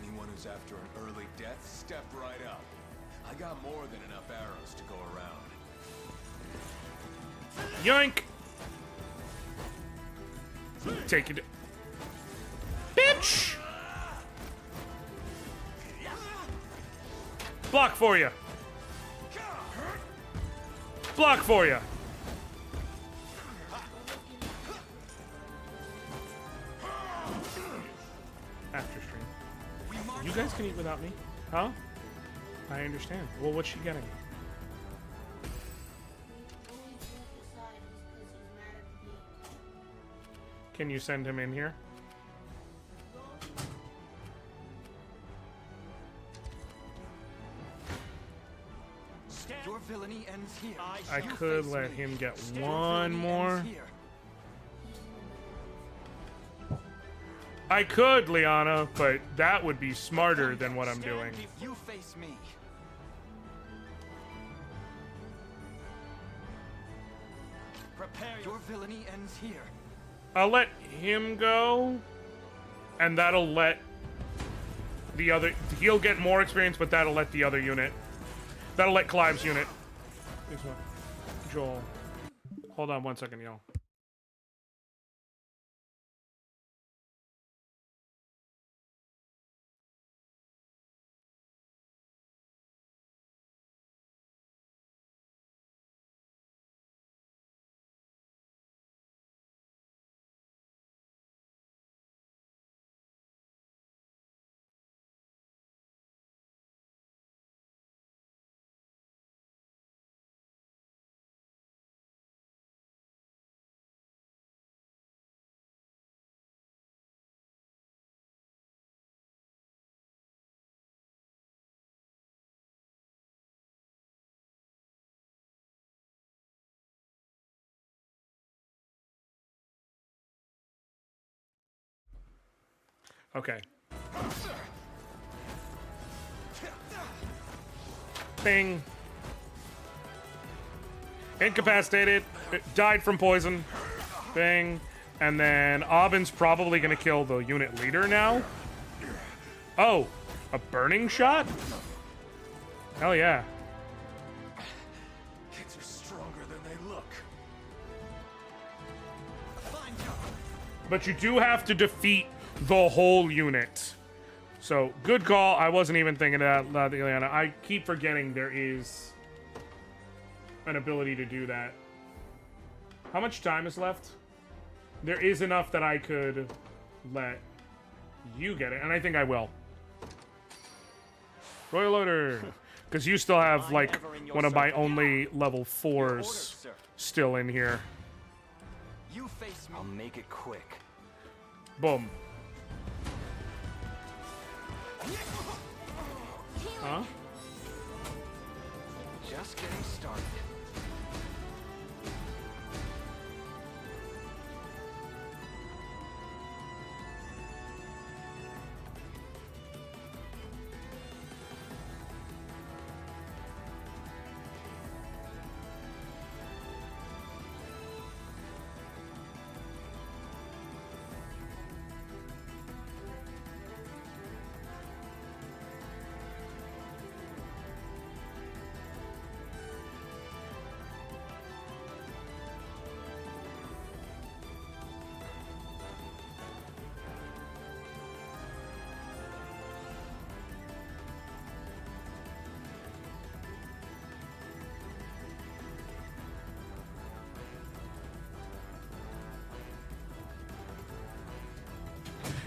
Anyone who's after an early death, step right up. I got more than enough arrows to go around. Yoink! Take it. Bitch! Block for you. Block for you. After stream. You guys can eat without me? Huh? I understand. Well, what's she getting? Can you send him in here? Your villainy ends here. I could let him get one more. I could, Liana, but that would be smarter than what I'm doing. You face me. Prepare. Your villainy ends here. I'll let him go, and that'll let the other... He'll get more experience, but that'll let the other unit... That'll let Clive's unit... This one. Joel. Hold on one second, y'all. Okay. Bing. Incapacitated. Died from poison. Bing. And then Aubin's probably going to kill the unit leader now. Oh, a burning shot? Hell yeah. Kids are stronger than they look. But you do have to defeat the whole unit. So, good call. I wasn't even thinking of that, Ileana. I keep forgetting there is an ability to do that. How much time is left? There is enough that I could let you get it, and I think I will. Royal Order! Because you still have, like, one of my only level 4s still in here. You face me. I'll make it quick. Boom. Huh? Just getting started.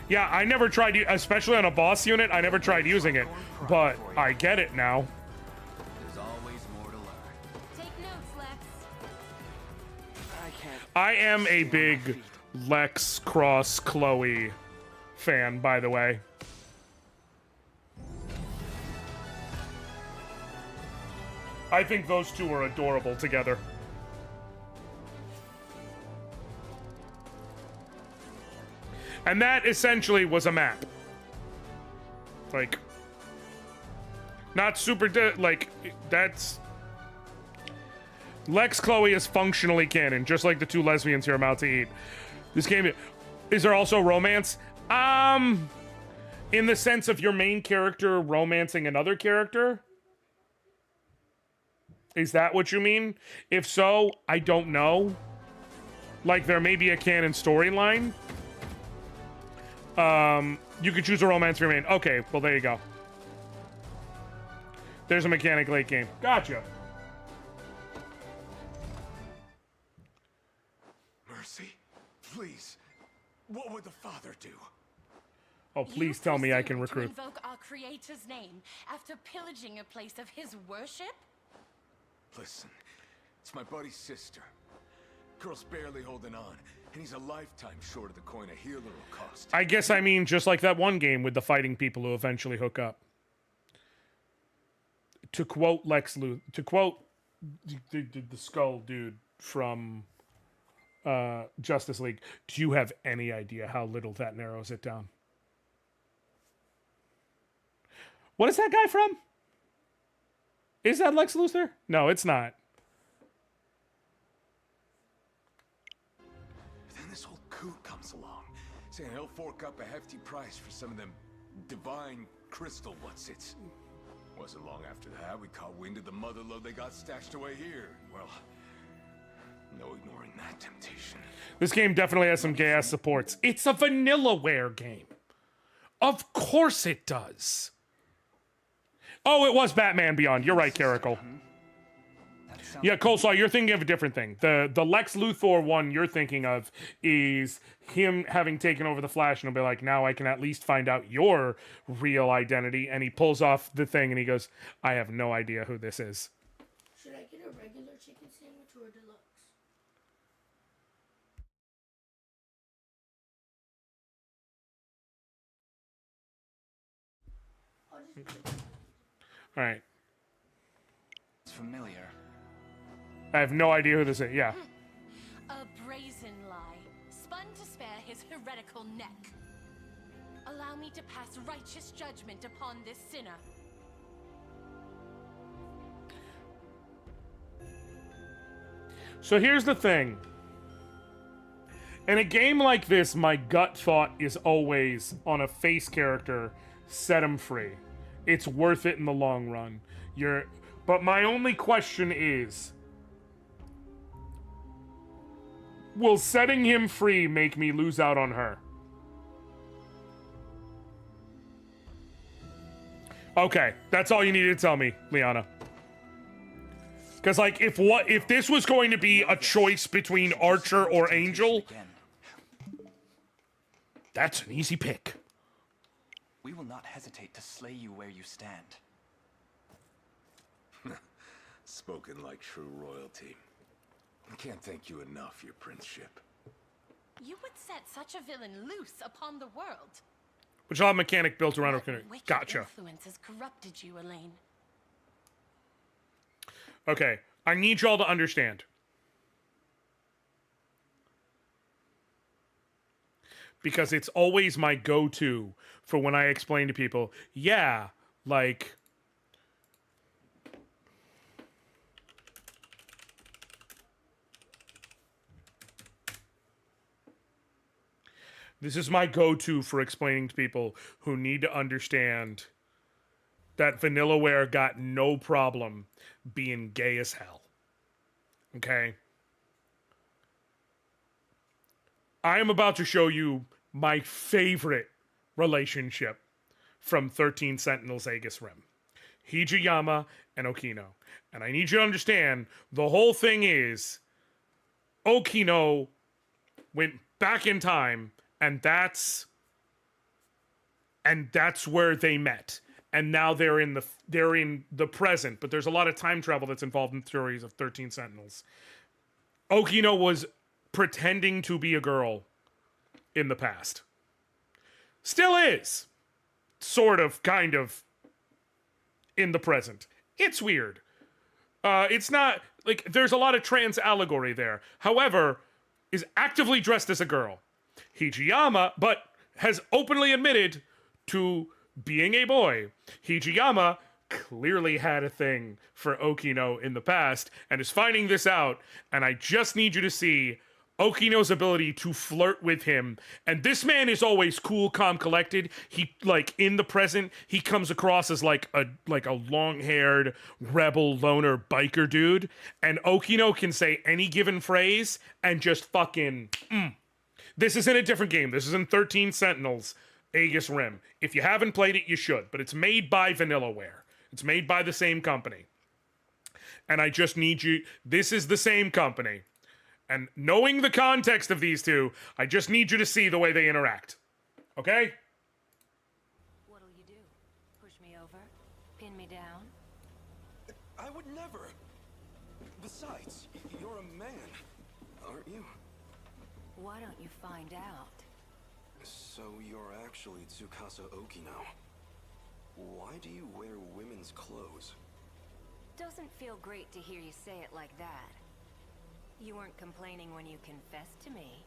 Yeah, I never tried, especially on a boss unit, I never tried using it, but I get it now. There's always more to learn. Take notes, Lex. I can't. I am a big Lex Cross Chloe fan, by the way. I think those two are adorable together. And that essentially was a map. Like, not super, like, that's... Lex Chloe is functionally canon, just like the two lesbians you're about to eat. This game, is there also romance? In the sense of your main character romancing another character? Is that what you mean? If so, I don't know. Like, there may be a canon storyline. You could choose a romance for your main. Okay, well, there you go. There's a mechanic late game. Gotcha. Mercy, please. What would the father do? Oh, please tell me I can recruit. To invoke our Creator's name after pillaging a place of his worship? Listen, it's my buddy's sister. Girl's barely holding on, and he's a lifetime short of the coin a healer will cost. I guess I mean just like that one game with the fighting people who eventually hook up. To quote Lex Luthor, to quote the skull dude from Justice League, do you have any idea how little that narrows it down? What is that guy from? Is that Lex Luthor? No, it's not. Then this old coot comes along, saying he'll fork up a hefty price for some of them divine crystal what's-its. Wasn't long after that, we caught wind of the motherlode they got stashed away here. Well, no ignoring that temptation. This game definitely has some gay-ass supports. It's a Vanillaware game. Of course it does. Oh, it was Batman Beyond. You're right, Caracal. Yeah, Coleslaw, you're thinking of a different thing. The Lex Luthor one you're thinking of is him having taken over the Flash, and he'll be like, now I can at least find out your real identity. And he pulls off the thing, and he goes, I have no idea who this is. Should I get a regular chicken sandwich or a deluxe? I'll just All right. It's familiar. I have no idea who this is. Yeah. A brazen lie, spun to spare his heretical neck. Allow me to pass righteous judgment upon this sinner. So here's the thing. In a game like this, my gut thought is always on a face character, set him free. It's worth it in the long run. But my only question is, will setting him free make me lose out on her? Okay, that's all you needed to tell me, Liana. Because, like, if this was going to be a choice between Archer or Angel, that's an easy pick. We will not hesitate to slay you where you stand. Spoken like true royalty. I can't thank you enough, your princeship. You would set such a villain loose upon the world. Which all mechanic built around What her. wicked Gotcha. influence has corrupted you, Elaine? Okay, I need y'all to understand. Because it's always my go-to for when I explain to people, yeah, like... This is my go-to for explaining to people who need to understand that Vanillaware got no problem being gay as hell. Okay? I am about to show you my favorite relationship from 13 Sentinels Aegis Rim. Hijiyama and Okino. And I need you to understand, the whole thing is, Okino went back in time, and that's where they met. And now they're in the present, but there's a lot of time travel that's involved in theories of 13 Sentinels. Okino was pretending to be a girl in the past. Still is. Sort of, kind of, in the present. It's weird. It's not, like, there's a lot of trans allegory there. However, is actively dressed as a girl. Hijiyama, but has openly admitted to being a boy. Hijiyama clearly had a thing for Okino in the past and is finding this out, and I just need you to see Okino's ability to flirt with him. And this man is always cool, calm, collected. He, like, in the present, he comes across as like a long-haired rebel loner biker dude, and Okino can say any given phrase and just fucking This is in a different game. This is in 13 Sentinels Aegis Rim. If you haven't played it, you should. But it's made by Vanillaware. It's made by the same company. And I just need you... This is the same company. And knowing the context of these two, I just need you to see the way they interact. Okay? What'll you do? Push me over? Pin me down? I would never. Besides, you're a man, aren't you? Why don't you find out? So you're actually Tsukasa Okino. Why do you wear women's clothes? Doesn't feel great to hear you say it like that. You weren't complaining when you confessed to me.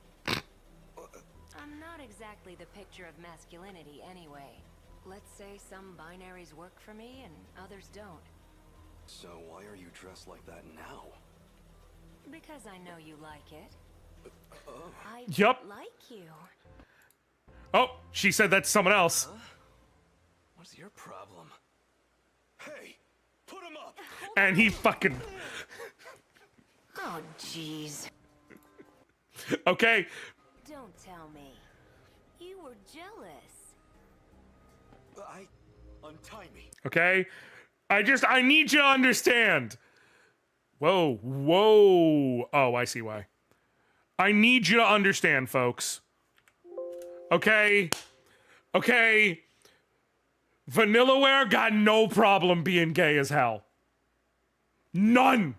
I'm not exactly the picture of masculinity anyway. Let's say some binaries work for me and others don't. So why are you dressed like that now? Because I know you like it. I Yup. like you. Oh, she said that to someone else. What's your problem? Hey, put him up! And he fucking... Oh, jeez. Okay. Don't tell me. You were jealous. Untie me. Okay? I need you to understand. Whoa, whoa. Oh, I see why. I need you to understand, folks. Okay? Okay? Vanillaware got no problem being gay as hell. None!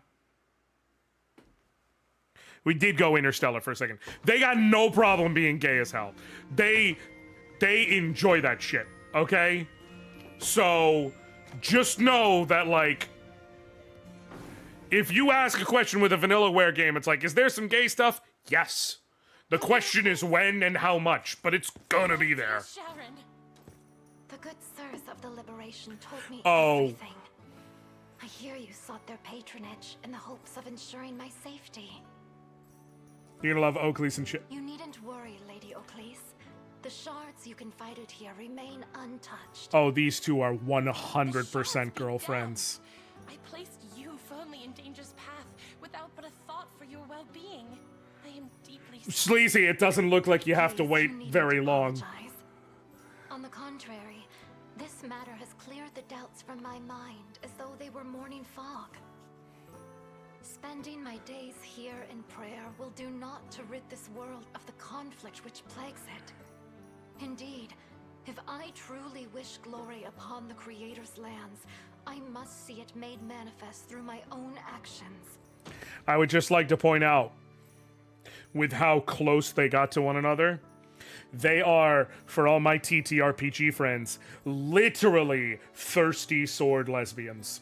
We did go Interstellar for a second. They got no problem being gay as hell. They enjoy that shit, okay? So, just know that, like, if you ask a question with a Vanillaware game, it's like, is there some gay stuff? Yes. The question is when and how much, but it's gonna be there. Sharon. The good sirs of the Liberation told me Oh. everything. I hear you sought their patronage in the hopes of ensuring my safety. You're gonna love Oakley's and shit. You needn't worry, Lady Oakleys. The shards you confided here remain untouched. Oh, these two are 100% girlfriends. I placed you firmly in danger's path without but a thought for your well-being. I am deeply Sleazy, it doesn't look like you have to wait very long. On the contrary, this matter has cleared the doubts from my mind as though they were morning fog. Spending my days here in prayer will do naught to rid this world of the conflict which plagues it. Indeed, if I truly wish glory upon the Creator's lands, I must see it made manifest through my own actions. I would just like to point out, with how close they got to one another, they are, for all my TTRPG friends, literally thirsty sword lesbians.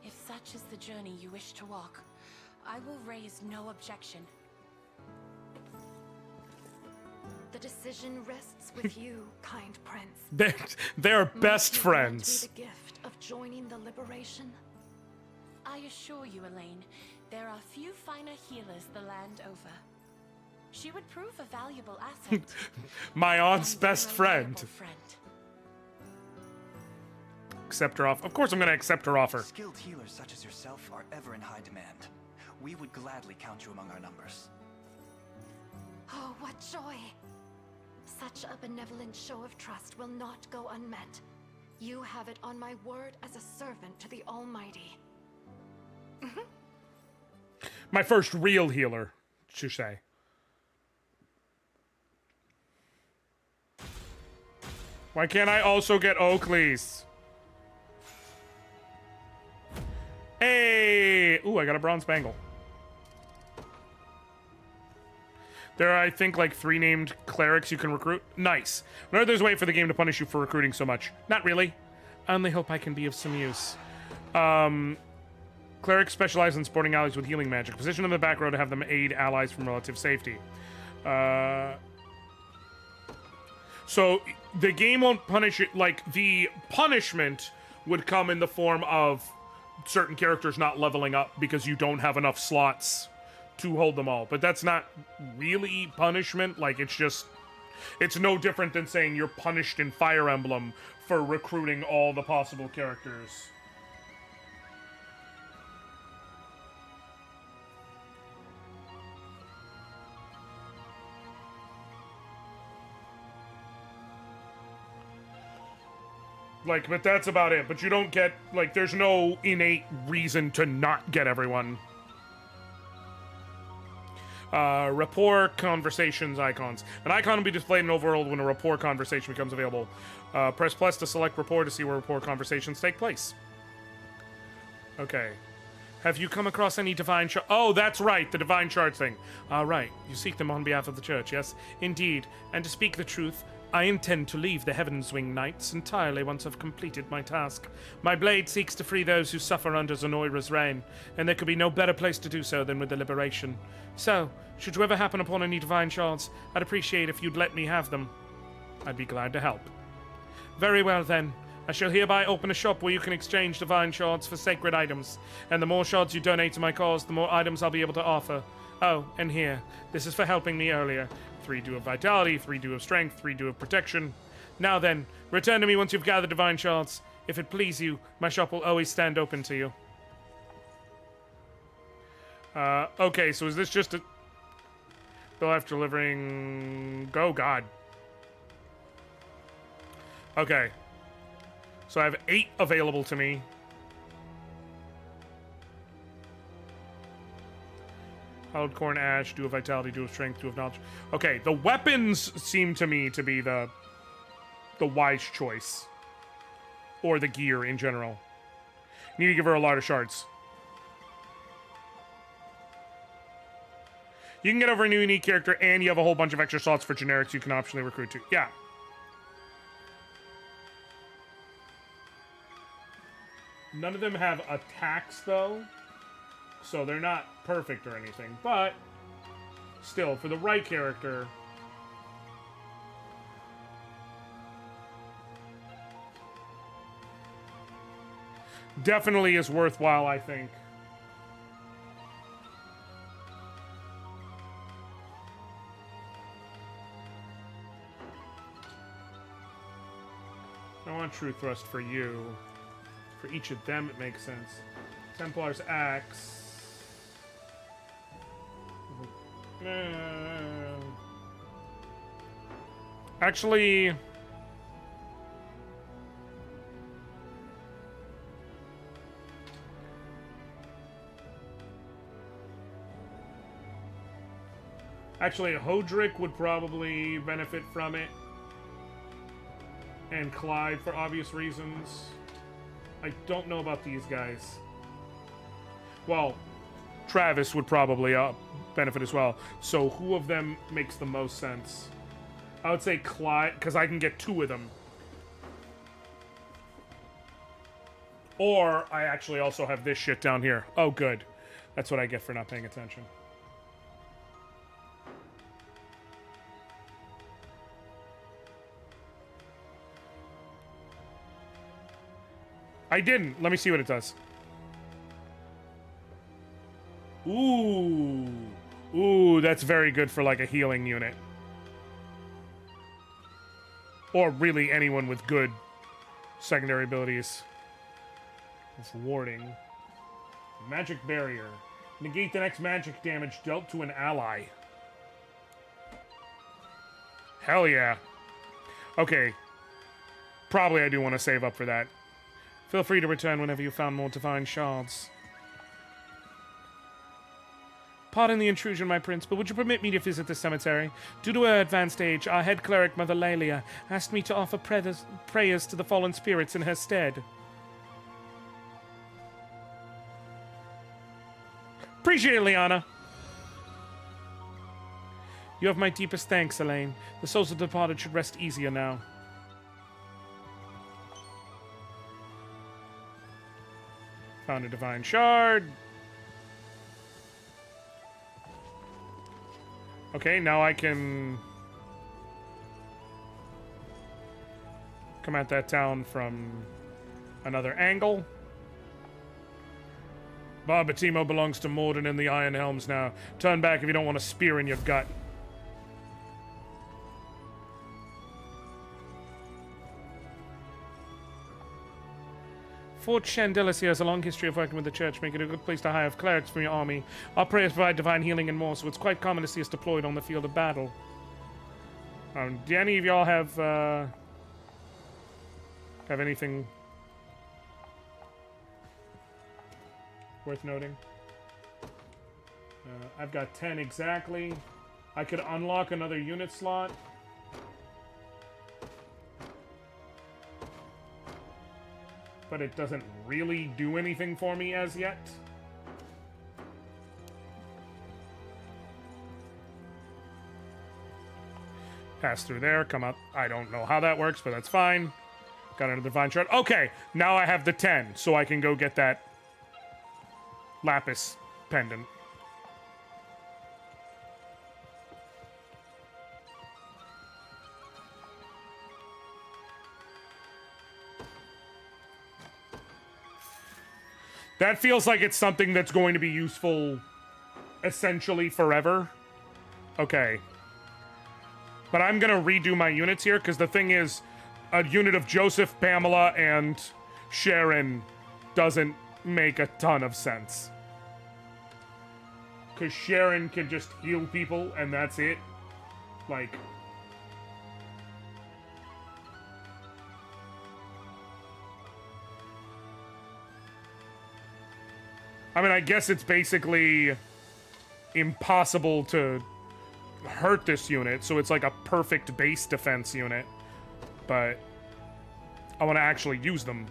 If such is the journey you wish to walk, I will raise no objection. The decision rests with you, kind prince. They're best friends. Grant me the gift of joining the liberation. I assure you, Elaine, there are few finer healers the land over. She would prove a valuable asset. My aunt's best friend. friend. Accept her offer. Of course I'm going to accept her offer. Skilled healers such as yourself are ever in high demand. We would gladly count you among our numbers. Oh, what joy! Such a benevolent show of trust will not go unmet. You have it on my word as a servant to the Almighty. My first real healer, to say. Why can't I also get Oakley's? Hey! Ooh, I got a bronze bangle. There are, I think, like 3 named clerics you can recruit. Nice. Whenever there's a way for the game to punish you for recruiting so much. Not really. I only hope I can be of some use. Clerics specialize in supporting allies with healing magic. Position them in the back row to have them aid allies from relative safety. So the game won't punish it. Like, the punishment would come in the form of certain characters not leveling up because you don't have enough slots to hold them all. But that's not really punishment. Like, it's just... It's no different than saying you're punished in Fire Emblem for recruiting all the possible characters. Like, but that's about it. But you don't get, like, there's no innate reason to not get everyone. Rapport conversations icons. An icon will be displayed in Overworld when a rapport conversation becomes available. Press plus to select rapport to see where rapport conversations take place. Okay. Have you come across any divine shards? Oh, that's right, the divine shards thing. Right. You seek them on behalf of the church, yes? Indeed. And to speak the truth, I intend to leave the Heavenswing Knights entirely once I've completed my task. My blade seeks to free those who suffer under Zenoira's reign, and there could be no better place to do so than with the liberation. So, should you ever happen upon any divine shards, I'd appreciate if you'd let me have them. I'd be glad to help. Very well then. I shall hereby open a shop where you can exchange divine shards for sacred items, and the more shards you donate to my cause, the more items I'll be able to offer. Oh, and here, this is for helping me earlier. 3 do of vitality, 3 do of strength, 3 do of protection. Now then, return to me once you've gathered divine shards. If it please you, my shop will always stand open to you. Okay, so is this just a... Bill after delivering... Oh, God. Okay. So I have 8 available to me. Hallowed Corn Ash, do of Vitality, do of Strength, do of Knowledge. Okay, the weapons seem to me to be the wise choice. Or the gear in general. Need to give her a lot of shards. You can get over a new unique character, and you have a whole bunch of extra slots for generics you can optionally recruit to. Yeah. None of them have attacks, though. So they're not perfect or anything. But, still, for the right character... definitely is worthwhile, I think. I want True Thrust for you. For each of them, it makes sense. Templar's Axe. Actually... Actually, Hodrick would probably benefit from it. And Clyde for obvious reasons. I don't know about these guys. Well, Travis would probably benefit as well. So who of them makes the most sense? I would say Clyde, because I can get 2 of them. Or I actually also have this shit down here. Oh, good. That's what I get for not paying attention. I didn't. Let me see what it does. Ooh. Ooh, that's very good for like a healing unit. Or really anyone with good secondary abilities. It's warding. Magic barrier. Negate the next magic damage dealt to an ally. Hell yeah. Okay. Probably I do want to save up for that. Feel free to return whenever you found more divine shards. Pardon the intrusion, my prince, but would you permit me to visit the cemetery? Due to her advanced age, our head cleric, Mother Lelia, asked me to offer prayers to the fallen spirits in her stead. Appreciate it, Liana. You have my deepest thanks, Elaine. The souls of the departed should rest easier now. Found a divine shard. Okay, now I can come at that town from another angle. Barbatimo belongs to Morden and the Iron Helms now. Turn back if you don't want a spear in your gut. Fort Chandelis has a long history of working with the church, making it a good place to hire clerics from your army. Our prayers provide divine healing and more, so it's quite common to see us deployed on the field of battle. Do any of y'all have anything worth noting? I've got 10 exactly. I could unlock another unit slot. But it doesn't really do anything for me as yet. Pass through there, come up. I don't know how that works, but that's fine. Got another divine shard. Okay, now I have the 10, so I can go get that lapis pendant. That feels like it's something that's going to be useful essentially forever. Okay. But I'm going to redo my units here, because the thing is, a unit of Joseph, Pamela, and Sharon doesn't make a ton of sense. Because Sharon can just heal people, and that's it. Like... I mean, I guess it's basically impossible to hurt this unit, so it's like a perfect base defense unit. But I want to actually use them.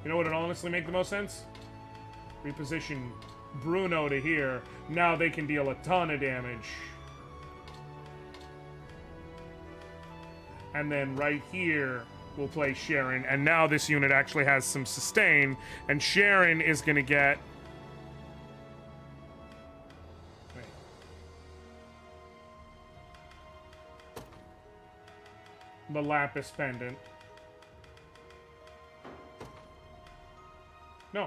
You know what would honestly make the most sense? Reposition Bruno to here. Now they can deal a ton of damage. And then right here, we'll play Sharon. And now this unit actually has some sustain. And Sharon is going to get... Wait. The Lapis Pendant. No.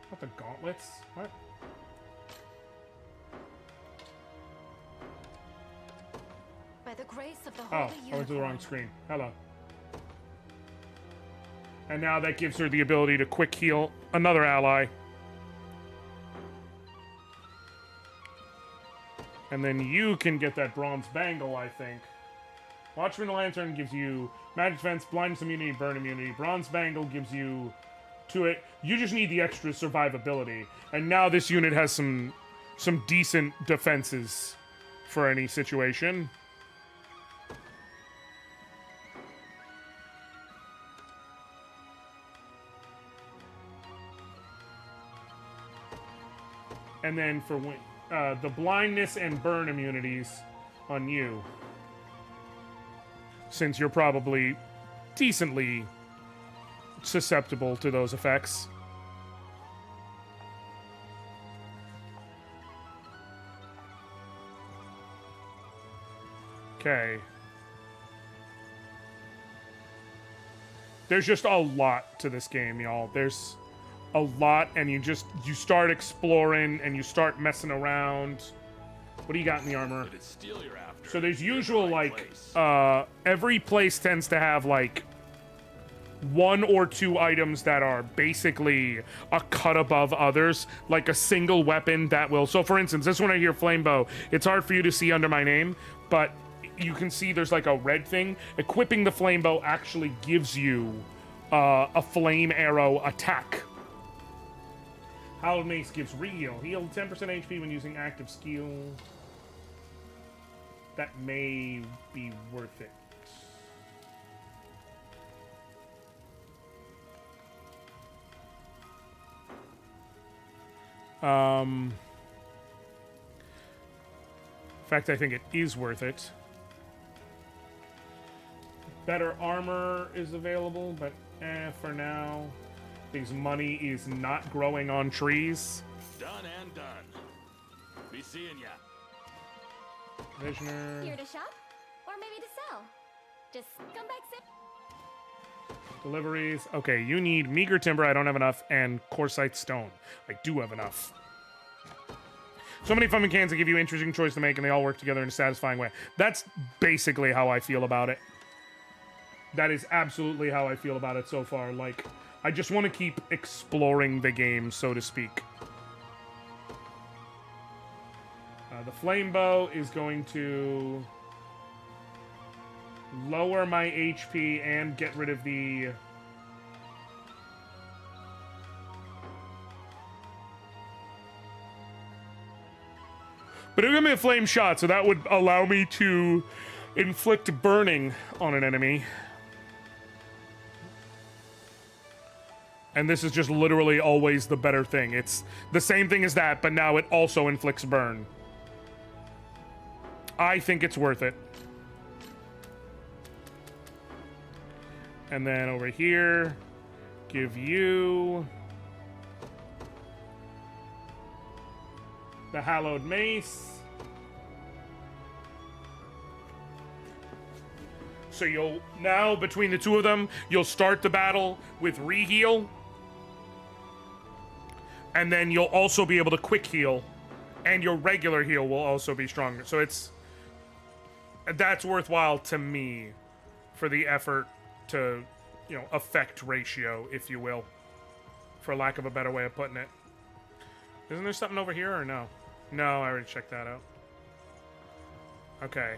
Not the gauntlets. What? By the grace of the Oh, Holy I went to the Unicorn. wrong screen. Hello. And now that gives her the ability to quick heal another ally. And then you can get that bronze bangle, I think. Watchman the Lantern gives you magic defense, blindness immunity, burn immunity. Bronze bangle gives you to it. You just need the extra survivability. And now this unit has some decent defenses for any situation. And then for the blindness and burn immunities on you, since you're probably decently susceptible to those effects. Okay. There's just a lot to this game, y'all. There's a lot, and you start exploring and you start messing around. What do you got in the armor? So there's usual, like, every place tends to have, like, 1 or 2 items that are basically a cut above others, like a single weapon that will... So, for instance, this one right here, Flame Bow, it's hard for you to see under my name, but you can see there's, like, a red thing. Equipping the Flame Bow actually gives you a flame arrow attack. Hallowed Mace gives re-heal. Heal 10% HP when using active skill. That may be worth it. In fact, I think it is worth it. Better armor is available, but for now, because money is not growing on trees. Done and done. Be seeing ya. Visioner. Here to shop, or maybe to sell. Just come back soon. Deliveries. Okay, you need meager timber. I don't have enough, and Corsite stone. I do have enough. So many fun mechanics that give you interesting choice to make, and they all work together in a satisfying way. That's basically how I feel about it. That is absolutely how I feel about it so far. Like, I just want to keep exploring the game, so to speak. The Flame Bow is going to lower my HP and get rid of the... But it'll give me a flame shot, so that would allow me to inflict burning on an enemy. And this is just literally always the better thing. It's the same thing as that, but now it also inflicts burn. I think it's worth it. And then over here, give you the Hallowed Mace. So you'll, now between the two of them, you'll start the battle with re-heal. And then you'll also be able to quick heal. And your regular heal will also be stronger. So that's worthwhile to me for the effort to, you know, effect ratio, if you will. For lack of a better way of putting it. Isn't there something over here or no? No, I already checked that out. Okay.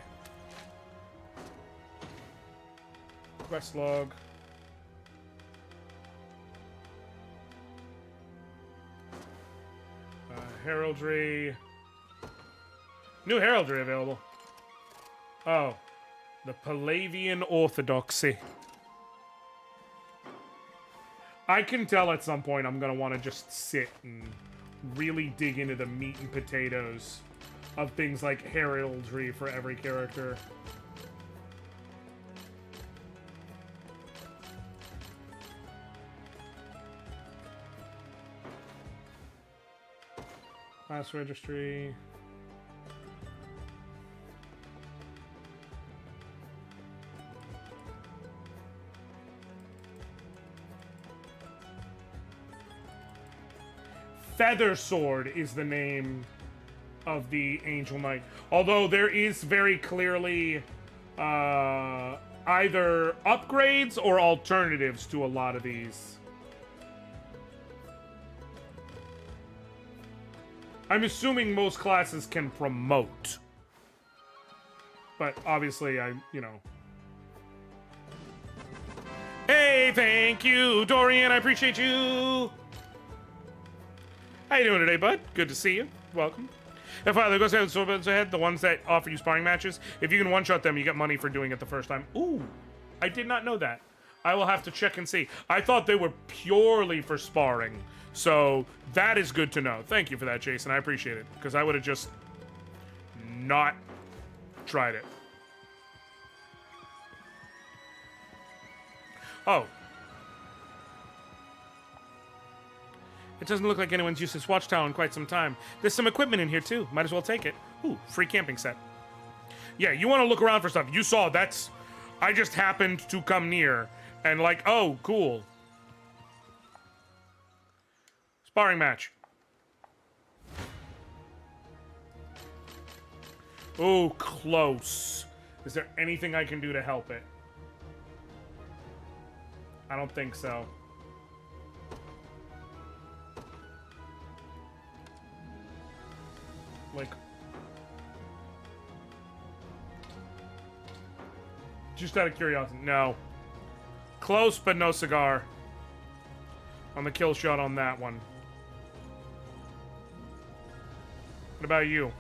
Quest log. Heraldry. New heraldry available. Oh. The Palavian Orthodoxy. I can tell at some point I'm going to want to just sit and really dig into the meat and potatoes of things like heraldry for every character. Class registry. Feather Sword is the name of the Angel Knight. Although there is very clearly either upgrades or alternatives to a lot of these. I'm assuming most classes can promote. But obviously, you know. Hey, thank you, Dorian. I appreciate you. How you doing today, bud? Good to see you. Welcome. If either goes ahead and so ahead, the ones that offer you sparring matches, if you can one-shot them, you get money for doing it the first time. Ooh, I did not know that. I will have to check and see. I thought they were purely for sparring, so that is good to know. Thank you for that, Jason. I appreciate it, because I would have just not tried it. Oh. It doesn't look like anyone's used this watchtower in quite some time. There's some equipment in here, too. Might as well take it. Ooh, free camping set. Yeah, you want to look around for stuff. You saw that's... I just happened to come near and like, oh, cool. Sparring match. Ooh, close. Is there anything I can do to help it? I don't think so. Like, just out of curiosity, no. Close, but no cigar. On the kill shot on that one. What about you?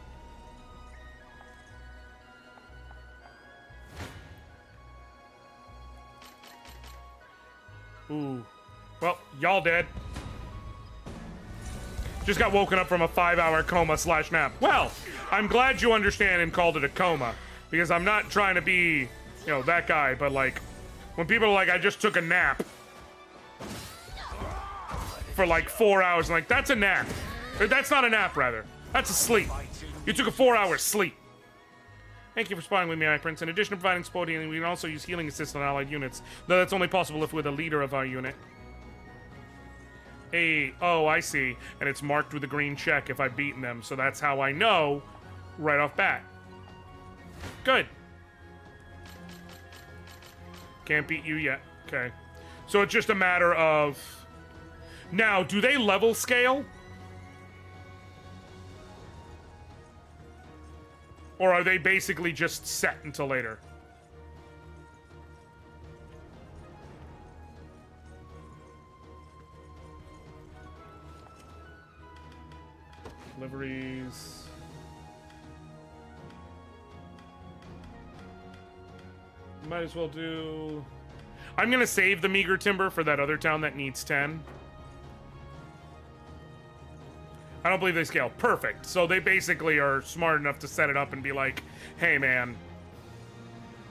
Ooh. Well, y'all dead. Just got woken up from a 5-hour coma / nap. Well, I'm glad you understand and called it a coma. Because I'm not trying to be, you know, that guy, but like, when people are like, I just took a nap. For like 4 hours, I'm like, that's a nap. Or that's not a nap, rather. That's a sleep. You took a 4-hour sleep. Thank you for sparring with me, Prince. In addition to providing support healing, we can also use healing assist on allied units. Though that's only possible if we're the leader of our unit. Hey, oh, I see. And it's marked with a green check if I've beaten them, so that's how I know right off bat. Good. Can't beat you yet. Okay. So it's just a matter of... Now, do they level scale? Or are they basically just set until later? Liveries. Might as well do... I'm gonna save the meager timber for that other town that needs 10. I don't believe they scale. Perfect. So they basically are smart enough to set it up and be like, hey man,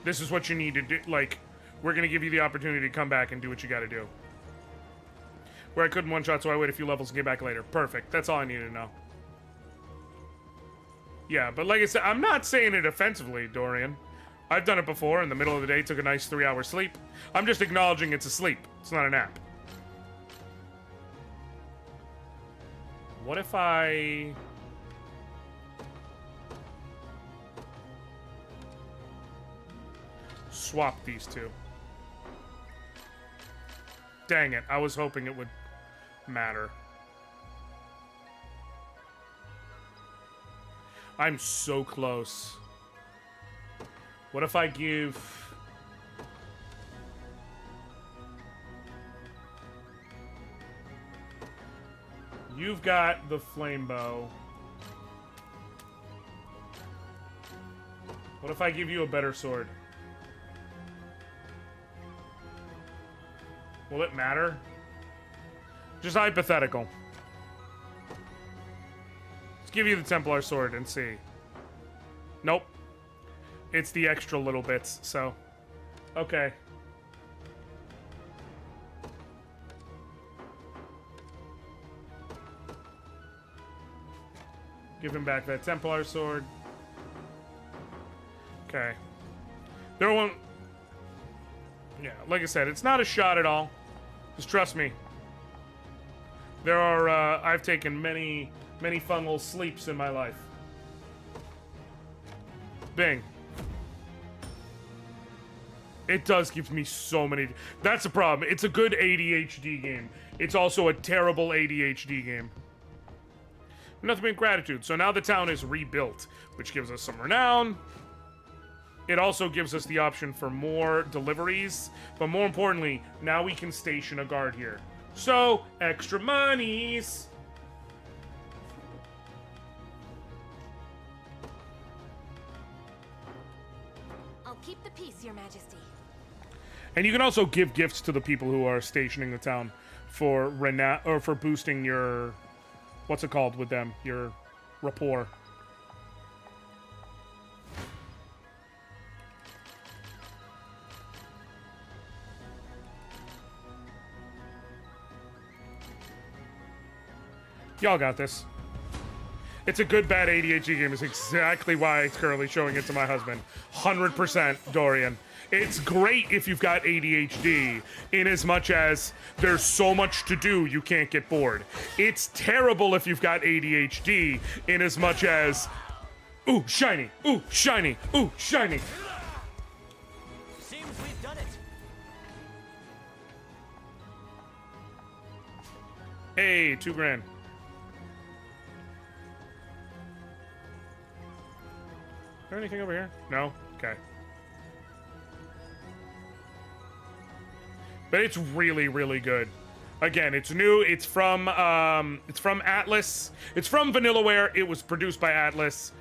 this is what you need to do. Like, we're gonna give you the opportunity to come back and do what you gotta do. Where I couldn't one-shot, so I wait a few levels and get back later. Perfect. That's all I needed to know. Yeah, but like I said, I'm not saying it offensively, Dorian. I've done it before in the middle of the day, took a nice 3-hour sleep. I'm just acknowledging it's a sleep. It's not a nap. What if I... swap these two? Dang it, I was hoping it would matter. I'm so close. What if I give... You've got the flame bow. What if I give you a better sword? Will it matter? Just hypothetical. Let's give you the Templar sword and see. Nope. It's the extra little bits, so... Okay. Give him back that Templar sword. Okay. There won't... Yeah, like I said, it's not a shot at all. Just trust me. There are, I've taken many, many fun little sleeps in my life. Bing. It does give me so many... That's the problem. It's a good ADHD game. It's also a terrible ADHD game. Nothing but gratitude. So now the town is rebuilt, which gives us some renown. it also gives us the option for more deliveries, but more importantly, now we can station a guard here. So, extra monies! I'll keep the peace, Your Majesty. And you can also give gifts to the people who are stationing the town for for boosting your, what's it called with them? Your rapport. Y'all got this. It's a good, bad ADHD game. It's exactly why it's currently showing it to my husband. 100%, Dorian. It's great if you've got ADHD, in as much as there's so much to do you can't get bored. It's terrible if you've got ADHD, in as much as, ooh, shiny, ooh, shiny, ooh, shiny. Seems we've done it. Hey, $2,000. Is there anything over here? No? Okay. But it's really, really good. Again, it's new. It's from Atlus. It's from Vanillaware. It was produced by Atlus.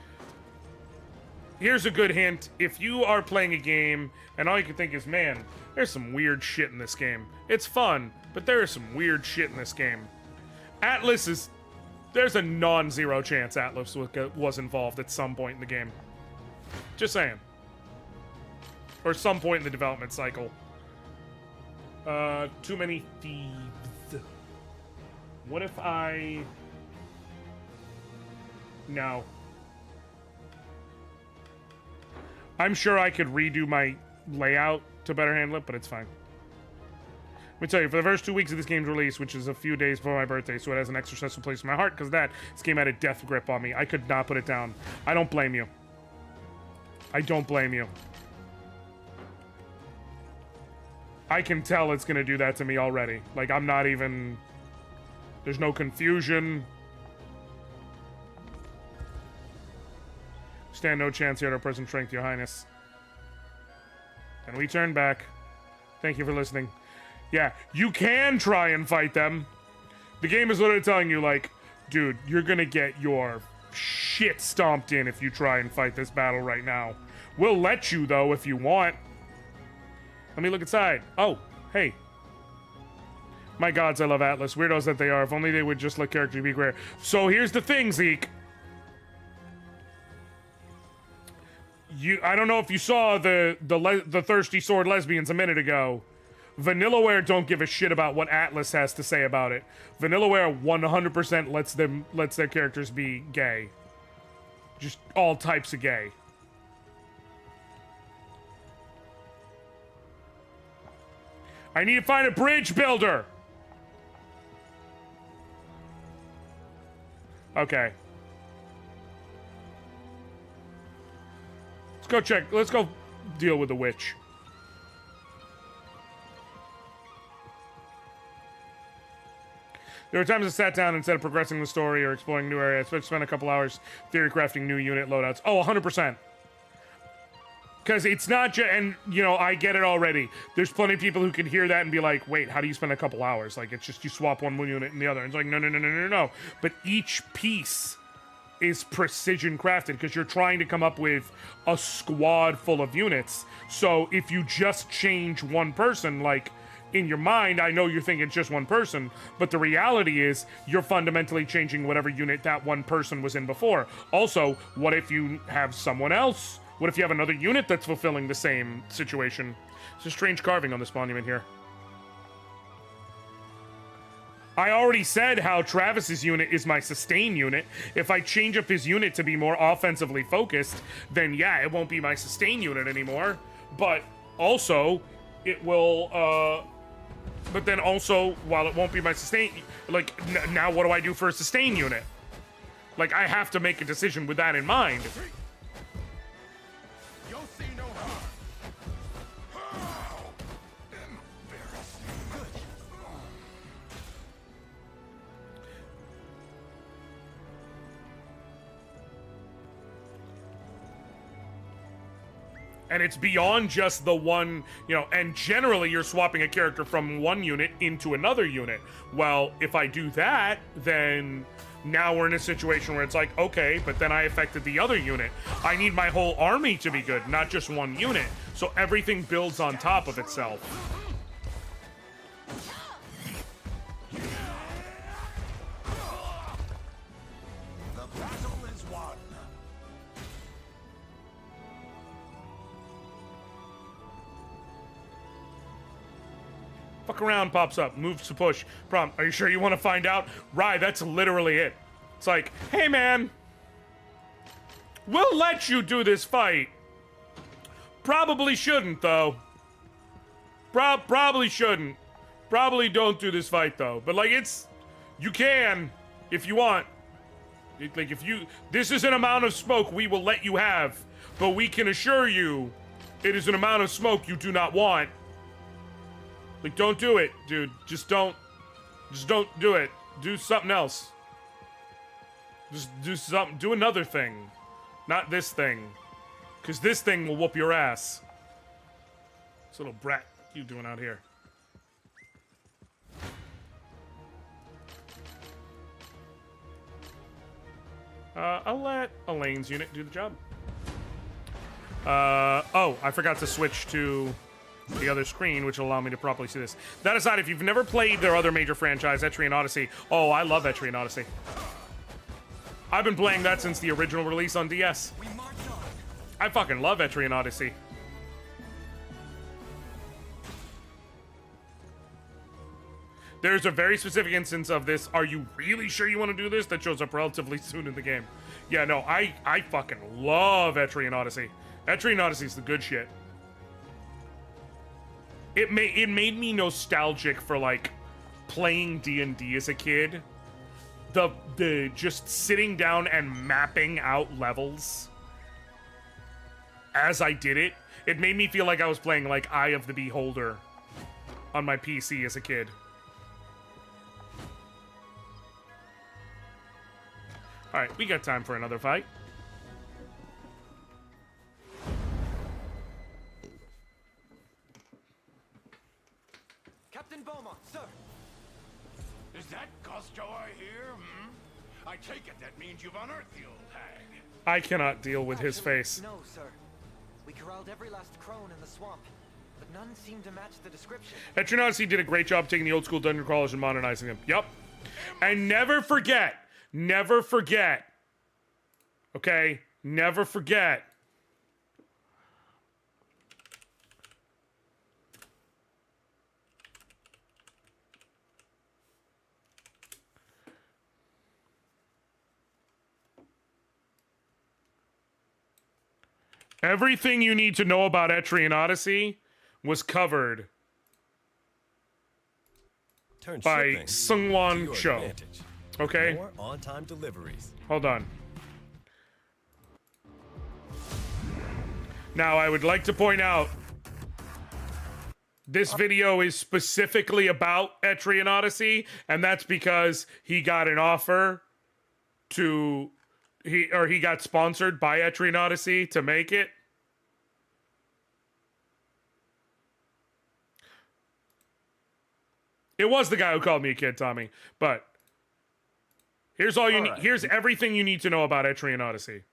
Here's a good hint. If you are playing a game and all you can think is, man, there's some weird shit in this game. It's fun, but there is some weird shit in this game. Atlus is... There's a non-zero chance Atlus was involved at some point in the game. Just saying. Or some point in the development cycle. Too many thieves. What if I... No. I'm sure I could redo my layout to better handle it, but it's fine. Let me tell you, for the first 2 weeks of this game's release, which is a few days before my birthday, so it has an extra special place in my heart, because of that, this game had a death grip on me. I could not put it down. I don't blame you. I don't blame you. I can tell it's gonna do that to me already. Like, I'm not even... There's no confusion. Stand no chance here at our present strength, Your Highness. And we turn back. Thank you for listening. Yeah, you can try and fight them. The game is literally telling you, like, dude, you're gonna get your shit stomped in if you try and fight this battle right now. We'll let you, though, if you want. Let me look inside. Oh, hey. My gods, I love Atlus. Weirdos that they are. If only they would just let characters be rare. So here's the thing, Zeke. I don't know if you saw the Thirsty Sword lesbians a minute ago. Vanillaware don't give a shit about what Atlus has to say about it. Vanillaware 100% lets their characters be gay. Just all types of gay. I need to find a bridge builder. Okay. Let's go check. Let's go deal with the witch. There were times I sat down instead of progressing the story or exploring new areas. I spent a couple hours theory crafting new unit loadouts. Oh, 100%. Because it's not just, and, you know, I get it already. There's plenty of people who can hear that and be like, wait, how do you spend a couple hours? Like, it's just you swap one unit and the other. And it's like, no. But each piece is precision crafted because you're trying to come up with a squad full of units. So if you just change one person, like, in your mind, I know you're thinking it's just one person, but the reality is you're fundamentally changing whatever unit that one person was in before. Also, what if you have someone else? What if you have another unit that's fulfilling the same situation? It's a strange carving on this monument here. I already said how Travis's unit is my sustain unit. If I change up his unit to be more offensively focused, then yeah, it won't be my sustain unit anymore. But also, it will, but then also, while it won't be my sustain, like, now what do I do for a sustain unit? Like, I have to make a decision with that in mind. You'll see no harm. Embarrassing. Good. And it's beyond just the one, you know, and generally you're swapping a character from one unit into another unit. Well, if I do that, then now we're in a situation where it's like, okay, but then I affected the other unit. I need my whole army to be good, not just one unit. So everything builds on top of itself. The battle is won. Fuck around pops up, moves to push. Prom, are you sure you want to find out? Right, that's literally it. It's like, hey man, we'll let you do this fight. Probably shouldn't though. Probably shouldn't. Probably don't do this fight though. But like you can if you want. Like if you, this is an amount of smoke we will let you have, but we can assure you it is an amount of smoke you do not want. Like, don't do it, dude. Just don't do it. Do something else. Just do another thing. Not this thing. Because this thing will whoop your ass. This little brat, what you doing out here? I'll let Elaine's unit do the job. Oh, I forgot to switch to the other screen, which will allow me to properly see this. That aside, if you've never played their other major franchise, Etrian Odyssey, oh, I love Etrian Odyssey. I've been playing that since the original release on DS. I fucking love Etrian Odyssey. There's a very specific instance of this, are you really sure you want to do this, that shows up relatively soon in the game. Yeah, no, I fucking love Etrian Odyssey. Etrian Odyssey's the good shit. It made me nostalgic for like playing D&D as a kid. The just sitting down and mapping out levels as I did it. It made me feel like I was playing like Eye of the Beholder on my PC as a kid. All right, we got time for another fight. Captain Beaumont, sir. Is that Gusto I hear? I take it that means you've unearthed the old hag. I cannot deal with his face. No, sir. We corralled every last crone in the swamp, but none seem to match the description. Etrian Odyssey did a great job taking the old school dungeon crawlers and modernizing them. Yup. And never forget, okay? Never forget. Everything you need to know about Etrian Odyssey was covered by Sungwon Cho. Okay? More on-time deliveries. Hold on. Now, I would like to point out, this video is specifically about Etrian Odyssey, and that's because he got an offer to... He got sponsored by Etrian Odyssey to make it. It was the guy who called me a kid, Tommy. But here's all you need. Here's everything you need to know about Etrian Odyssey.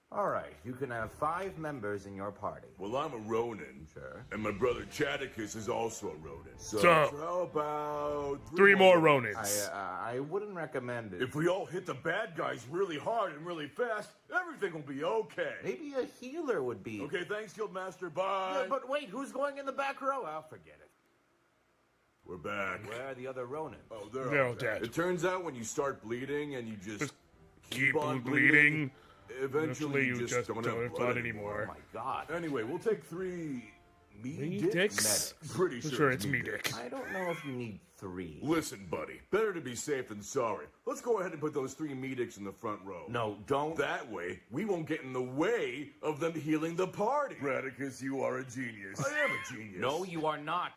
All right, you can have 5 members in your party. Well, I'm a Ronin. Sure. And my brother Chadicus is also a Ronin. So how about 3 more Ronins? I wouldn't recommend it. If we all hit the bad guys really hard and really fast, everything will be okay. Maybe a healer would be... Okay, thanks, Guildmaster. Bye. Yeah, but wait, who's going in the back row? I'll forget it. We're back. Where are the other Ronins? Oh, they're all dead. It turns out when you start bleeding and you just keep on bleeding, eventually you just don't have blood anymore. Oh my god. Anyway, we'll take 3 Me-dicks? Pretty sure it's me-dick. I don't know if you need 3. Listen, buddy, better to be safe than sorry. Let's go ahead and put those 3 me-dicks in the front row. No, don't. That way, we won't get in the way of them healing the party. Radicus, you are a genius. I am a genius. No, you are not.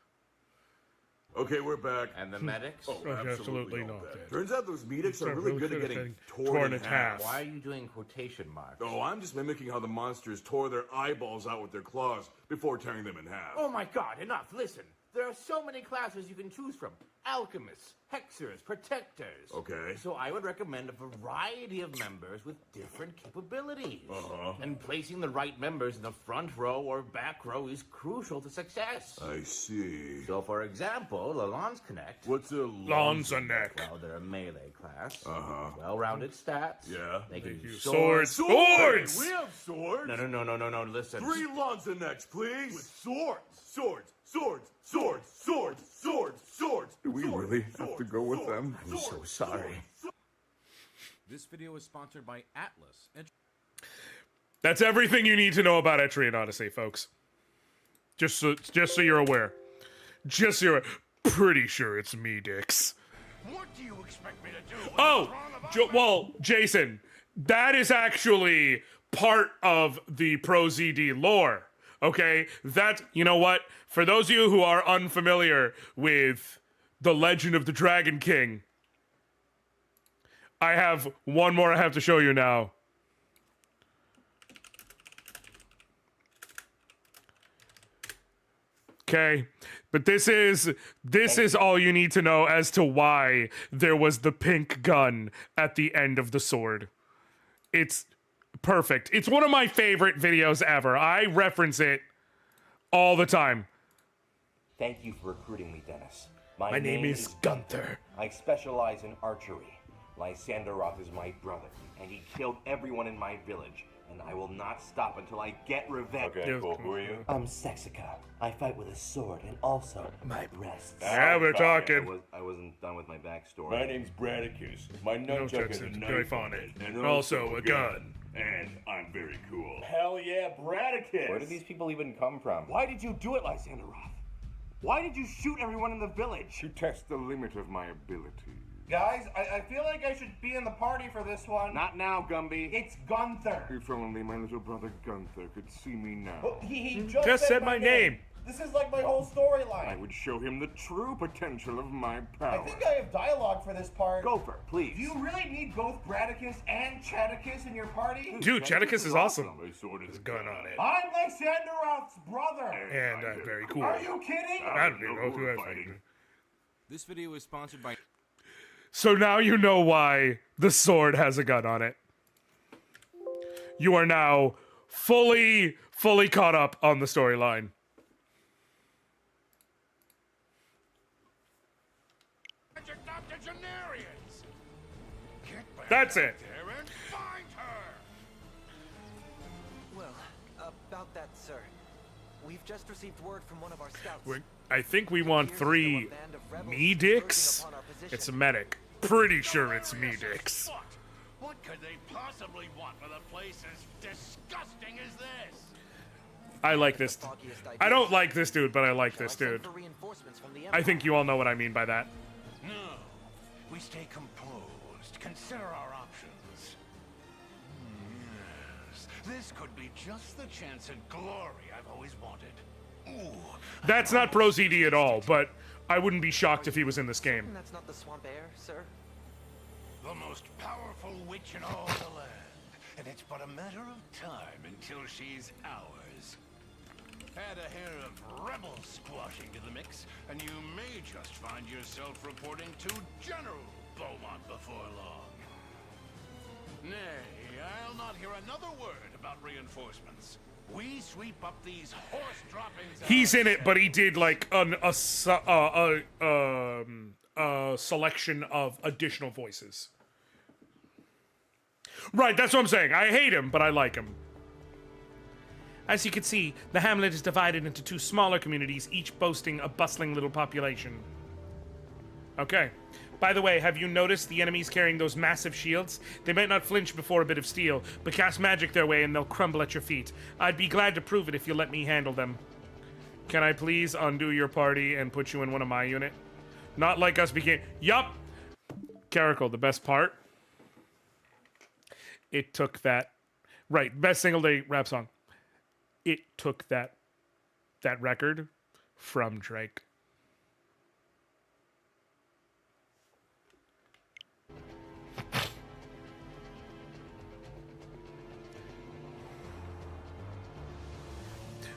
Okay, we're back. And the medics? Oh, absolutely all not dead. dead. Turns out those medics are really good at getting torn in half. Why are you doing quotation marks? Oh, I'm just mimicking how the monsters tore their eyeballs out with their claws before tearing them in half. Oh my god, enough. Listen. There are so many classes you can choose from. Alchemists, hexers, protectors. Okay. So I would recommend a variety of members with different capabilities. Uh-huh. And placing the right members in the front row or back row is crucial to success. I see. So, for example, Lalon's Connect. What's a Lanzanek? Well, they're a melee class. Uh-huh. Well-rounded stats. Yeah. They can use Swords! Swords! We have swords! No, listen. 3 Lanzaneks, please! With swords! Swords! Swords! Swords! Swords! Swords! Swords! Do we really have to go with them? I'm so sorry. This video is sponsored by Atlus. That's everything you need to know about Etrian Odyssey, folks. Just so you're aware. Just so you're pretty sure it's me, Dix. What do you expect me to do? Well, Jason, that is actually part of the Pro ZD lore. Okay, you know what? For those of you who are unfamiliar with the Legend of the Dragon King, I have one more I have to show you now. Okay, but this is all you need to know as to why there was the pink gun at the end of the sword. It's perfect. It's one of my favorite videos ever. I reference it all the time. Thank you for recruiting me, Dennis. My name is Gunther. I specialize in archery. Lysander Roth is my brother, and he killed everyone in my village, and I will not stop until I get revenge. Okay, cool. Who are you? I'm Sexica. I fight with a sword and also my breasts. Yeah, we're talking. I wasn't done with my backstory. My name's Bradicus. My nunchuck is a knife on it, and also a gun. And I'm very cool. Hell yeah, Bradicus! Where did these people even come from? Why did you do it, Lysander Roth? Why did you shoot everyone in the village? To test the limit of my ability. Guys, I feel like I should be in the party for this one. Not now, Gumby. It's Gunther. If only my little brother Gunther could see me now. Well, he just said my name. This is like my whole storyline. I would show him the true potential of my power. I think I have dialogue for this part. Go for it, please. Do you really need both Bradicus and Chaticus in your party? Dude, Chaticus is awesome. My sword is a gun on it. I'm Lysander Roth's brother. And I'm very cool. Are you kidding? I don't know who I'm fighting. This video is sponsored by... So now you know why the sword has a gun on it. You are now fully caught up on the storyline. That's it. Well, about that, sir. We've just received word from one of our scouts. I think we want 3 me dicks. It's a medic. Pretty sure it's me dicks. What could they possibly want with a place as disgusting as this? I like this. I don't like this dude, but I like this dude. I think you all know what I mean by that. No, we stay composed. Consider our options. Yes, this could be just the chance at glory I've always wanted. Ooh. That's not Pro ZD at all, but I wouldn't be shocked if he was in this game. That's not the swamp air, sir. The most powerful witch in all the land, and it's but a matter of time until she's ours. Add a hair of rebel squashing to the mix, and you may just find yourself reporting to General Beaumont before long. Nay, I'll not hear another word about reinforcements. We sweep up these horse droppings. He's in it, but he did like a selection of additional voices. Right, that's what I'm saying. I hate him, but I like him. As you can see, the hamlet is divided into 2 smaller communities, each boasting a bustling little population. Okay. By the way, have you noticed the enemies carrying those massive shields? They might not flinch before a bit of steel, but cast magic their way and they'll crumble at your feet. I'd be glad to prove it if you let me handle them. Can I please undo your party and put you in one of my unit? Not like us became... Yup! Caracal, the best part? It took that... Right, best single day rap song. It took that record from Drake.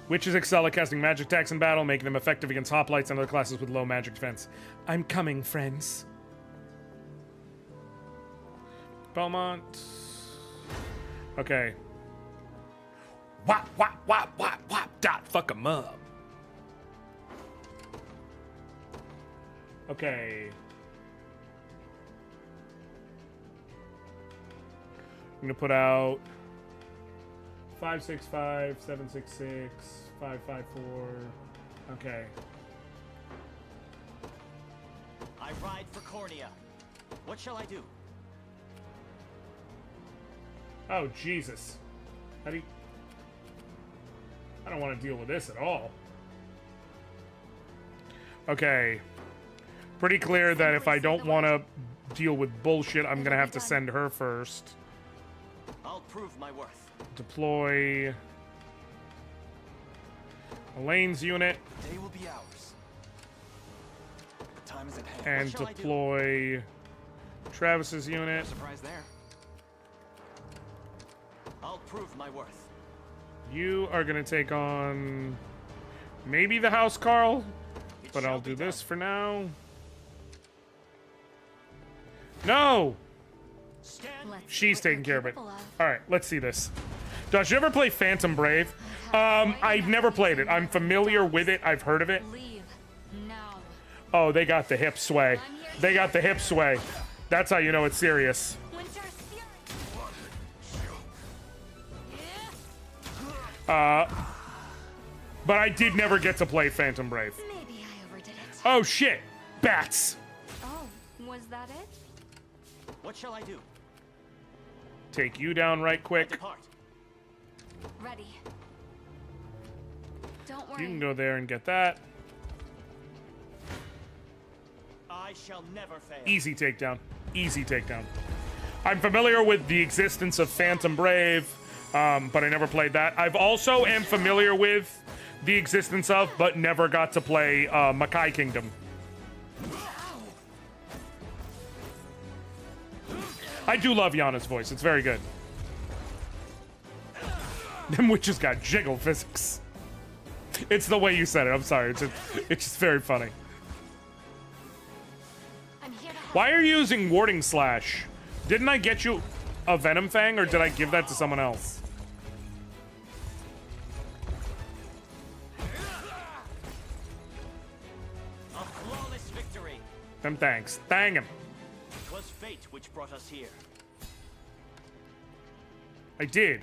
Witches excel at casting magic attacks in battle, making them effective against hoplites and other classes with low magic defense. I'm coming, friends. Belmont. Okay. Wop, wop, wop, wop, wop, dot, fuck 'em up. Okay. I'm gonna put out 565, 766, 554. Okay. I ride for Cornea. What shall I do? Oh, Jesus. How do you... I don't want to deal with this at all. Okay. Pretty clear that if I don't want to deal with bullshit, I'm going to have to send her first. I'll prove my worth. Deploy Elaine's unit. The day will be ours. The time is at hand. And deploy Travis's unit. No surprise there. I'll prove my worth. You are going to take on maybe the House Carl, but I'll do this for now. No! She's taking care of it. Alright, let's see this. Josh, you ever play Phantom Brave? I've never played it. I'm familiar with it. I've heard of it. Oh, they got the hip sway. They got the hip sway. That's how you know it's serious. But I did never get to play Phantom Brave. Maybe I overdid it. Oh shit! Bats! Oh, was that it? What shall I do? Take you down right quick. Depart. Ready. Don't worry. You can go there and get that. I shall never fail. Easy takedown. Easy takedown. I'm familiar with the existence of Phantom Brave, but I never played that. I've also am familiar with the existence of, but never got to play Makai Kingdom. I do love Yana's voice. It's very good. Them witches got jiggle physics. It's the way you said it. I'm sorry. It's just very funny. Why are you using Warding Slash? Didn't I get you a Venom Fang, or did I give that to someone else? A flawless victory. Them thanks. Thank him. 'Twas fate which brought us here. I did.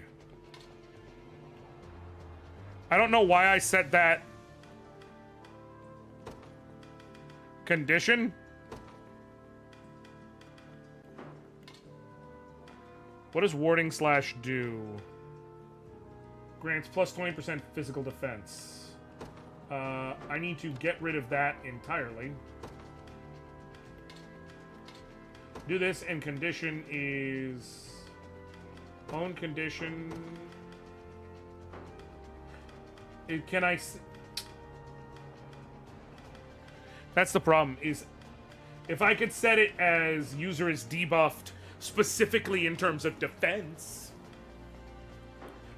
I don't know why I set that condition. What does Warding Slash do? Grants plus 20% physical defense. I need to get rid of that entirely. Do this, and condition is... Own condition... Can I... That's the problem, is... If I could set it as user is debuffed specifically in terms of defense.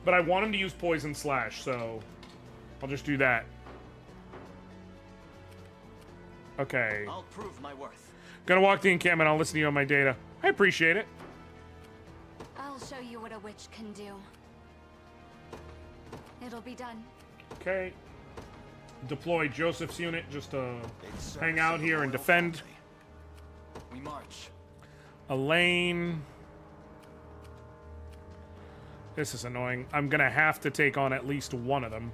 But I want him to use Poison Slash, so... I'll just do that. Okay. I'll prove my worth. Gonna walk the encampment, I'll listen to you on my data. I appreciate it. I'll show you what a witch can do. It'll be done. Okay. Deploy Joseph's unit just to hang out here and defend. We march. Elaine. This is annoying. I'm gonna have to take on at least one of them.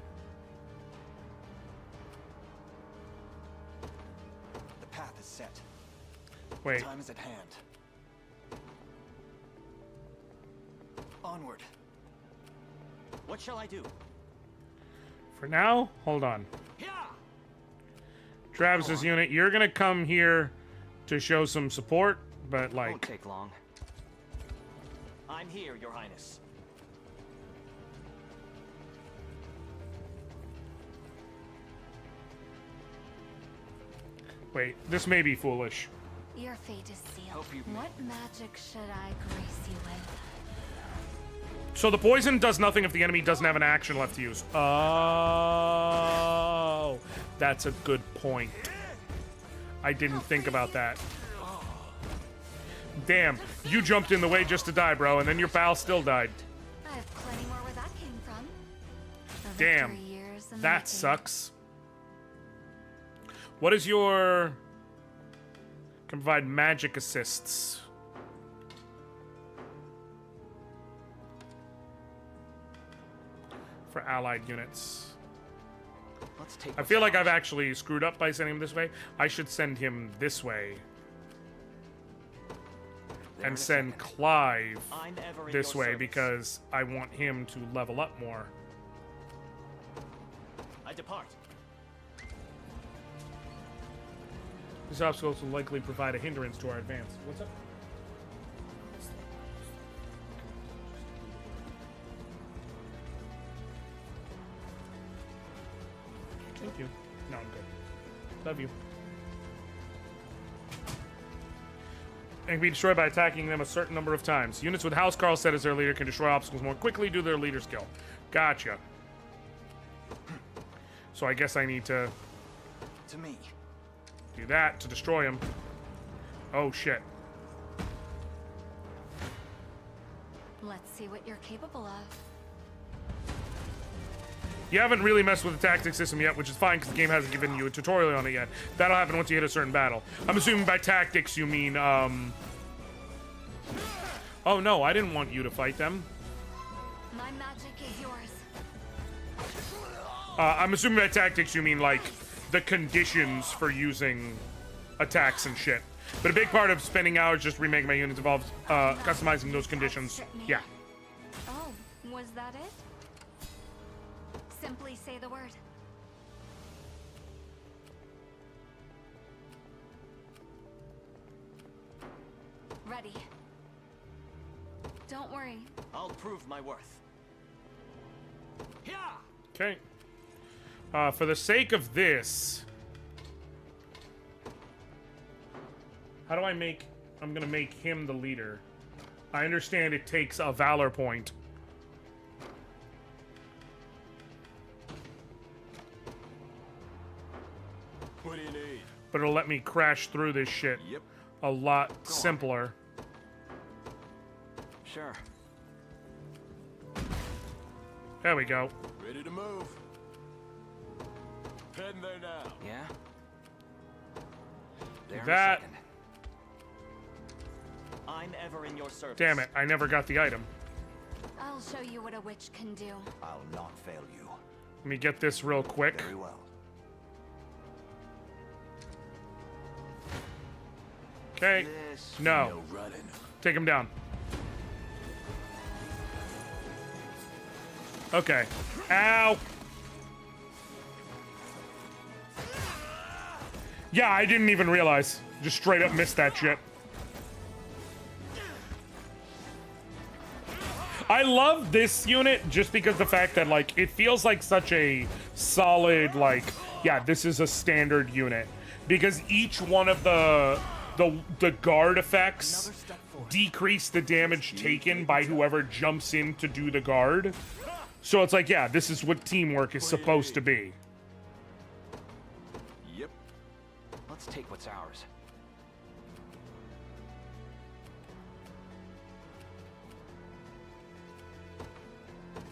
The path is set. Wait. Time is at hand. Onward. What shall I do? For now, hold on. Travis's unit, you're gonna come here to show some support, but like... Won't take long. I'm here, Your Highness. Wait, this may be foolish. Your fate is sealed. What magic should I grace you with? So the poison does nothing if the enemy doesn't have an action left to use. Oh, that's a good point. I didn't think about that. Damn, you jumped in the way just to die, bro, and then your pal still died. I have plenty more where that came from. Damn, that sucks. What is your... Can provide magic assists. For allied units. Let's take I feel like I've actually screwed up by sending him this way. I should send him this way. And send Clive this way because I want him to level up more. I depart. These obstacles will likely provide a hindrance to our advance. What's up? Thank you. No, I'm good. Love you. And can be destroyed by attacking them a certain number of times. Units with Housecarl set as their leader can destroy obstacles more quickly due to their leader skill. Gotcha. So I guess I need to me. Do that to destroy him. Oh shit. Let's see what you're capable of. You haven't really messed with the tactic system yet, which is fine because the game hasn't given you a tutorial on it yet. That'll happen once you hit a certain battle. I'm assuming by tactics you mean, Oh no, I didn't want you to fight them. My magic is yours. I'm assuming by tactics you mean, like, the conditions for using attacks and shit. But a big part of spending hours just remaking my units involves, customizing those conditions. Yeah. Oh, was that it? Simply say the word. Ready. Don't worry. I'll prove my worth. Yeah. Okay. For the sake of this, how do I make... I'm gonna make him the leader. I understand it takes a valor point. What do you need? But it'll let me crash through this shit a lot simpler. Sure. There we go. Ready to move. Heading there now. Yeah? There That... I'm ever in your service. Damn it, I never got the item. I'll show you what a witch can do. I'll not fail you. Let me get this real quick. Very well. Okay. No. Take him down. Okay. Ow! Yeah, I didn't even realize. Just straight up missed that shit. I love this unit just because the fact that, like, it feels like such a solid, like, yeah, this is a standard unit. Because each one of the guard effects decrease the damage taken by whoever jumps in to do the guard. So it's like, yeah, this is what teamwork is supposed to be. Yep. Let's take what's ours.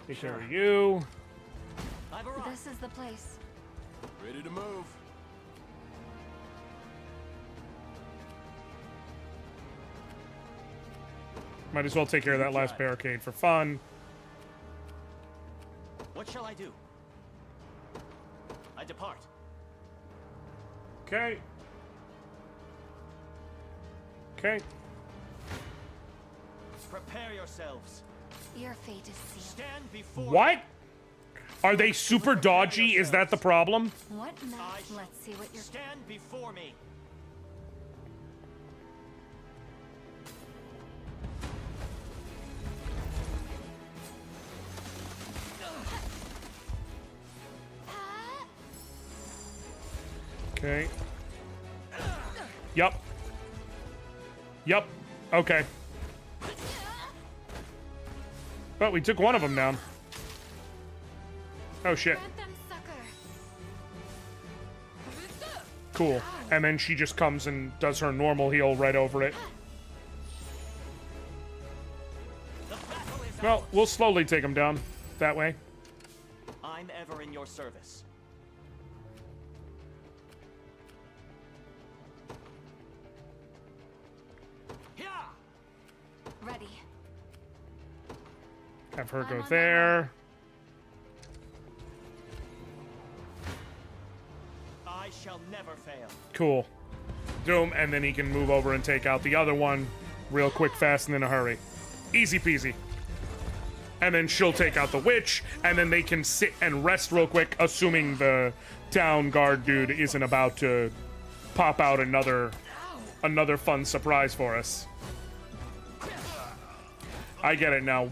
Take care of you. This is the place. Ready to move. Might as well take care of that last barricade for fun. What shall I do? I depart. Okay. Okay. Prepare yourselves. Your fate is sealed. Stand before. What? Are they super dodgy? Is that the problem? What math? Let's see what you're... Stand before me. Okay. Yup. Yup. Okay. But we took one of them down. Oh shit. Cool. And then she just comes and does her normal heal right over it. Well, we'll slowly take him down that way. I'm ever in your service. Ready. Have her go there. I shall never fail. Cool. Doom, and then he can move over and take out the other one real quick, fast, and in a hurry. Easy peasy. And then she'll take out the witch, and then they can sit and rest real quick, assuming the town guard dude isn't about to pop out another fun surprise for us. I get it now.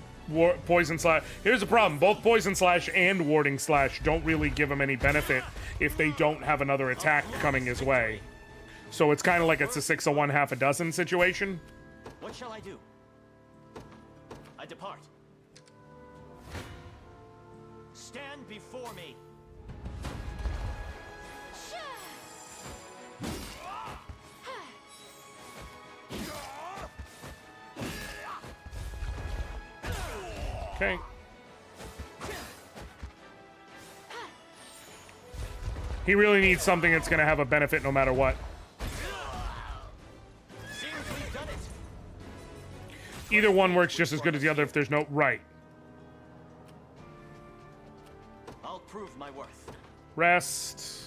Poison slash. Here's the problem. Both poison slash and warding slash don't really give him any benefit if they don't have another attack coming his way. So it's kind of like it's a 6 of 1, half a dozen situation. What shall I do? I depart. Stand before me. Okay. He really needs something that's going to have a benefit no matter what. Either one works just as good as the other if there's no... Right. I'll prove my worth. Rest.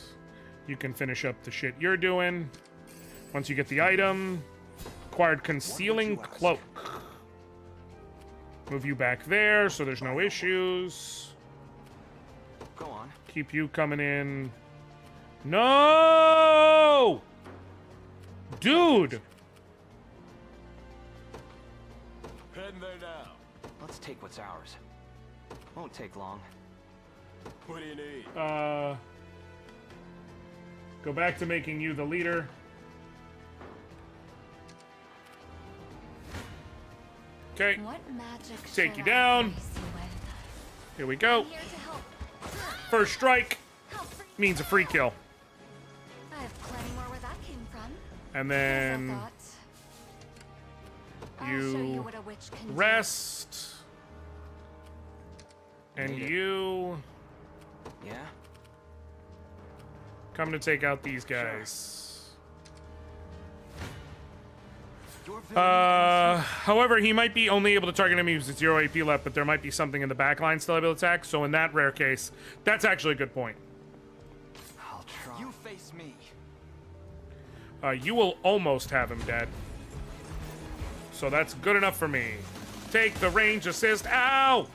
You can finish up the shit you're doing. Once you get the item. Acquired Concealing Cloak. Move you back there so there's no issues. Go on. Keep you coming in. No! Dude! Heading there now. Let's take what's ours. Won't take long. What do you need? Go back to making you the leader. Okay. What magic Take you down. Here we go. First strike means a free kill. I have plenty more where that came from. And then you rest. And you Yeah. come to take out these guys. However, he might be only able to target enemies with 0 AP left, but there might be something in the backline still able to attack. So in that rare case, that's actually a good point. I'll try. You face me. You will almost have him dead. So that's good enough for me. Take the range assist. Ow!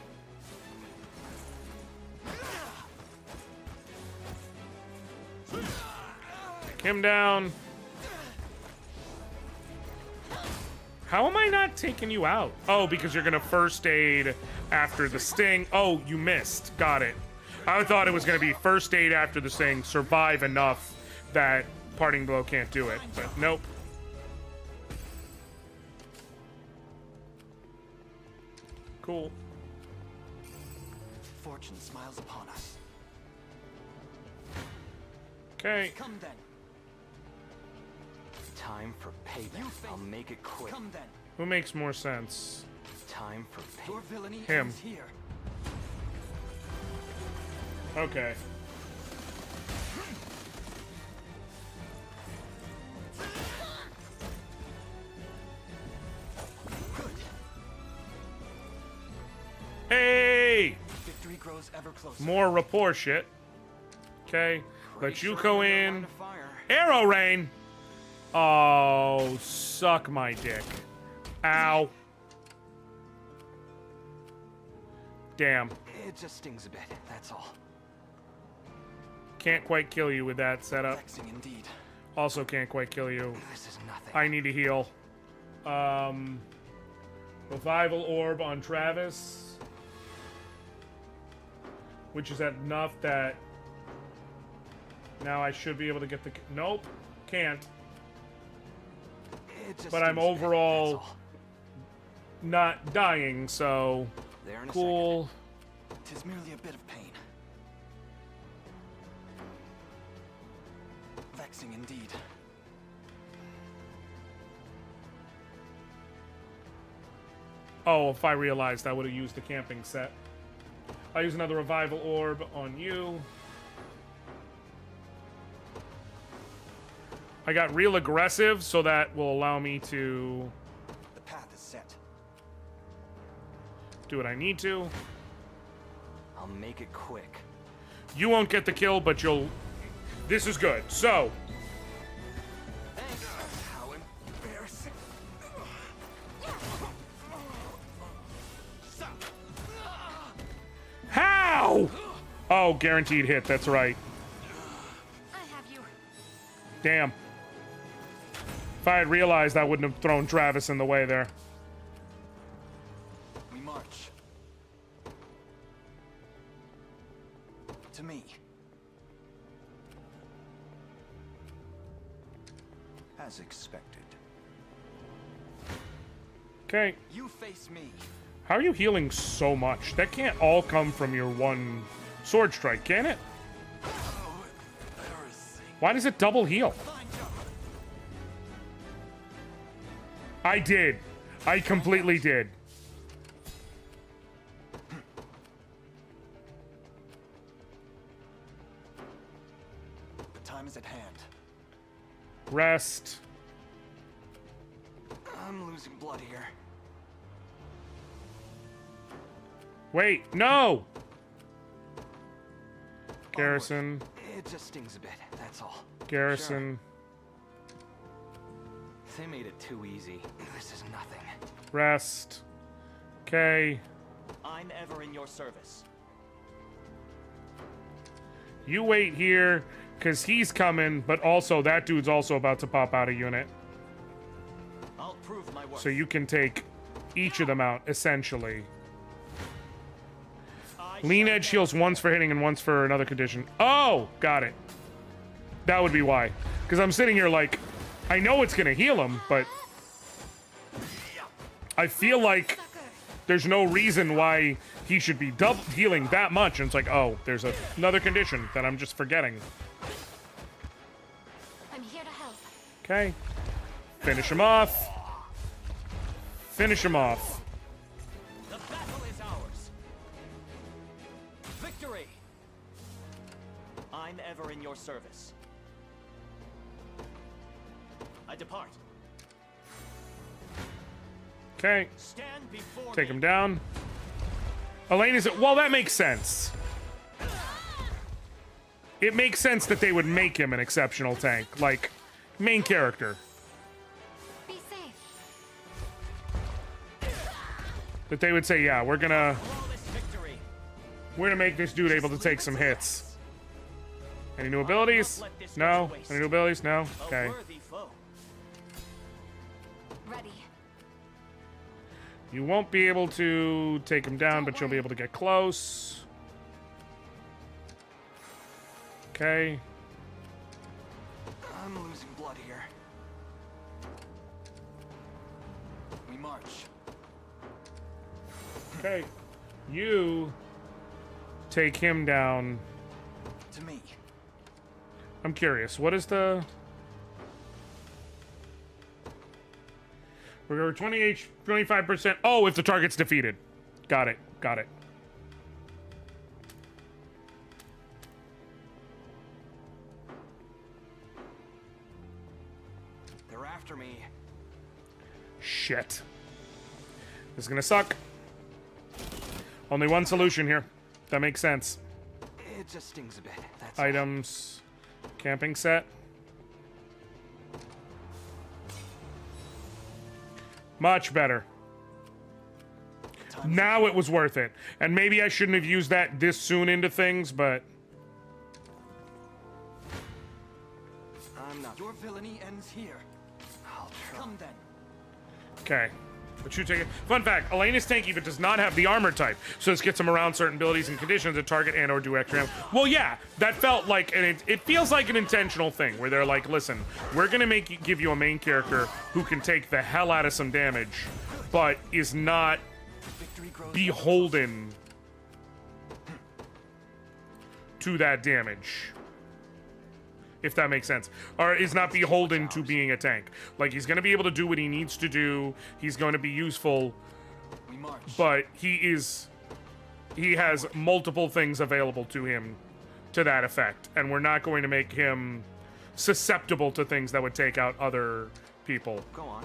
Take him down. How am I not taking you out? Oh, because you're gonna first aid after the sting. Oh, you missed. Got it. I thought it was gonna be first aid after the sting, survive enough that parting blow can't do it, but nope. Cool. Fortune smiles upon us. Okay. Come then. Time for payback. I'll make it quick. Come then. Who makes more sense? Time for payback. Your villainy Him. ends here. Okay. Hey! Victory grows ever closer. More rapport shit. Okay. Let you go in. Arrow rain! Oh, suck my dick. Ow. Damn. It just stings a bit, that's all. Can't quite kill you with that setup. Vexing indeed. Also can't quite kill you. This is nothing. I need to heal. Revival Orb on Travis. Which is enough that now I should be able to get the... Nope. Can't. But I'm overall not dying, so There in a Cool. second. 'Tis merely a bit of pain. Vexing indeed. Oh, if I realized I would have used the camping set. I'll use another revival orb on you. I got real aggressive, so that will allow me to The path is set. do what I need to. I'll make it quick. You won't get the kill, but you'll... This is good. So, How embarrassing. how? Oh, guaranteed hit. That's right. I have you. Damn. If I had realized, I wouldn't have thrown Travis in the way there. We march. To me. As expected. Okay. You face me. How are you healing so much? That can't all come from your one sword strike, can it? Why does it double heal? I did. I completely did. The time is at hand. Rest. I'm losing blood here. Wait, no! Garrison. It just stings a bit, that's all. Garrison. They made it too easy. This is nothing. Rest. Okay. I'm ever in your service. You wait here, because he's coming, but also that dude's also about to pop out a unit. I'll prove my worth. So you can take each of them out, essentially. Lean edge heals once for hitting and once for another condition. Oh, got it. That would be why. Because I'm sitting here like, I know it's going to heal him, but I feel like there's no reason why he should be double healing that much. And it's like, oh, there's another condition that I'm just forgetting. I'm here to help. Okay. Finish him off. Finish him off. The battle is ours. Victory. I'm ever in your service. I depart. Okay. Stand before Take me. him down. Elaine is... Well, that makes sense. It makes sense that they would make him an exceptional tank. Like, main character. Be safe. That they would say, yeah, we're gonna Victory. make this dude able to take some hits. Any new abilities? No. Any new abilities? No. Okay. Ready. You won't be able to take him down, but you'll be able to get close. Okay. I'm losing blood here. We march. Okay. You take him down. To me. I'm curious. What is the... We're 25%. Oh, if the target's defeated. Got it. Got it. They're after me. Shit. This is gonna suck. Only one solution here. That makes sense. It just stings a bit. That's all. Items. Camping set. Much better. Now it was worth it. And maybe I shouldn't have used that this soon into things, but... I'm not. Your villainy ends here. I'll try. Come then. Okay. But you take it. Fun fact, Elena's tanky but does not have the armor type. So this gets him around certain abilities and conditions that target and or do extra damage. Well, yeah, that felt like, and it feels like an intentional thing where they're like, listen, we're going to give you a main character who can take the hell out of some damage, but is not beholden to that damage. If that makes sense. Or is not beholden to being a tank. Like, he's going to be able to do what he needs to do. He's going to be useful. But he has multiple things available to him to that effect. And we're not going to make him susceptible to things that would take out other people. Go on.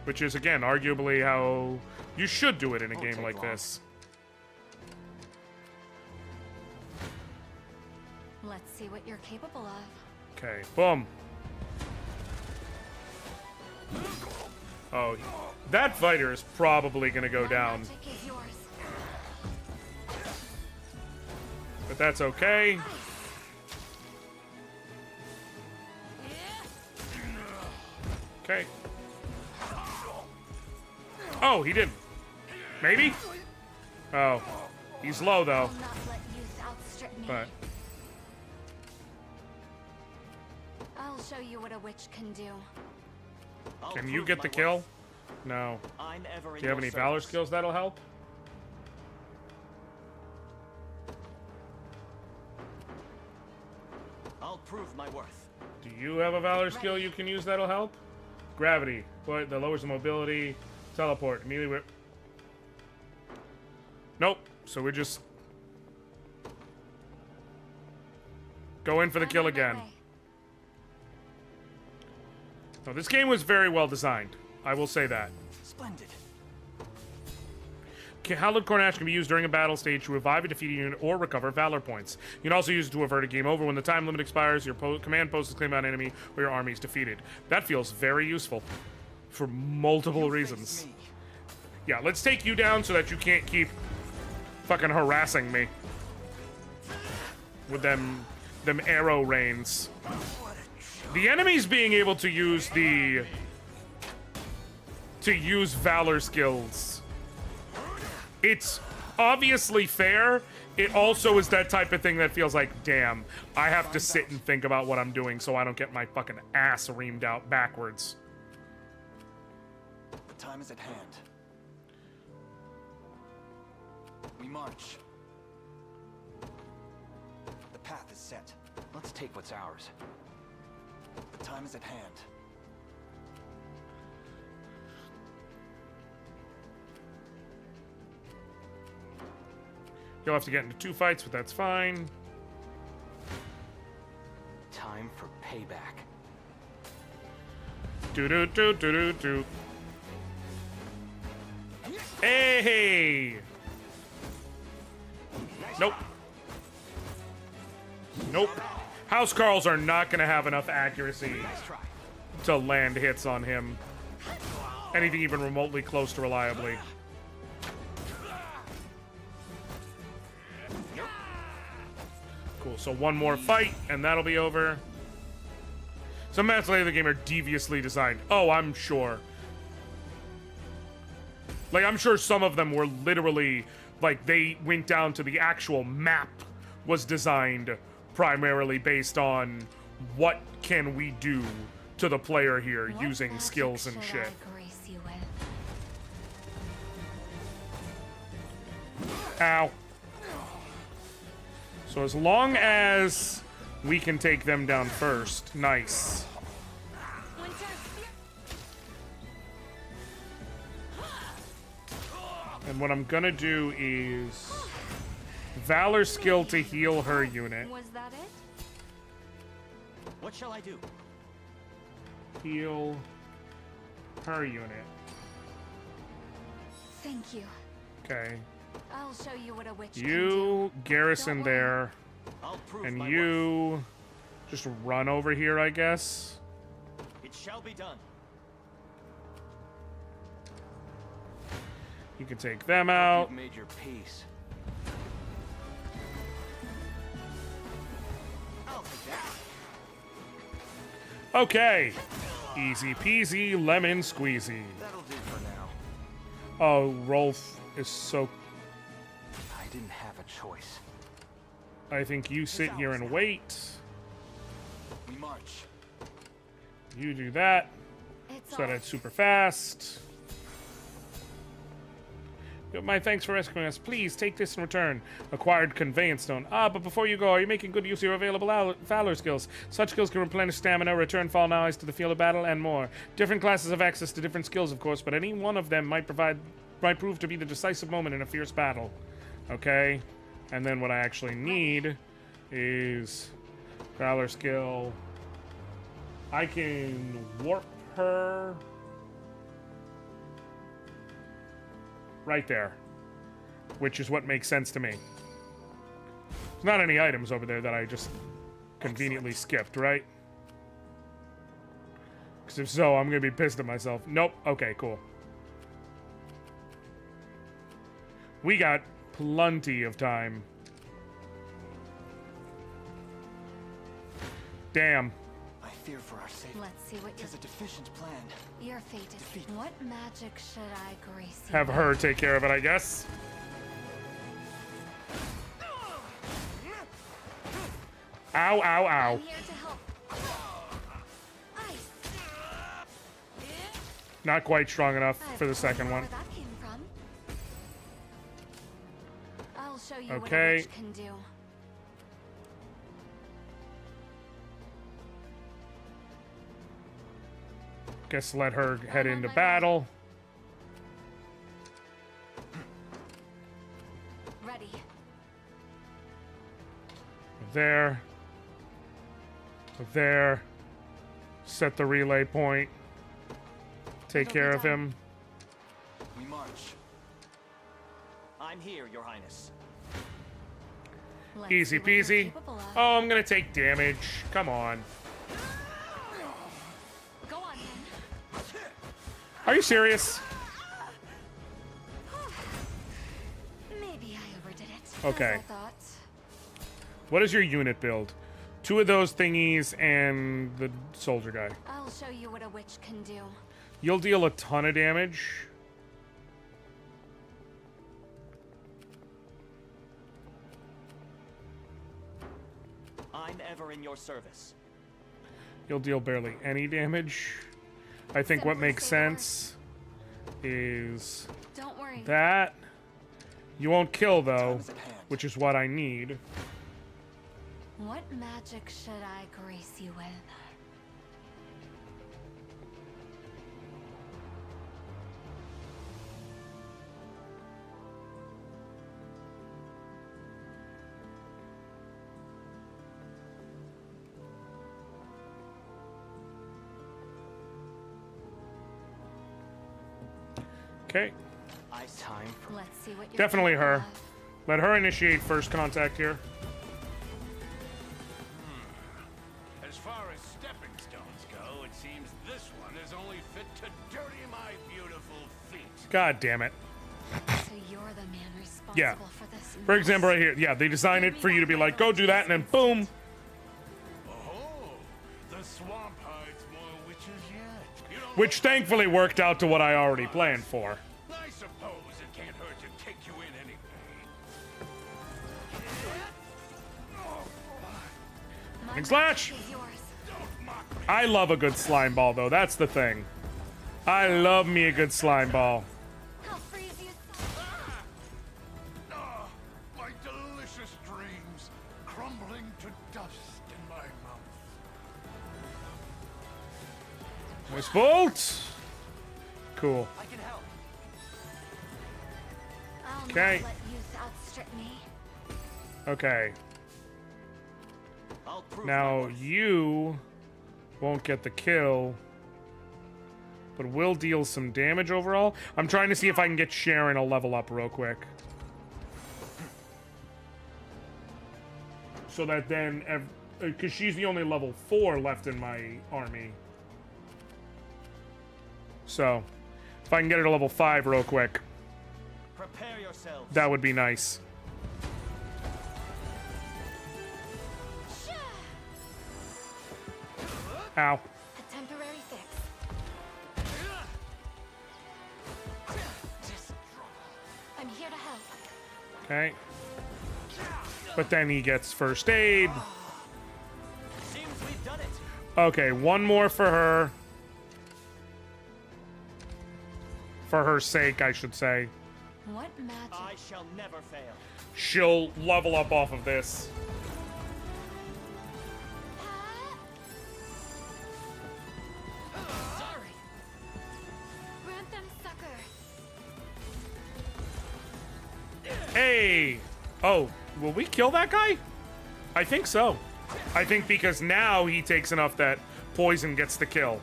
Which is, again, arguably how you should do it in a game like this. Let's see what you're capable of. Okay, boom. Oh, that fighter is probably going to go down. But that's okay. Okay. Oh, he didn't. Maybe? Oh. He's low, though. But... I'll show you what a witch can do. Can you get the kill? No. Do you have any valor skills that'll help? I'll prove my worth. Do you have a valor skill you can use that'll help? Gravity. But that lowers the mobility. Teleport. Immediately whip. Nope. So we just go in for the kill again. No, this game was very well designed. I will say that. Splendid. Hallowed Cornash can be used during a battle stage to revive a defeated unit or recover valor points. You can also use it to avert a game over. When the time limit expires, your command post is claimed by an enemy or your army is defeated. That feels very useful for multiple reasons. Yeah, let's take you down so that you can't keep fucking harassing me with them arrow rains. The enemies being able to use valor skills, it's obviously fair. It also is that type of thing that feels like, damn, I have to sit and think about what I'm doing so I don't get my fucking ass reamed out backwards. The time is at hand. We march. The path is set. Let's take what's ours. The time is at hand. You'll have to get into 2 fights, but that's fine. Time for payback. Do. Hey! Nope. Nope. House Carls are not going to have enough accuracy to land hits on him. Anything even remotely close to reliably. Cool, so one more fight, and that'll be over. Some maps later in the game are deviously designed. Oh, I'm sure. Like, I'm sure some of them were literally, like, they went down to the actual map was designed primarily based on what can we do to the player here using skills and shit. Ow. So as long as we can take them down first, nice. And what I'm gonna do is Valor skill to heal her unit. Was that it? What shall I do? Heal her unit. Thank you. Okay. I'll show you what a witch can You garrison there, and you just run over here, I guess. It shall be done. You can take them out. You've made your peace. I'll take that. Okay. Easy peasy, lemon squeezy. That'll do for now. Oh, Rolf is so... I didn't have a choice. I think you sit here and wait. We march. You do that. So that's super fast. My thanks for rescuing us. Please take this in return. Acquired conveyance stone. Ah, but before you go, are you making good use of your available valor skills? Such skills can replenish stamina, return fallen allies to the field of battle, and more. Different classes have access to different skills, of course, but any one of them might prove to be the decisive moment in a fierce battle. Okay? And then what I actually need is valor skill. I can warp her right there, which is what makes sense to me. There's not any items over there that I just conveniently skipped, right? Because if so, I'm going to be pissed at myself. Nope. Okay, cool. We got plenty of time. Damn. I fear for our safety. Let's see what Tis a deficient plan. your fate is. What magic should I grace you Have with? her take care of it, I guess. Ow, ow, ow. I'm here to help. Ice. Not quite strong enough for the second one. Where that came from. I'll show you what a Okay. witch can do. Guess let her head into battle. Ready. There. There. Set the relay point. Take care of him. We march. I'm here, Your Highness. Let's Easy see what you're peasy. capable of. Oh, I'm gonna take damage. Come on. Go on then. Are you serious? Maybe I overdid it. Okay. As I thought. What is your unit build? 2 of those thingies and the soldier guy. I'll show you what a witch can do. You'll deal a ton of damage. I'm ever in your service. You'll deal barely any damage. I think what makes sense is Don't worry. that. You won't kill, though, which is what I need. What magic should I grace you with? Okay. Time for Let's see what you're Definitely capable her. of. Let her initiate first contact here. As far as stepping stones go, it seems this one is only fit to dirty my beautiful feet. God damn it. So you're the man responsible Yeah. for this. For example, right here. Yeah, they design it for you to be like, go do that, and then boom. Oh, the swamp hides more witches yet. You don't Which thankfully worked out to what I already planned for. I suppose it can't hurt to take you in anyway. Ring slash! I love a good slime ball, though. That's the thing. I love me a good slime ball. Ah, my delicious dreams crumbling to dust in my mouth. Nice bolt. Cool. I'll Okay. not let youth outstrip me. Okay. Now you won't get the kill, but will deal some damage overall. I'm trying to see if I can get Sharon a level up real quick. So that then, because she's the only level 4 left in my army. So, if I can get her to level 5 real quick, Prepare yourselves. that would be nice. Ow. A temporary fix. I'm here to help. Okay. But then he gets first aid. Seems we've done it. Okay, one more for her. For her sake, I should say. What magic? I shall never fail. She'll level up off of this. Sorry. Grant them succor. Hey! Oh, will we kill that guy? I think so. I think because now he takes enough that poison gets the kill.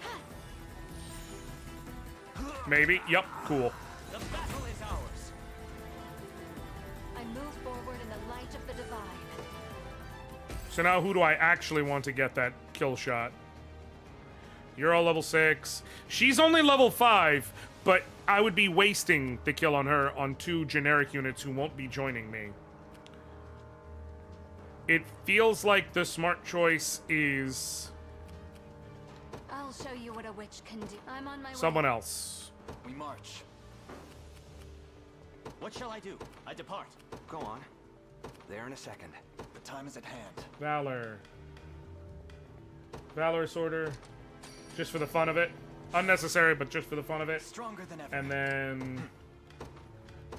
Maybe. Yep. Cool. The battle is ours. I move forward in the light of the divine. So now who do I actually want to get that kill shot? You're all level 6. She's only level 5, but I would be wasting the kill on her on 2 generic units who won't be joining me. It feels like the smart choice is I'll show you what a witch can do. I'm on my someone way. else. We march. What shall I do? I depart. Go on. There in a second. The time is at hand. Valor. Valorous Order. Just for the fun of it. Unnecessary, but just for the fun of it. Stronger than ever. And then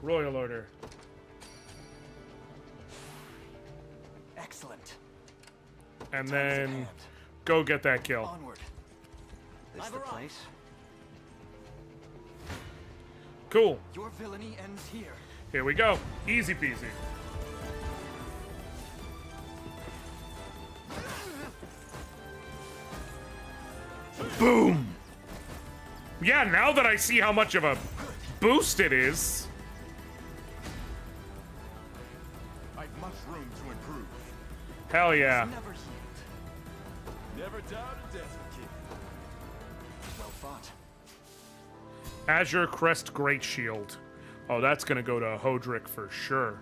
Royal Order. Excellent. And then go get that kill. Onward. This the place? Cool. Your villainy ends here. Here we go. Easy peasy. Boom! Yeah, now that I see how much of a boost it is. I've much room to improve. Hell yeah. Never healed. Never doubt a desert kid. Well fought. Azure Crest Great Shield. Oh, that's gonna go to Hodrick for sure.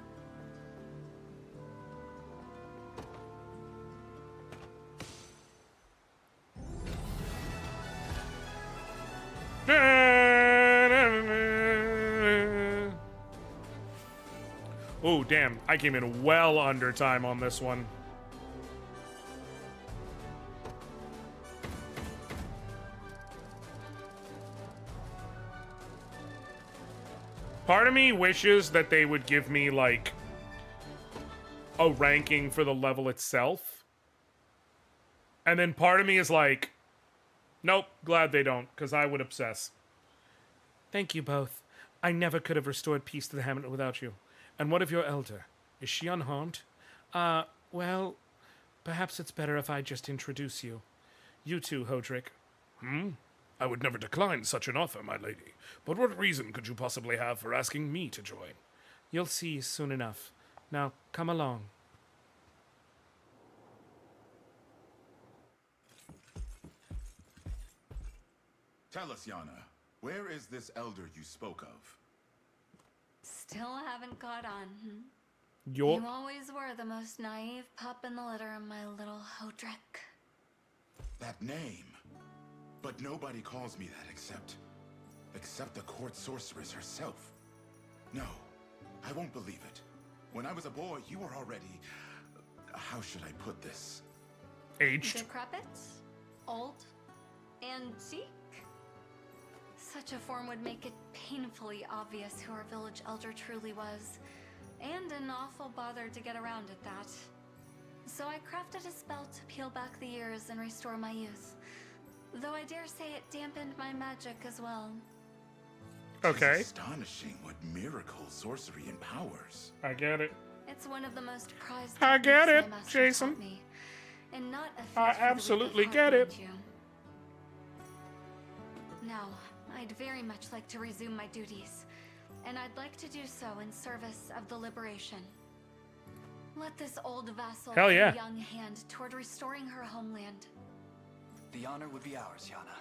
Oh, damn. I came in well under time on this one. Part of me wishes that they would give me, like, a ranking for the level itself. And then part of me is like, nope, glad they don't, because I would obsess. Thank you both. I never could have restored peace to the hamlet without you. And what of your elder? Is she unharmed? Well, perhaps it's better if I just introduce you. You too, Hodrick. I would never decline such an offer, my lady. But what reason could you possibly have for asking me to join? You'll see soon enough. Now, come along. Tell us, Yana, where is this elder you spoke of? Still haven't caught on. You always were the most naive pup in the litter, my little Hodrick. That name. But nobody calls me that except the court sorceress herself. No, I won't believe it. When I was a boy, you were already... how should I put this? Aged. Decrepit, old, antique. Such a form would make it painfully obvious who our village elder truly was. And an awful bother to get around at that. So I crafted a spell to peel back the years and restore my youth. Though I dare say it dampened my magic as well. Okay. It's astonishing what miracle sorcery empowers. I get it. It's one of the most prized I get techniques it, my master Jason. taught me, and not a feat I for the absolutely weak of get heart, it. mind you. Now, I'd very much like to resume my duties, and I'd like to do so in service of the liberation. Let this old vassal Hell yeah. put a young hand toward restoring her homeland. The honor would be ours, Yana.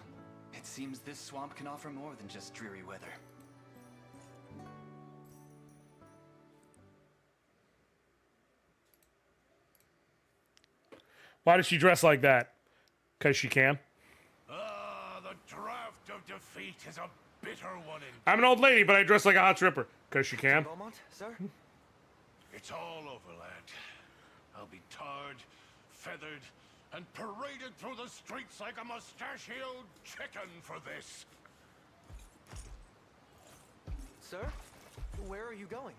It seems this swamp can offer more than just dreary weather. Why does she dress like that? Because she can. The draft of defeat is a bitter one indeed. I'm an old lady, but I dress like a hot stripper. Because she can. Beaumont, sir? It's all over, lad. I'll be tarred, feathered, and paraded through the streets like a mustachioed chicken for this. Sir? Where are you going?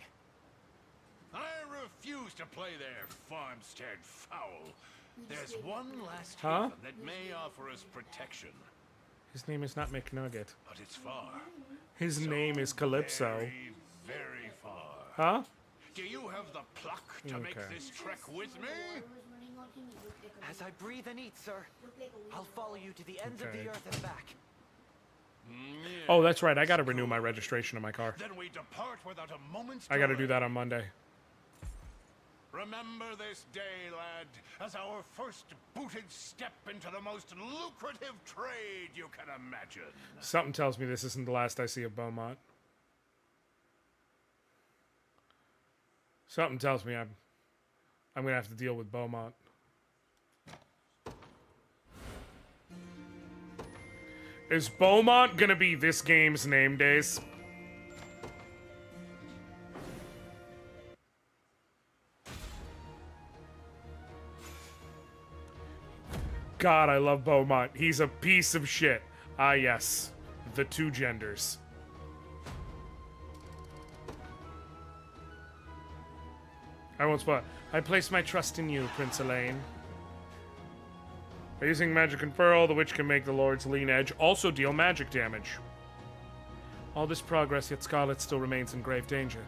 I refuse to play their farmstead foul. There's one last Huh? haven that may offer us protection, His name is not McNugget. but it's far. His name is Calypso. Very, very far. Huh? Do you have the pluck to make Okay. this trek with me? As I breathe and eat, sir, I'll follow you to the ends of Okay. the earth and back. Oh, that's right. I got to renew my registration on my car. Then we depart without a moment's I got to delay. do that on Monday. Remember this day, lad, as our first booted step into the most lucrative trade you can imagine. Something tells me this isn't the last I see of Beaumont. Something tells me I'm gonna have to deal with Beaumont. Is Beaumont gonna be this game's name days? God, I love Beaumont. He's a piece of shit. Ah, yes. The two genders. I won't spot. I place my trust in you, Prince Elaine. By using Magic Conferral, the witch can make the Lord's lean edge also deal magic damage. All this progress, yet Scarlet still remains in grave danger.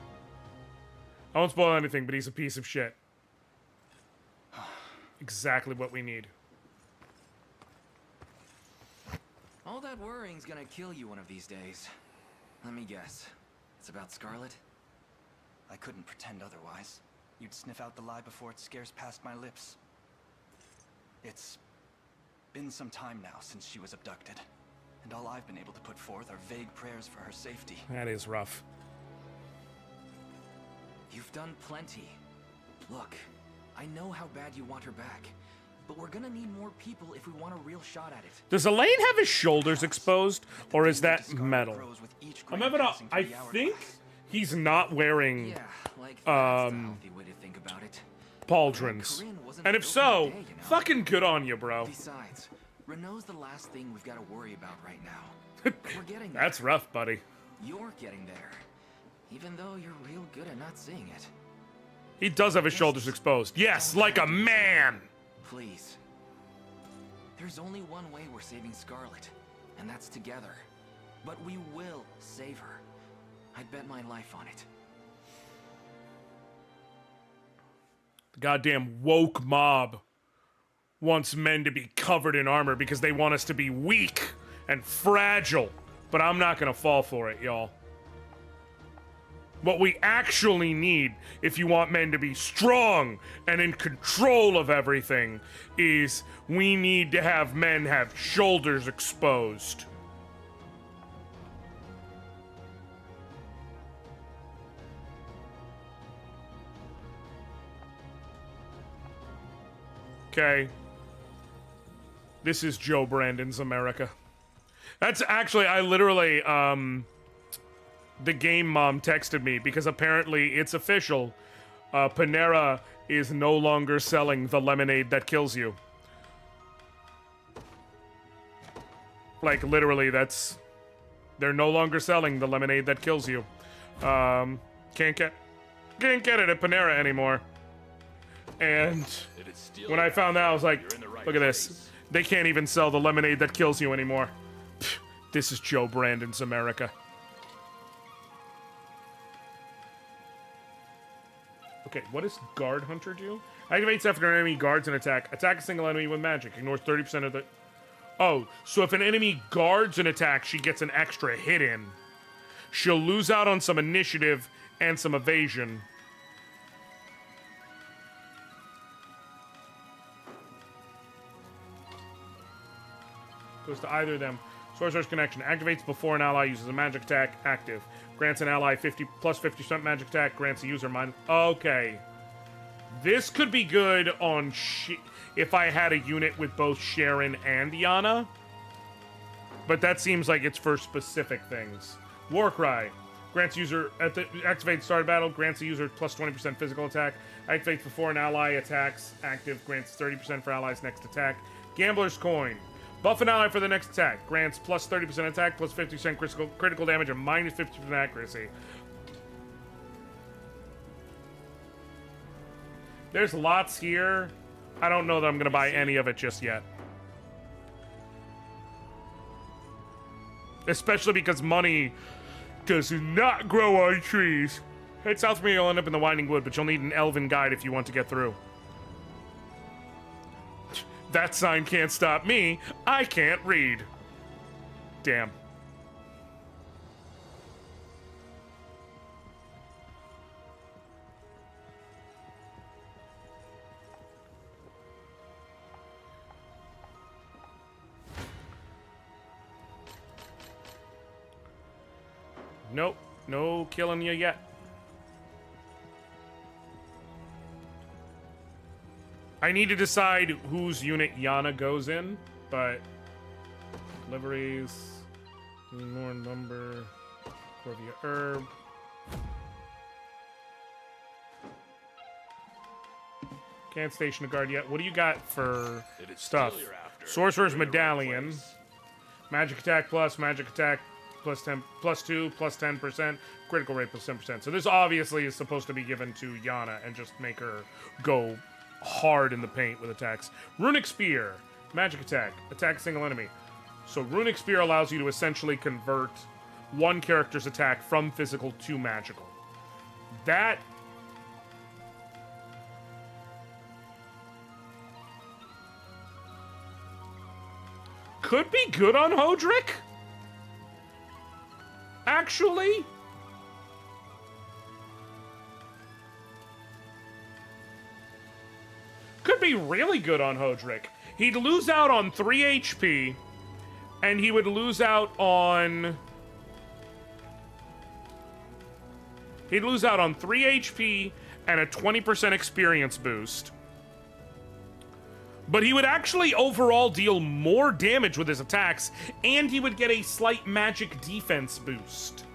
I won't spoil anything, but he's a piece of shit. Exactly what we need. All that worrying's gonna kill you one of these days. Let me guess. It's about Scarlet? I couldn't pretend otherwise. You'd sniff out the lie before it scares past my lips. It's been some time now since she was abducted, and all I've been able to put forth are vague prayers for her safety. That is rough. You've done plenty. Look, I know how bad you want her back, but we're gonna need more people if we want a real shot at it. Does Elaine have his shoulders exposed, or is that metal? I think he's not wearing pauldrons. And if so, fucking good on you, bro. Besides, Renault's the last thing we've got to worry about right now. We're getting there. That's rough, buddy. You're getting there, even though you're real good at not seeing it. He does have his shoulders exposed. Yes, like a man. Please. There's only one way we're saving Scarlet, and that's together. But we will save her. I'd bet my life on it. The goddamn woke mob wants men to be covered in armor because they want us to be weak and fragile. But I'm not gonna fall for it, y'all. What we actually need, if you want men to be strong and in control of everything, is we need to have men have shoulders exposed. Okay. This is Joe Brandon's America. That's actually, I literally, the game mom texted me because apparently it's official. Panera is no longer selling the lemonade that kills you. Like, literally, they're no longer selling the lemonade that kills you. Can't get it at Panera anymore. And when I found out, I was like, look at this. They can't even sell the lemonade that kills you anymore. Pfft, this is Joe Brandon's America. Okay, what does Guard Hunter do? Activates after an enemy guards an attack. Attack a single enemy with magic. Ignores 30% of the... Oh, so if an enemy guards an attack, she gets an extra hit in. She'll lose out on some initiative and some evasion. Goes to either of them. Sorcerer's Connection. Activates before an ally uses a magic attack. Active. Grants an ally plus 50% magic attack. Grants a user mind. Okay. This could be good on if I had a unit with both Sharon and Yana. But that seems like it's for specific things. Warcry. Grants user activates start of battle. Grants a user plus 20% physical attack. Activates before an ally attacks. Active. Grants 30% for allies' next attack. Gambler's Coin. Buff an ally for the next attack. Grants plus 30% attack, plus 50% critical damage, and minus 50% accuracy. There's lots here. I don't know that I'm going to buy any of it just yet. Especially because money does not grow on trees. Head south from here, you'll end up in the Winding Wood, but you'll need an elven guide if you want to get through. That sign can't stop me. I can't read. Damn. Nope. No killing you yet. I need to decide whose unit Yana goes in, but liveries, more number, Corvia Herb. Can't station a guard yet. What do you got for stuff? Sorcerer's Medallion, magic attack plus plus 10, plus 2, plus 10%, critical rate plus 10%. So this obviously is supposed to be given to Yana and just make her go hard in the paint with attacks. Runic Spear, magic attack, attack a single enemy. So Runic Spear allows you to essentially convert one character's attack from physical to magical. That could be good on Hodrick. Actually, could be really good on Hodrick. He'd lose out on 3 HP, and he would lose out on... He'd lose out on 3 HP and a 20% experience boost. But he would actually overall deal more damage with his attacks, and he would get a slight magic defense boost.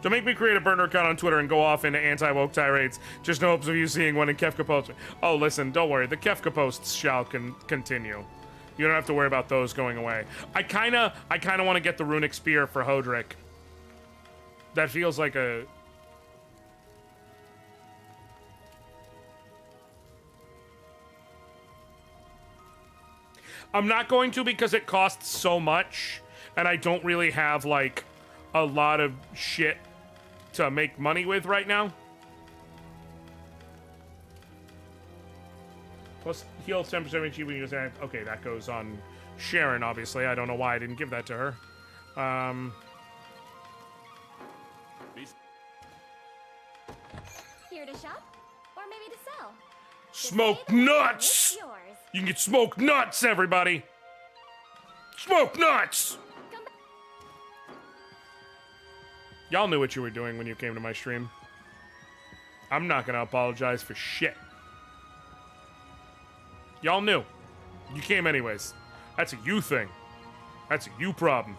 Don't make me create a burner account on Twitter and go off into anti-woke tirades. Just no hopes of you seeing one in Kefka posts. Oh, listen, don't worry. The Kefka posts shall continue. You don't have to worry about those going away. I kinda want to get the Runic Spear for Hodrick. That feels like a... I'm not going to because it costs so much, and I don't really have, like, a lot of shit to make money with right now. Plus, heal 10% HP when you use that. Okay, that goes on Sharon, obviously. I don't know why I didn't give that to her. Here to shop, or maybe to sell. Smoke nuts! You can get smoked nuts, everybody! Smoke nuts! Y'all knew what you were doing when you came to my stream. I'm not gonna apologize for shit. Y'all knew. You came anyways. That's a you thing. That's a you problem.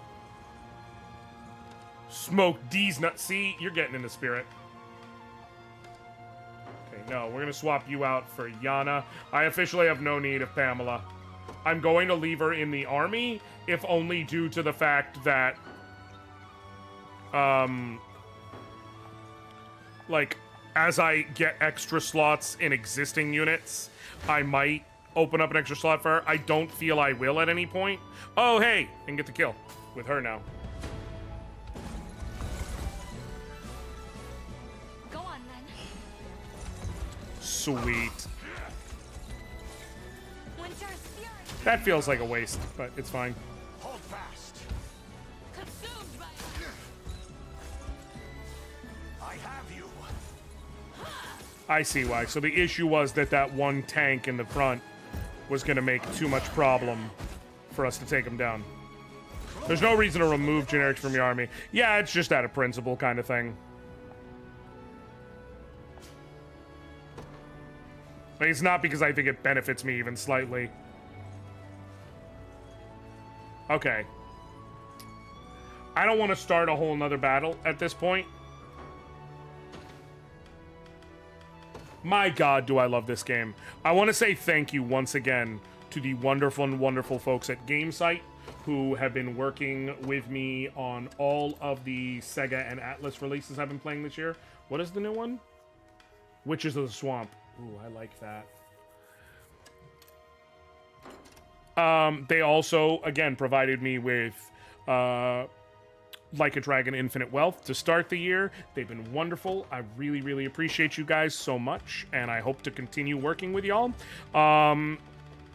Smoke these nuts. See, you're getting in the spirit. No, we're gonna swap you out for Yana. I officially have no need of Pamela. I'm going to leave her in the army, if only due to the fact that, like, as I get extra slots in existing units, I might open up an extra slot for her. I don't feel I will at any point. Oh, hey, I can get the kill with her now. Sweet. That feels like a waste, but it's fine. Hold fast. Consumed by... I have you. I see why. So the issue was that that one tank in the front was going to make too much problem for us to take him down. There's no reason to remove generics from your army. Yeah, it's just out of principle kind of thing. Like, it's not because I think it benefits me even slightly. Okay. I don't want to start a whole nother battle at this point. My God, do I love this game. I want to say thank you once again to the wonderful and wonderful folks at Gamesight who have been working with me on all of the Sega and Atlus releases I've been playing this year. What is the new one? Witches of the Swamp. Ooh, I like that. They also, again, provided me with Like a Dragon Infinite Wealth to start the year. They've been wonderful. I really, really appreciate you guys so much, and I hope to continue working with y'all.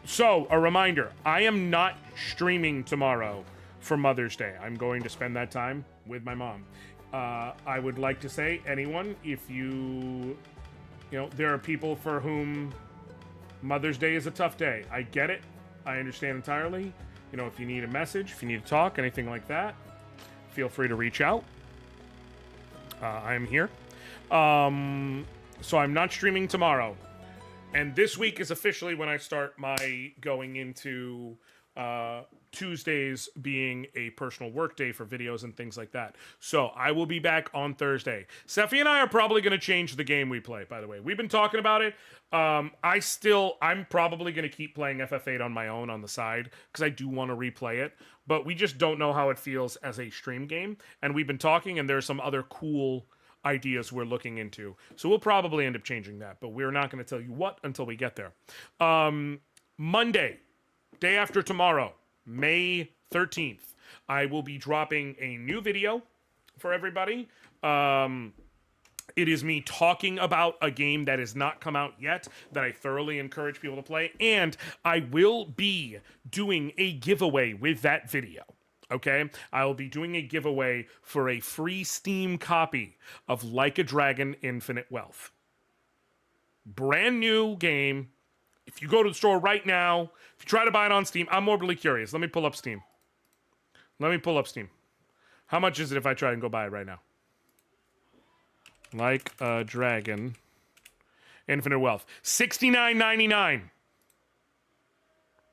So, a reminder, I am not streaming tomorrow for Mother's Day. I'm going to spend that time with my mom. I would like to say, anyone, if you know, there are people for whom Mother's Day is a tough day. I get it. I understand entirely. You know, if you need a message, if you need to talk, anything like that, feel free to reach out. I'm here. So I'm not streaming tomorrow. And this week is officially when I start my going into Tuesdays being a personal work day for videos and things like that. So I will be back on Thursday. Sephi and I are probably going to change the game we play, by the way. We've been talking about it. I'm probably going to keep playing FF8 on my own on the side because I do want to replay it. But we just don't know how it feels as a stream game. And we've been talking, and there's some other cool ideas we're looking into. So we'll probably end up changing that. But we're not going to tell you what until we get there. Monday, day after tomorrow, May 13th, I will be dropping a new video for everybody. It is me talking about a game that has not come out yet that I thoroughly encourage people to play, and I will be doing a giveaway with that video. Okay? I will be doing a giveaway for a free Steam copy of Like a Dragon Infinite Wealth. Brand new game. If you go to the store right now, if you try to buy it on Steam, I'm morbidly curious. Let me pull up Steam. How much is it if I try and go buy it right now? Like a Dragon Infinite Wealth. $69.99.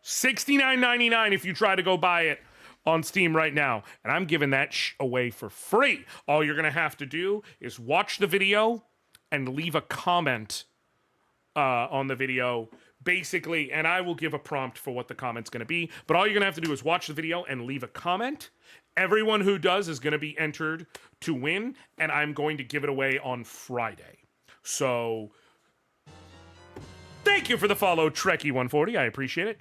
$69.99 if you try to go buy it on Steam right now. And I'm giving that away for free. All you're going to have to do is watch the video and leave a comment on the video. Basically, and I will give a prompt for what the comment's going to be, but all you're going to have to do is watch the video and leave a comment. Everyone who does is going to be entered to win, and I'm going to give it away on Friday. So, thank you for the follow, Trekkie140. I appreciate it.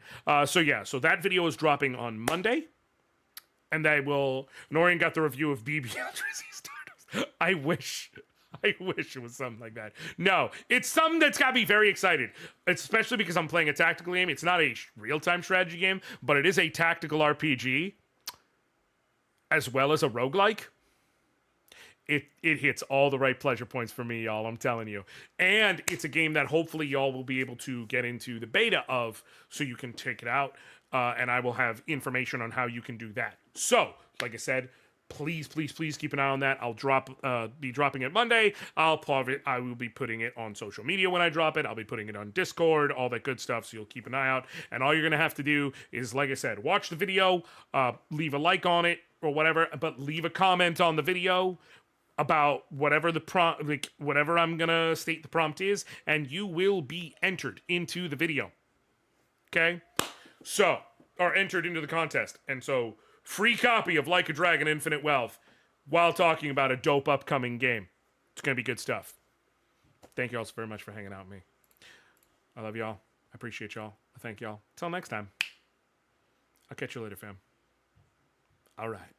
So that video is dropping on Monday, and Anoriand got the review of BB Stardust. I wish it was something like that. No, it's something that's got me very excited, especially because I'm playing a tactical game. It's not a real-time strategy game, but it is a tactical RPG as well as a roguelike. It hits all the right pleasure points for me, y'all, I'm telling you. And it's a game that hopefully y'all will be able to get into the beta of so you can check it out, and I will have information on how you can do that. So, like I said, please keep an eye on that. I'll be dropping it Monday. I will be putting it on social media when I drop it. I'll be putting it on Discord, all that good stuff, so you'll keep an eye out. And all you're going to have to do is, like I said, watch the video, leave a like on it or whatever, but leave a comment on the video about whatever the prompt, whatever I'm going to state the prompt is, and you will be entered into the video. Okay? Or entered into the contest. And so, free copy of Like a Dragon Infinite Wealth while talking about a dope upcoming game. It's going to be good stuff. Thank you all so very much for hanging out with me. I love y'all. I appreciate y'all. I thank y'all. Until next time. I'll catch you later, fam. All right.